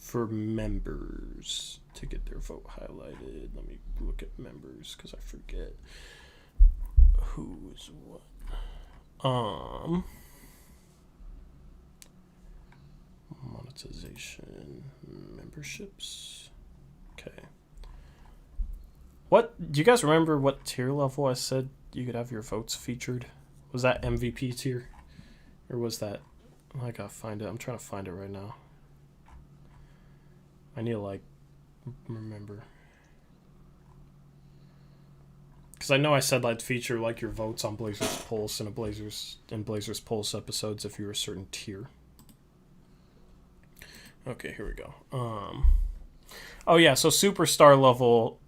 for members to get their vote highlighted, let me look at members because I forget who is what. Monetization, memberships. Okay. What do you guys remember? What tier level I said you could have your votes featured? Was that MVP tier, or was that? I gotta find it. I'm trying to find it right now. I need to, like, remember. Because I know I said I'd feature, like, your votes on Blazers Pulse and Blazers Pulse episodes if you're a certain tier. Okay, here we go. Oh, yeah, so superstar level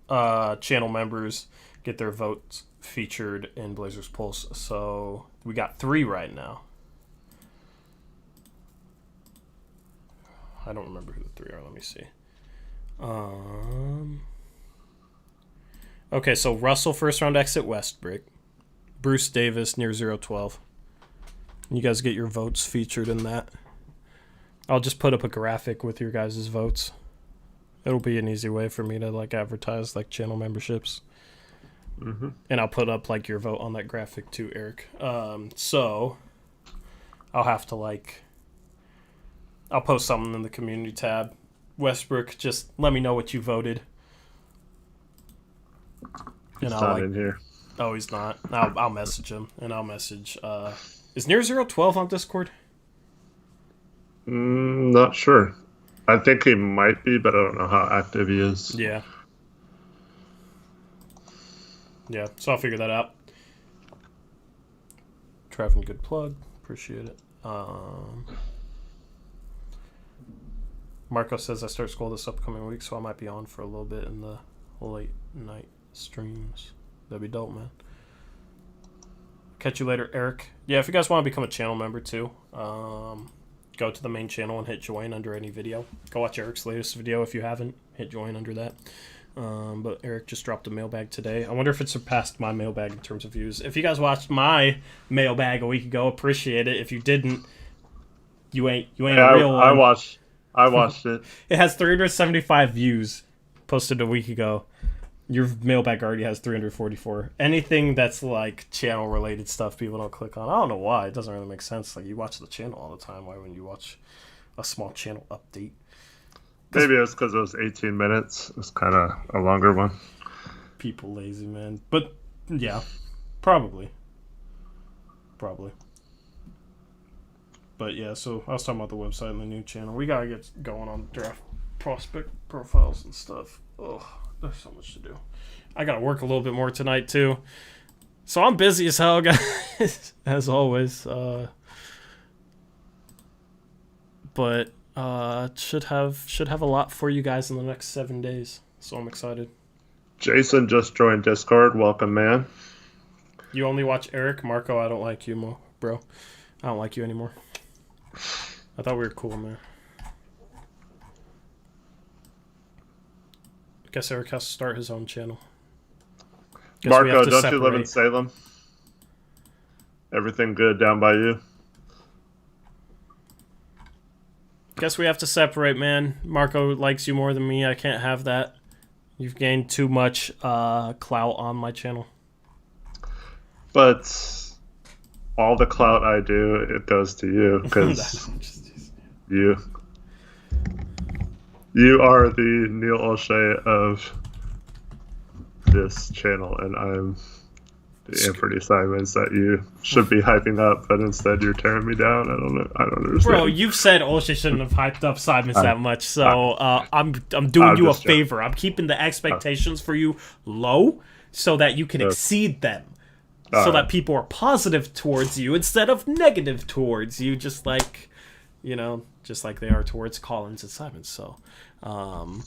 channel members get their votes featured in Blazers Pulse. So we got 3 right now. I don't remember who the 3 are. Let me see. Okay, so Russell first round exit Westbrook, Bruce Davis near 012. You guys get your votes featured in that. I'll just put up a graphic with your guys' votes. It'll be an easy way for me to like advertise like channel memberships. Mm-hmm. And I'll put up like your vote on that graphic too, Eric. So I'll have to like. I'll post something in the community tab. Westbrook, just let me know what you voted. He's not in here. Oh, he's not. I'll message him, and I'll message. Is near 012 on Discord? Not sure. I think he might be, but I don't know how active he is. Yeah. Yeah, so I'll figure that out. Trevin, good plug. Appreciate it. Marco says I start school this upcoming week, so I might be on for a little bit in the late night streams. That'd be dope, man. Catch you later, Eric. Yeah, if you guys want to become a channel member too, go to the main channel and hit join under any video. Go watch Eric's latest video if you haven't. Hit join under that. But Eric just dropped a mailbag today. I wonder if it surpassed my mailbag in terms of views. If you guys watched my mailbag a week ago, appreciate it. If you didn't, you ain't a real one. I watched it. It has 375 views posted a week ago. Your mailbag already has 344. Anything that's like channel related stuff people don't click on. I don't know why. It doesn't really make sense. Like, you watch the channel all the time. Why wouldn't you watch a small channel update? Maybe it's because it was 18 minutes. It's kind of a longer one. People lazy, man. But yeah, probably. But yeah, so I was talking about the website and the new channel. We gotta get going on draft prospect profiles and stuff. Ugh. There's so much to do. I gotta work a little bit more tonight too, so I'm busy as hell, guys, as always. But should have a lot for you guys in the next 7 days. So I'm excited. Jason just joined Discord. Welcome, man. You only watch Eric, Marco. I don't like you, bro. I don't like you anymore. I thought we were cool, man. Guess Eric has to start his own channel. Marco, don't you live in Salem? Everything good down by you? Guess we have to separate, man. Marco likes you more than me. I can't have that. You've gained too much clout on my channel. But all the clout I do, it goes to you, because you are the Neil O'Shea of this channel, and I'm the Anthony Simons that you should be hyping up, but instead you're tearing me down. I don't know. I don't understand. Bro, you've said O'Shea shouldn't have hyped up Simons that much, so I'm doing you a favor. I'm keeping the expectations for you low so that you can exceed them, so that people are positive towards you instead of negative towards you, just like they are towards Collins and Simons. So, hello,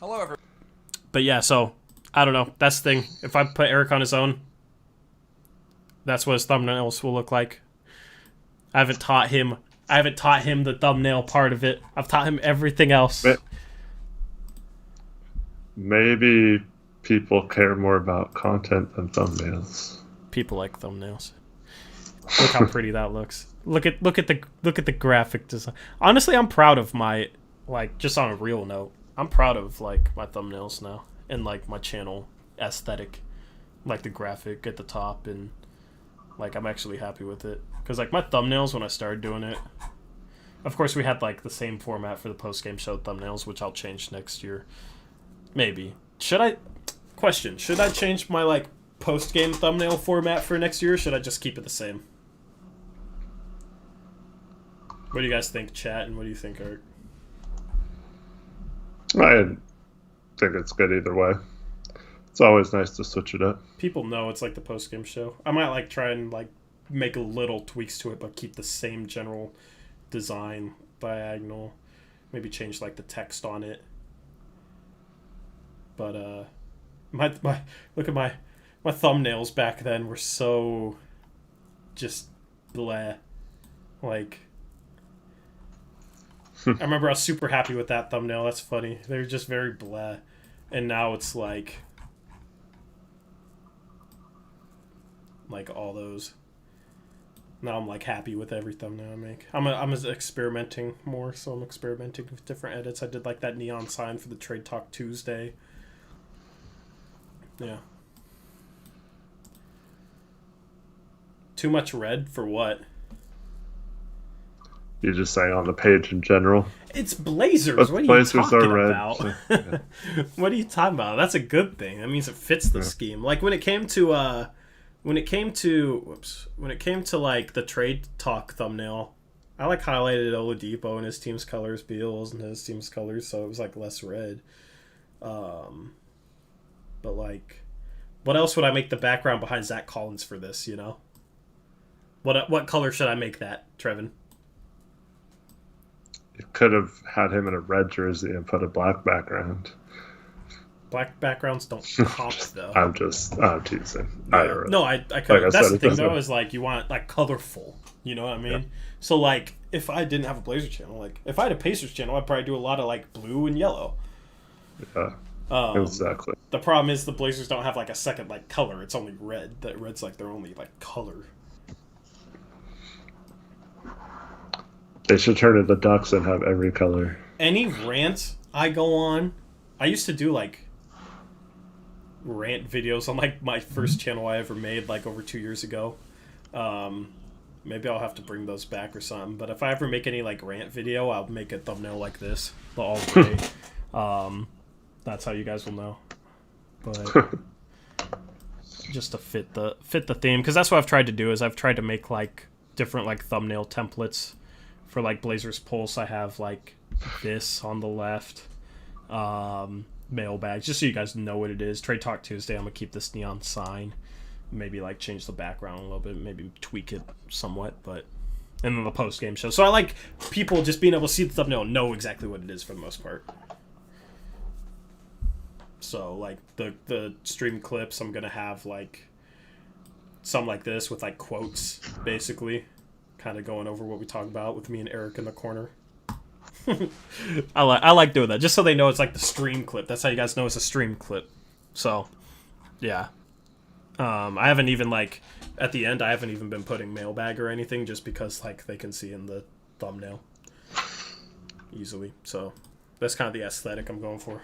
everyone. But yeah, so I don't know. That's the thing. If I put Eric on his own, that's what his thumbnails will look like. I haven't taught him the thumbnail part of it. I've taught him everything else. Maybe people care more about content than thumbnails. People like thumbnails. Look how pretty that looks. Look at the graphic design. Honestly, I'm proud of my, like, just on a real note, I'm proud of like my thumbnails now and like my channel aesthetic, like the graphic at the top, and like I'm actually happy with it, because like my thumbnails when I started doing it, of course we had like the same format for the post game show thumbnails, which I'll change next year. Maybe should I change my like post game thumbnail format for next year, or should I just keep it the same? What do you guys think, chat, and what do you think, Eric? I think it's good either way. It's always nice to switch it up. People know it's like the post-game show. I might like try and like make little tweaks to it, but keep the same general design, diagonal. Maybe change like the text on it. But my look at my thumbnails back then were so just bleh. Like, I remember I was super happy with that thumbnail. That's funny. They're just very blah. And now it's like all those. Now I'm like happy with every thumbnail I make. I'm experimenting more, so I'm experimenting with different edits. I did like that neon sign for the Trade Talk Tuesday. Yeah. Too much red for what? You're just saying on the page in general. It's Blazers. What are you talking about? So, yeah. What are you talking about? That's a good thing. That means it fits the scheme. Like when it came to like the Trade Talk thumbnail, I like highlighted Oladipo and his team's colors, Beals and his team's colors, so it was like less red. But like, what else would I make the background behind Zach Collins for this? You know, what color should I make that, Trevin? You could have had him in a red jersey and put a black background. Black backgrounds don't pop though. I'm teasing. Yeah. No, I could. Like That's the thing doesn't- though, is like you want like colorful. You know what I mean? Yeah. So like if I didn't have a Blazers channel, like if I had a Pacers channel, I'd probably do a lot of like blue and yellow. Yeah. Exactly. The problem is the Blazers don't have like a second like color. It's only red. That red's like their only like color. They should turn to the Ducks and have every color. Any rant I go on, I used to do like rant videos on like my first channel I ever made like over 2 years ago. Maybe I'll have to bring those back or something. But if I ever make any like rant video, I'll make a thumbnail like this, the all gray. That's how you guys will know. But just to fit the theme, because that's what I've tried to do. Is I've tried to make like different like thumbnail templates for like Blazers Pulse. I have like this on the left. Mailbag, just so you guys know what it is. Trade Talk Tuesday, I'm gonna keep this neon sign, maybe like change the background a little bit, maybe tweak it somewhat, but and then the post game show. So I like people just being able to see the thumbnail and know exactly what it is for the most part. So like the stream clips, I'm gonna have like some like this with like quotes, basically, kind of going over what we talk about with me and Eric in the corner. I like doing that just so they know it's like the stream clip. That's how you guys know it's a stream clip. So yeah, I haven't even like at the end I haven't even been putting mailbag or anything, just because like they can see in the thumbnail easily. So that's kind of the aesthetic I'm going for.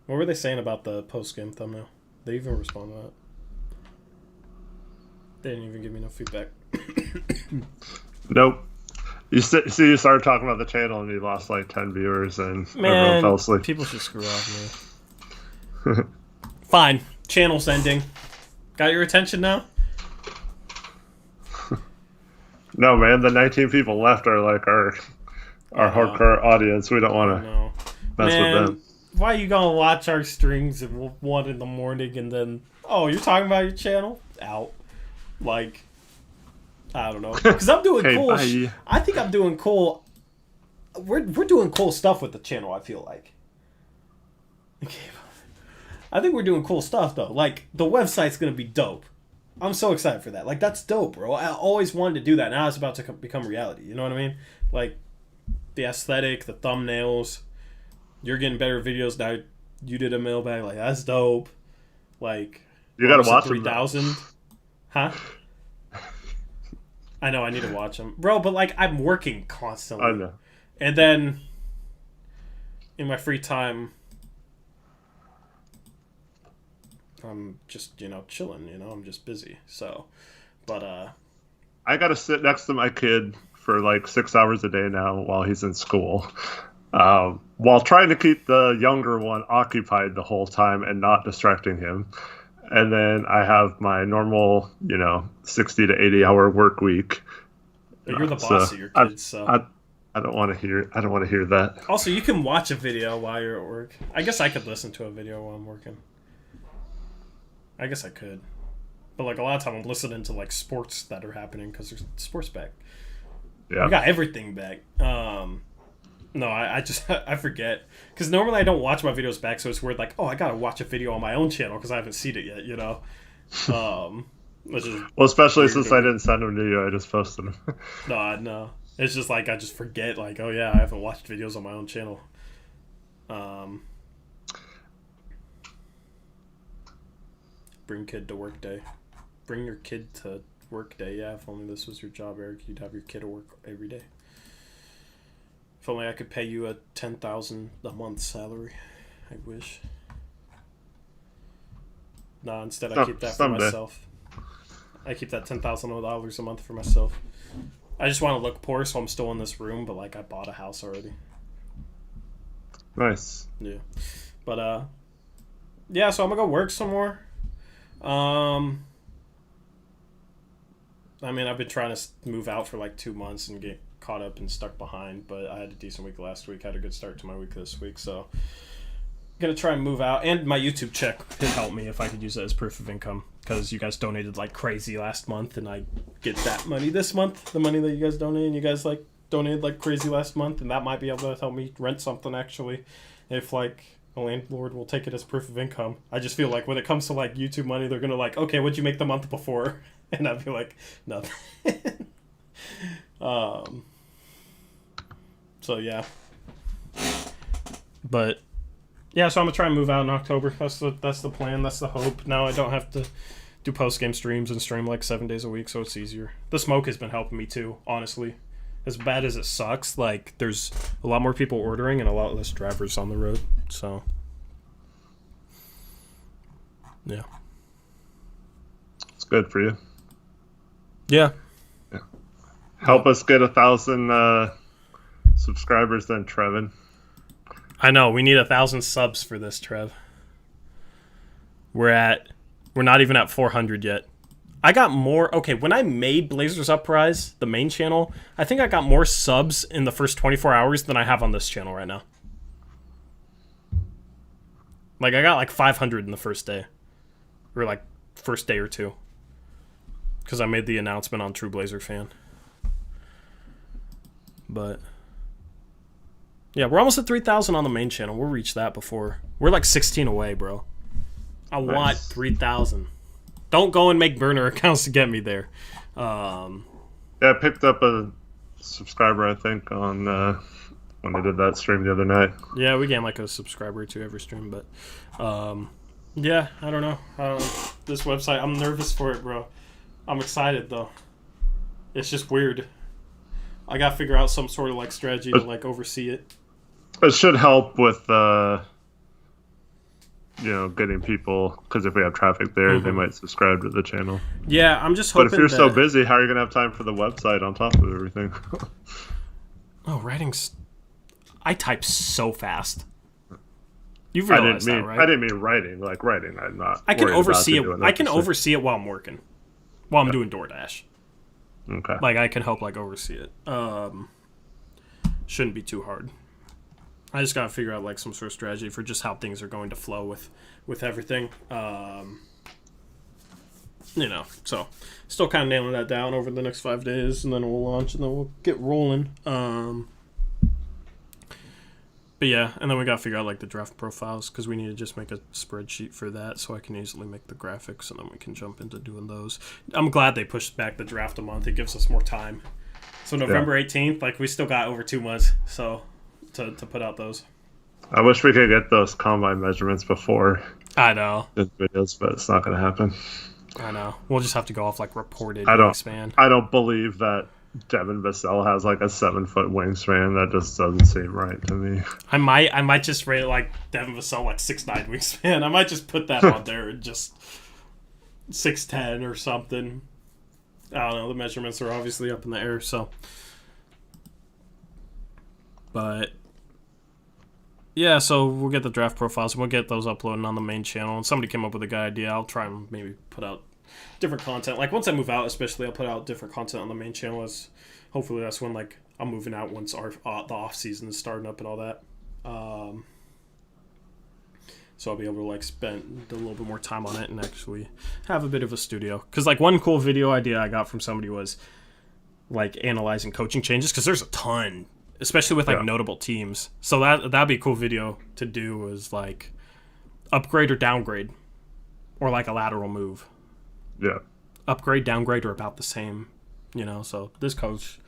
What were they saying about the post game thumbnail? They even respond to that. They didn't even give me no feedback. Nope. You started talking about the channel and you lost like 10 viewers and everyone fell asleep. People should screw off me. Fine. Channel's ending. Got your attention now? No, man. The 19 people left are like our hardcore audience. We don't want to mess with them. Why are you going to watch our streams at 1 in the morning and then, oh, you're talking about your channel? Out. Like, I don't know, because I'm doing cool. I think I'm doing cool. We're doing cool stuff with the channel. I feel like. I think we're doing cool stuff though. Like the website's gonna be dope. I'm so excited for that. Like that's dope, bro. I always wanted to do that. Now it's about to become reality. You know what I mean? Like the aesthetic, the thumbnails. You're getting better videos now. You did a mailbag. Like that's dope. Like you gotta watch 3,000. Huh? I know, I need to watch them. Bro, but, like, I'm working constantly. I know. And then, in my free time, I'm just, chilling, I'm just busy. So, but, I gotta sit next to my kid for, like, 6 hours a day now while he's in school. While trying to keep the younger one occupied the whole time and not distracting him. And then I have my normal, 60 to 80 hour work week. But you're the boss of your kids, so I don't want to hear that. Also, you can watch a video while you're at work. I guess I could listen to a video while I'm working. I guess I could. But like a lot of time I'm listening to like sports that are happening because there's sports back. Yeah. We got everything back. No, I just I forget because normally I don't watch my videos back, so it's weird. Like, oh, I gotta watch a video on my own channel because I haven't seen it yet. Which is well, especially since I didn't send them to you, I just posted them. No, it's just like I just forget. Like, oh yeah, I haven't watched videos on my own channel. Bring kid to work day. Bring your kid to work day. Yeah, if only this was your job, Eric, you'd have your kid to work every day. If only I could pay you a $10,000 a month salary. I wish. Nah, instead I keep that for myself. I keep that $10,000 a month for myself. I just want to look poor, so I'm still in this room, but like I bought a house already. Nice. Yeah. But yeah, so I'm gonna go work some more. I mean, I've been trying to move out for like 2 months and get caught up and stuck behind, but I had a decent week last week. Had a good start to my week this week, so I'm gonna try and move out. And my YouTube check could help me if I could use that as proof of income. because you guys donated like crazy last month, and I get that money this month, the money that you guys donated, and you guys like donated like crazy last month, and that might be able to help me rent something actually, if like the landlord will take it as proof of income. I just feel like when it comes to like YouTube money, they're gonna like, okay, what'd you make the month before? And I'd be like, nothing. So yeah, but yeah, so I'm gonna try and move out in October. That's the plan. That's the hope. Now I don't have to do post game streams and stream like 7 days a week, so it's easier. The smoke has been helping me too, honestly. As bad as it sucks, like there's a lot more people ordering and a lot less drivers on the road. So yeah, It's good for you. yeah. Help us get 1,000 subscribers then, Trevin. I know we need 1,000 subs for this, Trev. We're not even at 400 yet. I got more. Okay, when I made Blazers Uprise, the main channel, I think I got more subs in the first 24 hours than I have on this channel right now. Like I got like 500 in the first day, or like first day or two, because I made the announcement on True Blazer Fan. But yeah, we're almost at 3,000 on the main channel. We'll reach that before. We're like 16 away, bro. I want 3,000. Don't go and make burner accounts to get me there. Yeah, I picked up a subscriber, I think, on when I did that stream the other night. Yeah, we gain like a subscriber or two every stream, but yeah, I don't know. This website, I'm nervous for it, bro. I'm excited though. It's just weird. I gotta figure out some sort of like strategy to like oversee it. It should help with getting people, because if we have traffic there, they might subscribe to the channel. Yeah, I'm just hoping. But if you're so busy, how are you gonna have time for the website on top of everything? Oh, writing's. I type so fast. You've realized that, right? I didn't mean writing. Like writing, I'm not. I can oversee it. I can oversee it while I'm working, while I'm doing DoorDash. Okay. Like I can help like oversee it. Shouldn't be too hard. I just gotta figure out like some sort of strategy for just how things are going to flow with everything. So still kind of nailing that down over the next 5 days, and then we'll launch, and then we'll get rolling. But yeah, and then we gotta figure out like the draft profiles, because we need to just make a spreadsheet for that, so I can easily make the graphics, and then we can jump into doing those. I'm glad they pushed back the draft a month. It gives us more time. So November 18th, like we still got over 2 months, so to put out those. I wish we could get those combine measurements before. I know. The videos, but it's not gonna happen. I know. We'll just have to go off like reported wingspan. I don't believe that Devin Vassell has like a 7-foot wingspan. That just doesn't seem right to me. I might just rate it like Devin Vassell like 6'9" wingspan. I might just put that on there and just 6'10" or something. I don't know. The measurements are obviously up in the air, so. But yeah, so we'll get the draft profiles and we'll get those uploaded on the main channel. And somebody came up with a good idea. I'll try and maybe put out different content. Like once I move out, especially, I'll put out different content on the main channel. Hopefully that's when like I'm moving out once the off season is starting up and all that. So I'll be able to like spend a little bit more time on it and actually have a bit of a studio. Because like one cool video idea I got from somebody was like analyzing coaching changes, because there's a ton, especially with like notable teams. So that'd be a cool video to do, is like upgrade or downgrade, or like a lateral move. Yeah. Upgrade, downgrade are about the same, so this coach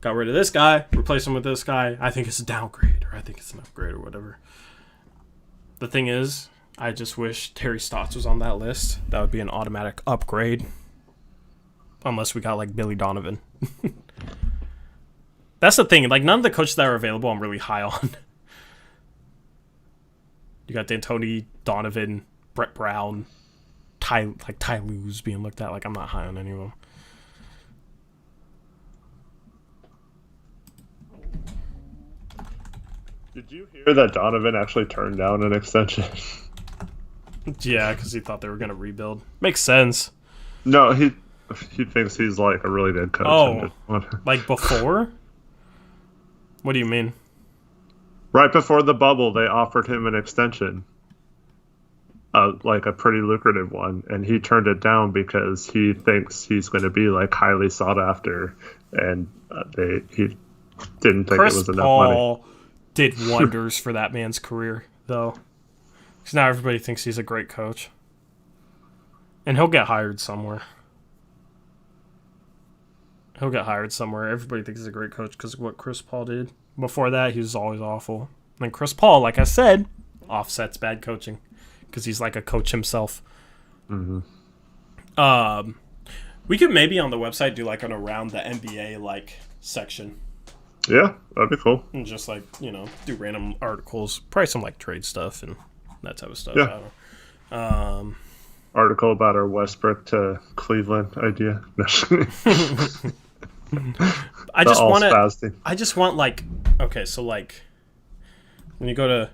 got rid of this guy, replaced him with this guy. I think it's a downgrade, or I think it's an upgrade, or whatever. The thing is, I just wish Terry Stotts was on that list. That would be an automatic upgrade. Unless we got like Billy Donovan. That's the thing. Like none of the coaches that are available I'm really high on. You got D'Antoni, Donovan, Brett Brown, Ty Lue's being looked at. Like I'm not high on any of them. Did you hear that Donovan actually turned down an extension? Yeah, because he thought they were going to rebuild. Makes sense. No, he thinks he's like a really good coach. Oh, like before? What do you mean? Right before the bubble, they offered him an extension. like a pretty lucrative one, and he turned it down because he thinks he's going to be like highly sought after, and he didn't think Chris it was enough Paul money. did wonders for that man's career, though, because now everybody thinks he's a great coach, and he'll get hired somewhere. Everybody thinks he's a great coach because of what Chris Paul did. Before that, he was always awful. And Chris Paul, like I said, offsets bad coaching because he's like a coach himself. Mm-hmm. We could maybe on the website do like an around the NBA like section. Yeah, that'd be cool. And just like, do random articles, probably some like trade stuff and that type of stuff. Yeah. Article about our Westbrook to Cleveland idea. I just want like, okay, so like when you go to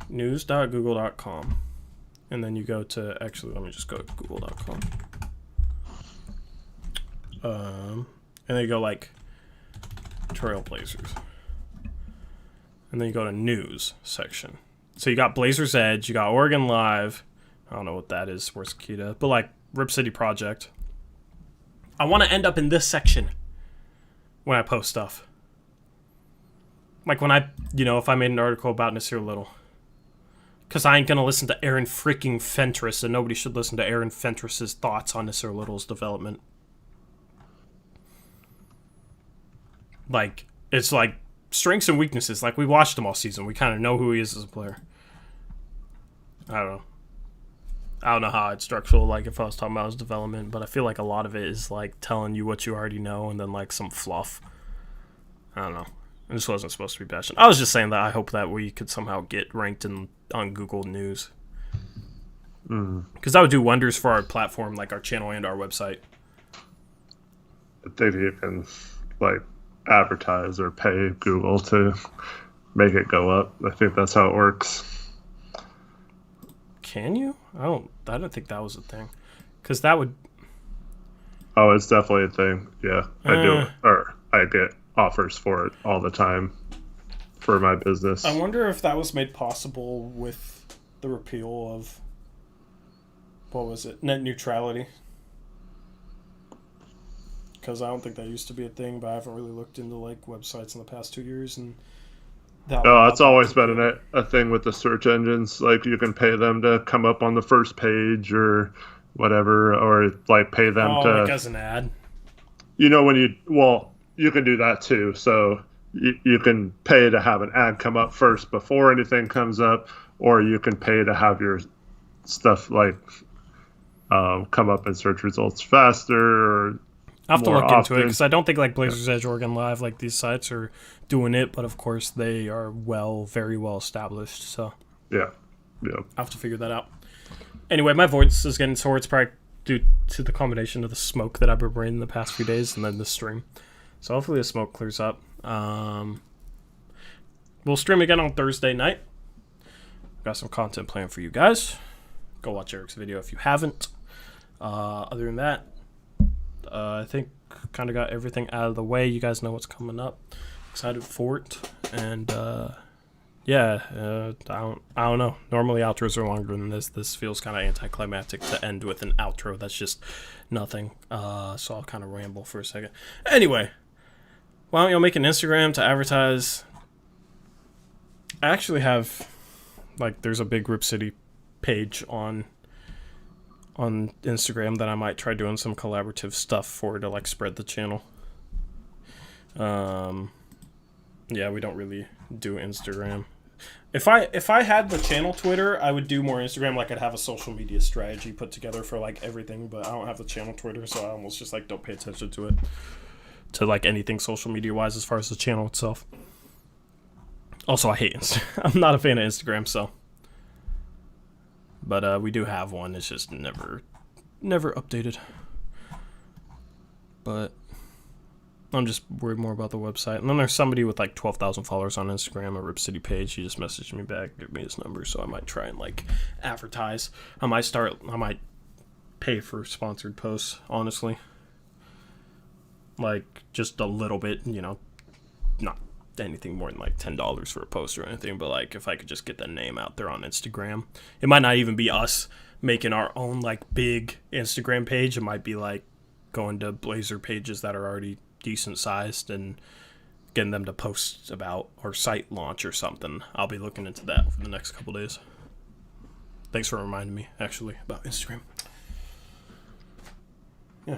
news.google.com and then you go to, actually let me just go to google.com, and then you go like Trailblazers, and then you go to news section. So you got Blazers Edge, you got Oregon Live, I don't know what that is, where's Kita, but like Rip City Project. I want to end up in this section when I post stuff. Like when if I made an article about Nassir Little. Because I ain't going to listen to Aaron freaking Fentress, and nobody should listen to Aaron Fentress's thoughts on Nassir Little's development. Like, it's like strengths and weaknesses. Like, we watched him all season. We kind of know who he is as a player. I don't know how I'd structure, like, if I was talking about his development, but I feel like a lot of it is, like, telling you what you already know and then, like, some fluff. I don't know. This wasn't supposed to be bashing. I was just saying that I hope that we could somehow get ranked on Google News. Because that would do wonders for our platform, like our channel and our website. I think you can, like, advertise or pay Google to make it go up. I think that's how it works. Can you? I don't think that was a thing. Because that would... Oh, it's definitely a thing. Yeah, I do. Or I get offers for it all the time for my business. I wonder if that was made possible with the repeal of... What was it? Net neutrality. Because I don't think that used to be a thing, but I haven't really looked into like websites in the past 2 years, and it's always been a thing with the search engines. Like you can pay them to come up on the first page or whatever, or like pay them to like as an ad. You can do that too. So you can pay to have an ad come up first before anything comes up, or you can pay to have your stuff like come up in search results faster or I have to look often. into it because I don't think like Blazers Edge, Oregon Live, like these sites are doing it, but of course they are very well established. So yeah. I have to figure that out. Anyway, my voice is getting sore. It's probably due to the combination of the smoke that I've been breathing the past few days and then the stream. So hopefully the smoke clears up. We'll stream again on Thursday night. Got some content planned for you guys. Go watch Eric's video if you haven't. Other than that, I think kind of got everything out of the way. You guys know what's coming up. Excited for it. And I don't know. Normally outros are longer than this. This feels kind of anticlimactic to end with an outro that's just nothing. So I'll kind of ramble for a second. Anyway, why don't you make an Instagram to advertise? I actually have, like, there's a big Rip City page on Instagram that I might try doing some collaborative stuff for to like spread the channel. Yeah, we don't really do Instagram. If I had the channel Twitter, I would do more Instagram. Like I'd have a social media strategy put together for like everything, but I don't have the channel Twitter, so I almost just like don't pay attention to it, to like anything social media wise as far as the channel itself. Also, I hate Instagram. I'm not a fan of Instagram, so. But we do have one. It's just never updated. But I'm just worried more about the website. And then there's somebody with like 12,000 followers on Instagram, a Rip City page. He just messaged me back, gave me his number, so I might try and like advertise. I might pay for sponsored posts, honestly. Like just a little bit, not anything more than like $10 for a post or anything, but like if I could just get the name out there on Instagram, it might not even be us making our own like big Instagram page. It might be like going to Blazer pages that are already decent sized and getting them to post about our site launch or something. I'll be looking into that for the next couple days. Thanks for reminding me, actually, about Instagram. Yeah.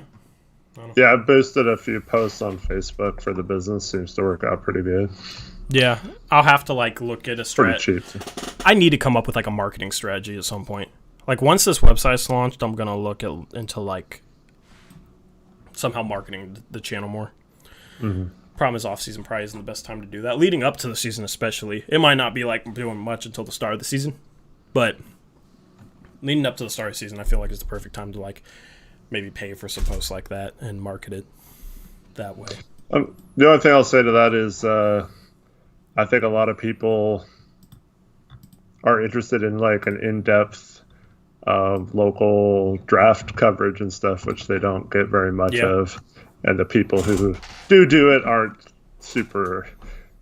Yeah, I boosted a few posts on Facebook for the business. Seems to work out pretty good. Yeah, I'll have to like look at a strategy. Pretty cheap. I need to come up with like a marketing strategy at some point. Like once this website's launched, I'm gonna look into like somehow marketing the channel more. Mm-hmm. Problem is, off season probably isn't the best time to do that. Leading up to the season, especially, it might not be like doing much until the start of the season, but leading up to the start of the season, I feel like is the perfect time to like maybe pay for some posts like that and market it that way. The only thing I'll say to that is I think a lot of people are interested in like an in-depth local draft coverage and stuff, which they don't get very much of. And the people who do it aren't super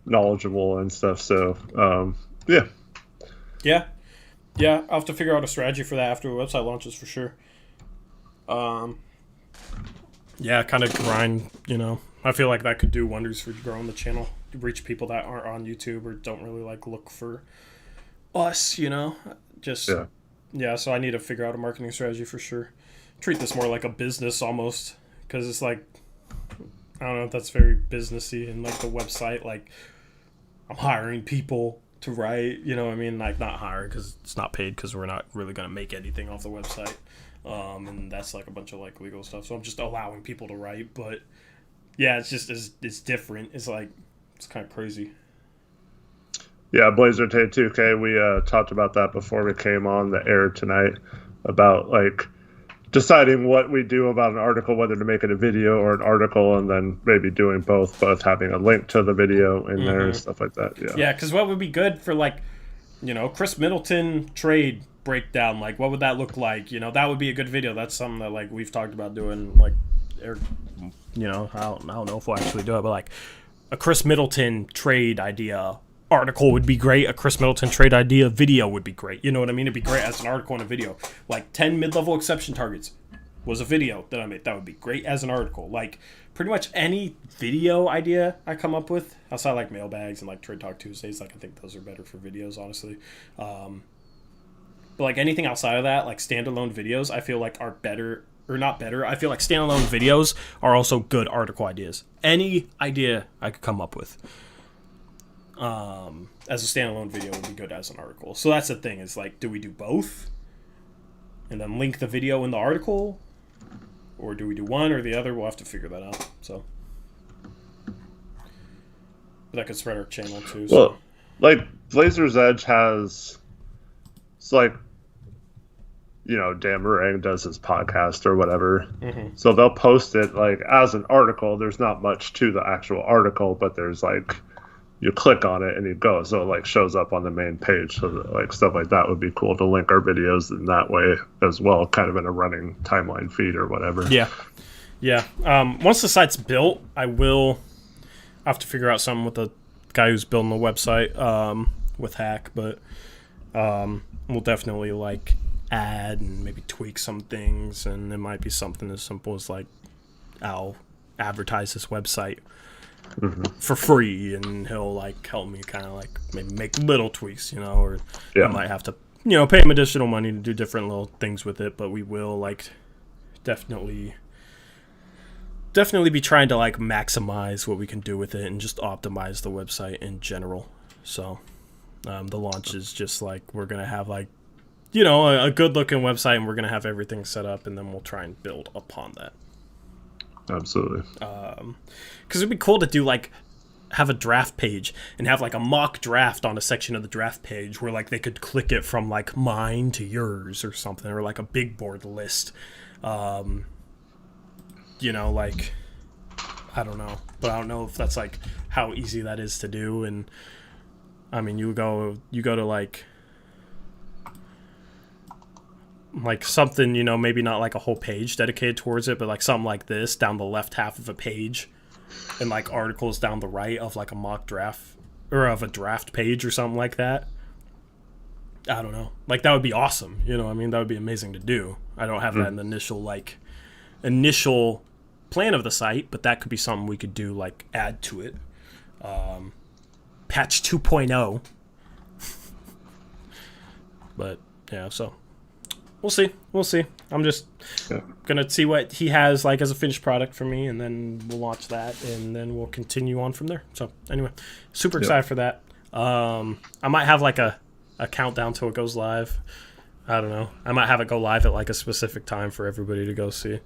knowledgeable and stuff. So, yeah. Yeah. Yeah, I'll have to figure out a strategy for that after the website launches for sure. Yeah, kind of grind, I feel like that could do wonders for growing the channel. Reach people that aren't on YouTube or don't really like look for us, just so I need to figure out a marketing strategy for sure. Treat this more like a business almost, because it's like, I don't know if that's very businessy, and like the website, like I'm hiring people to write, you know what I mean? Like not hiring because it's not paid, because we're not really going to make anything off the website. And that's like a bunch of like legal stuff. So I'm just allowing people to write, but yeah, it's just, it's different. It's like, it's kind of crazy. Yeah, Blazer Tay 2K, we talked about that before we came on the air tonight, about like deciding what we do about an article, whether to make it a video or an article, and then maybe doing both having a link to the video in there and stuff like that. Yeah, because what would be good for like, Chris Middleton trade breakdown, like what would that look like? That would be a good video. That's something that like we've talked about doing, like, I don't know if we'll actually do it, but like a Chris Middleton trade idea article would be great. A Chris Middleton trade idea video would be great. You know what I mean? It'd be great as an article and a video. Like 10 mid-level exception targets was a video that I made. That would be great as an article. Like pretty much any video idea I come up with, outside like mailbags and like Trade Talk Tuesdays, like I think those are better for videos, honestly. But like anything outside of that, like standalone videos, I feel like are better, or not better. I feel like standalone videos are also good article ideas. Any idea I could come up with as a standalone video would be good as an article. So that's the thing, is like, do we do both and then link the video in the article, or do we do one or the other? We'll have to figure that out. So, but that could spread our channel too. So. Well, like Blazers Edge has, it's like, Dan Meringue does his podcast or whatever. So they'll post it like as an article. There's not much to the actual article, but there's like, you click on it and you go, so it like shows up on the main page. So that, like stuff like that would be cool to link our videos in that way as well, kind of in a running timeline feed or whatever. Yeah. Once the site's built, I will have to figure out something with the guy who's building the website with Hack, but we'll definitely like add and maybe tweak some things, and it might be something as simple as like I'll advertise this website for free, and he'll like help me kind of like maybe make little tweaks, or I might have to pay him additional money to do different little things with it, but we will like definitely be trying to like maximize what we can do with it and just optimize the website in general. So the launch is just like, we're gonna have like a good looking website, and we're gonna have everything set up, and then we'll try and build upon that. Absolutely. Because it'd be cool to do like have a draft page and have like a mock draft on a section of the draft page where like they could click it from like mine to yours or something, or like a big board list. Like I don't know, but I don't know if that's like how easy that is to do. And I mean, you go to like something, maybe not like a whole page dedicated towards it, but like something like this down the left half of a page and like articles down the right of like a mock draft or of a draft page or something like that. I don't know. Like that would be awesome. You know what I mean? That would be amazing to do. I don't have that in the initial plan of the site, but that could be something we could do, like add to it. Patch 2.0. But yeah, so we'll see. I'm just gonna see what he has like as a finished product for me, and then we'll launch that, and then we'll continue on from there. So anyway, super excited for that. I might have like a countdown till it goes live. I don't know. I might have it go live at like a specific time for everybody to go see,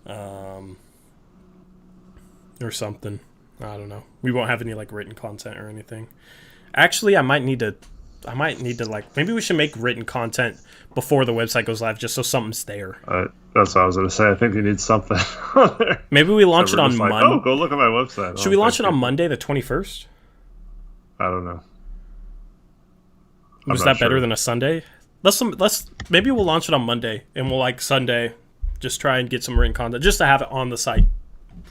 or something. I don't know. We won't have any like written content or anything. Actually, I might need to like, maybe we should make written content before the website goes live, just so something's there. That's what I was going to say. I think you need something on there. Maybe we launch it on like, Monday. oh, go look at my website. Should we launch it on Monday, the 21st? I don't know. Was that better than a Sunday? Maybe we'll launch it on Monday, and we'll like Sunday just try and get some written content just to have it on the site.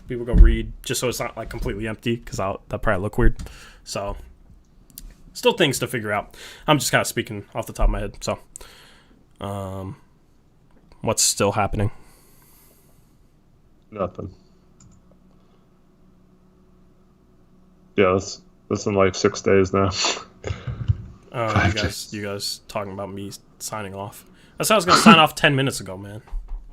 People go read, just so it's not like completely empty, because that probably look weird. So still things to figure out. I'm just kind of speaking off the top of my head. So what's still happening? Nothing. Yeah, that's in like 6 days now. You guys talking about me signing off? I said I was going to sign off 10 minutes ago, man.